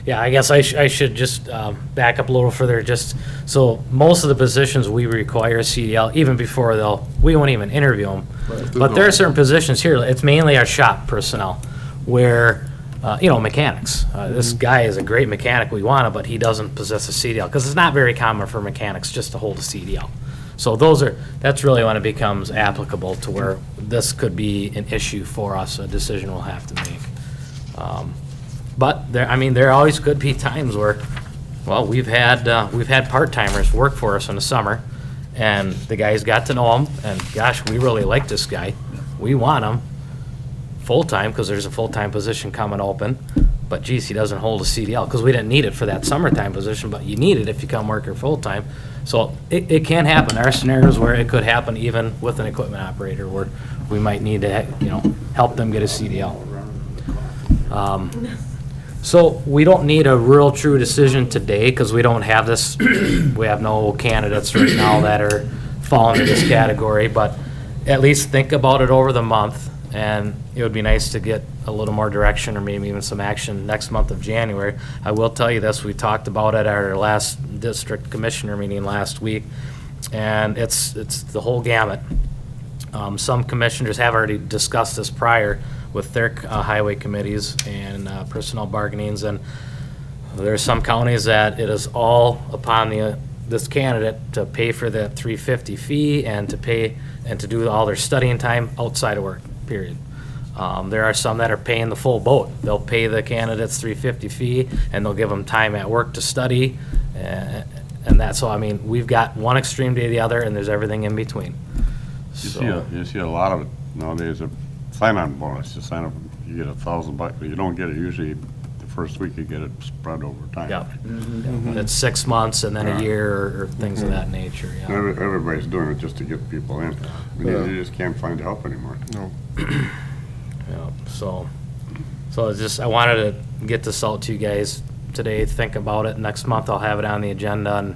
Yeah, I guess I should just back up a little further, just, so most of the positions we require a CDL, even before we won't even interview them. Right. But there are certain positions here, it's mainly our shop personnel, where, mechanics. This guy is a great mechanic, we want him, but he doesn't possess a CDL, because it's not very common for mechanics just to hold a CDL. So that's really when it becomes applicable to where this could be an issue for us, a decision we'll have to make. But there always could be times where, well, we've had part-timers work for us in the summer, and the guys got to know him, and gosh, we really like this guy. We want him full-time, because there's a full-time position coming open, but geez, he doesn't hold a CDL, because we didn't need it for that summertime position, but you need it if you come working full-time. So it can happen. There are scenarios where it could happen even with an equipment operator, where we might need to, help them get a CDL. So we don't need a real true decision today, because we don't have this, we have no candidates right now that fall into this category, but at least think about it over the month, and it would be nice to get a little more direction, or maybe even some action next month of January. I will tell you this, we talked about it at our last district commissioner meeting last week, and it's the whole gamut. Some commissioners have already discussed this prior with their highway committees and personnel bargainings, and there's some counties that it is all upon this candidate to pay for the $350 fee and to do all their studying time outside of work, period. There are some that are paying the full boat. They'll pay the candidates $350 fee, and they'll give them time at work to study, and that's all. We've got one extreme to the other, and there's everything in between. You see a lot of it nowadays, a sign-on bonus. You sign up, you get $1,000, but you don't get it usually the first week. You get it spread over time. Yeah. It's 6 months and then a year, or things of that nature, yeah. Everybody's doing it just to get people in. You just can't find help anymore. No. Yeah, so it's just, I wanted to get this out to you guys today, think about it. Next month I'll have it on the agenda, and,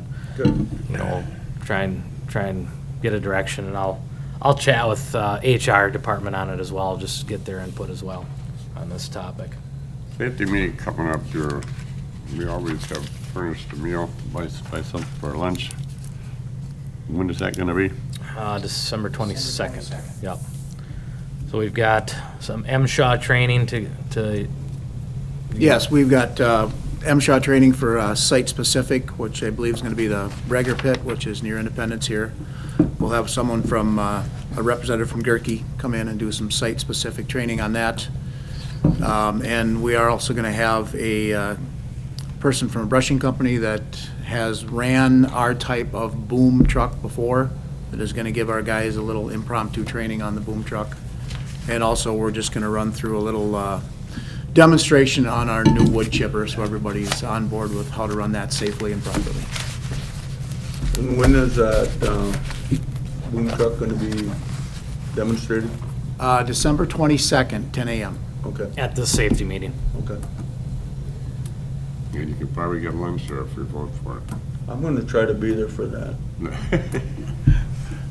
try and get a direction, and I'll chat with HR department on it as well, just get their input as well on this topic. Safety meeting coming up here. We always have furnished a meal, buy something for lunch. When is that gonna be? December 22nd. Yep. So we've got some MSHA training to. Yes, we've got MSHA training for site-specific, which I believe is going to be the Brager Pit, which is near Independence here. We'll have someone from, a representative from Gerke come in and do some site-specific training on that. And we are also going to have a person from a brushing company that has ran our type of boom truck before, that is going to give our guys a little impromptu training on the boom truck. And also, we're just going to run through a little demonstration on our new wood chipper, so everybody's on board with how to run that safely and properly. And when is that boom truck going to be demonstrated? December 22nd, 10 a.m. Okay. At the safety meeting. Okay. And you could probably get lunch there if you vote for it. I'm going to try to be there for that.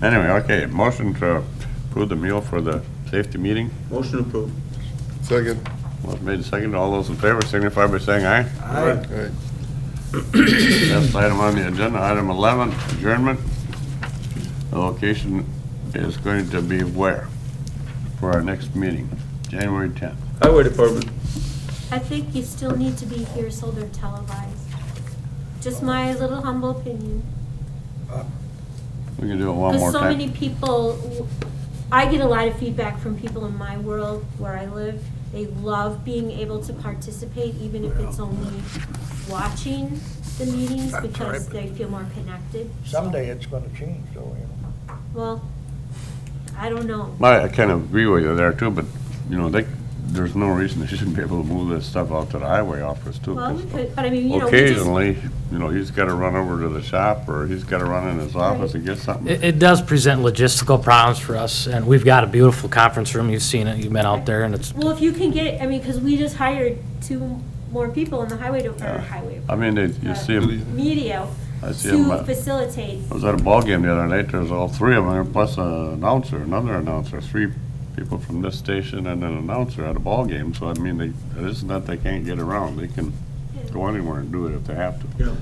Anyway, okay, motion to approve the meal for the safety meeting. Motion approved. Second. Motion made second. All those in favor signify by saying aye. Aye. Last item on the agenda, item 11, adjournment. The location is going to be where for our next meeting? January 10th. Highway Department. I think you still need to be here so they're televised. Just my little humble opinion. We can do it one Because more so time. many people, I get a lot of feedback from people in my world where I live. They love being able to participate, even if it's only watching the meetings, because they feel more connected. Someday it's gonna change, though, Well, I don't know. I kind of agree with you there too, but, there's no reason they shouldn't be able to move this stuff out to the highway office too. Well, 'cause we could, but I mean, we just. occasionally, he's got to run over to the shop, or he's got to run in his office and get something. It does present logistical problems for us, and we've got a beautiful conference room. You've seen it, you've been out there, and it's. Well, if you can get, because we just hired 2 more people in the highway department, I mean, you see 'em- media. I see 'em, to facilitate. I was at a ball game the other night, there was all three of them, there, plus an announcer, another announcer, three people from this station and an announcer at a ball game, so I mean, it isn't that they can't get around, they can go anywhere and do it if they have to. Yeah.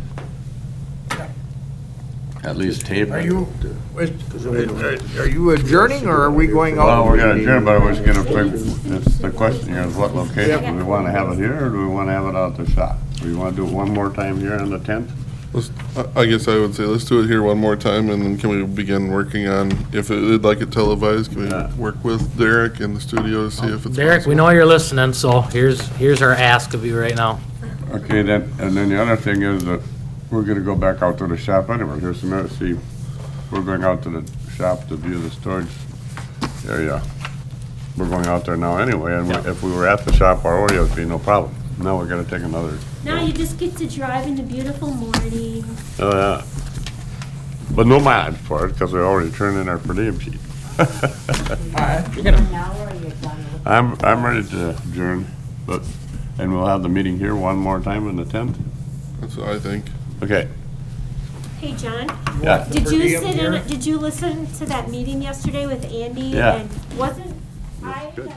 At least tape it. Are you adjourning, or are we going out? Well, we're gonna adjourn, but I was gonna, it's the question here is what location, do we wanna have it here, or do we wanna have it out at the shop? Do we wanna do it one more time here on the 10th? I guess I would say, let's do it here one more time, and then can we begin working on, if they'd like it televised, can we work with Derek in the studio to see if it's Derek, we know you're listening, so here's our ask of you right now. Okay, then, and then the other thing is that we're gonna go back out to the shop anyway. Here's some, see, we're going out to the shop to view the storage area. We're going out there now anyway, and if we were at the shop already, it would be no problem. Now we're gonna take another. Now you just get to drive in the beautiful morning. Oh, yeah. But no mileage for it, because we already turned in our per diem sheet. I'm ready to adjourn, but, and we'll have the meeting here one more time on the 10th? That's what I think. Okay. Hey, John? Yeah. Did you listen to that meeting yesterday with Andy? Yeah. And wasn't, I got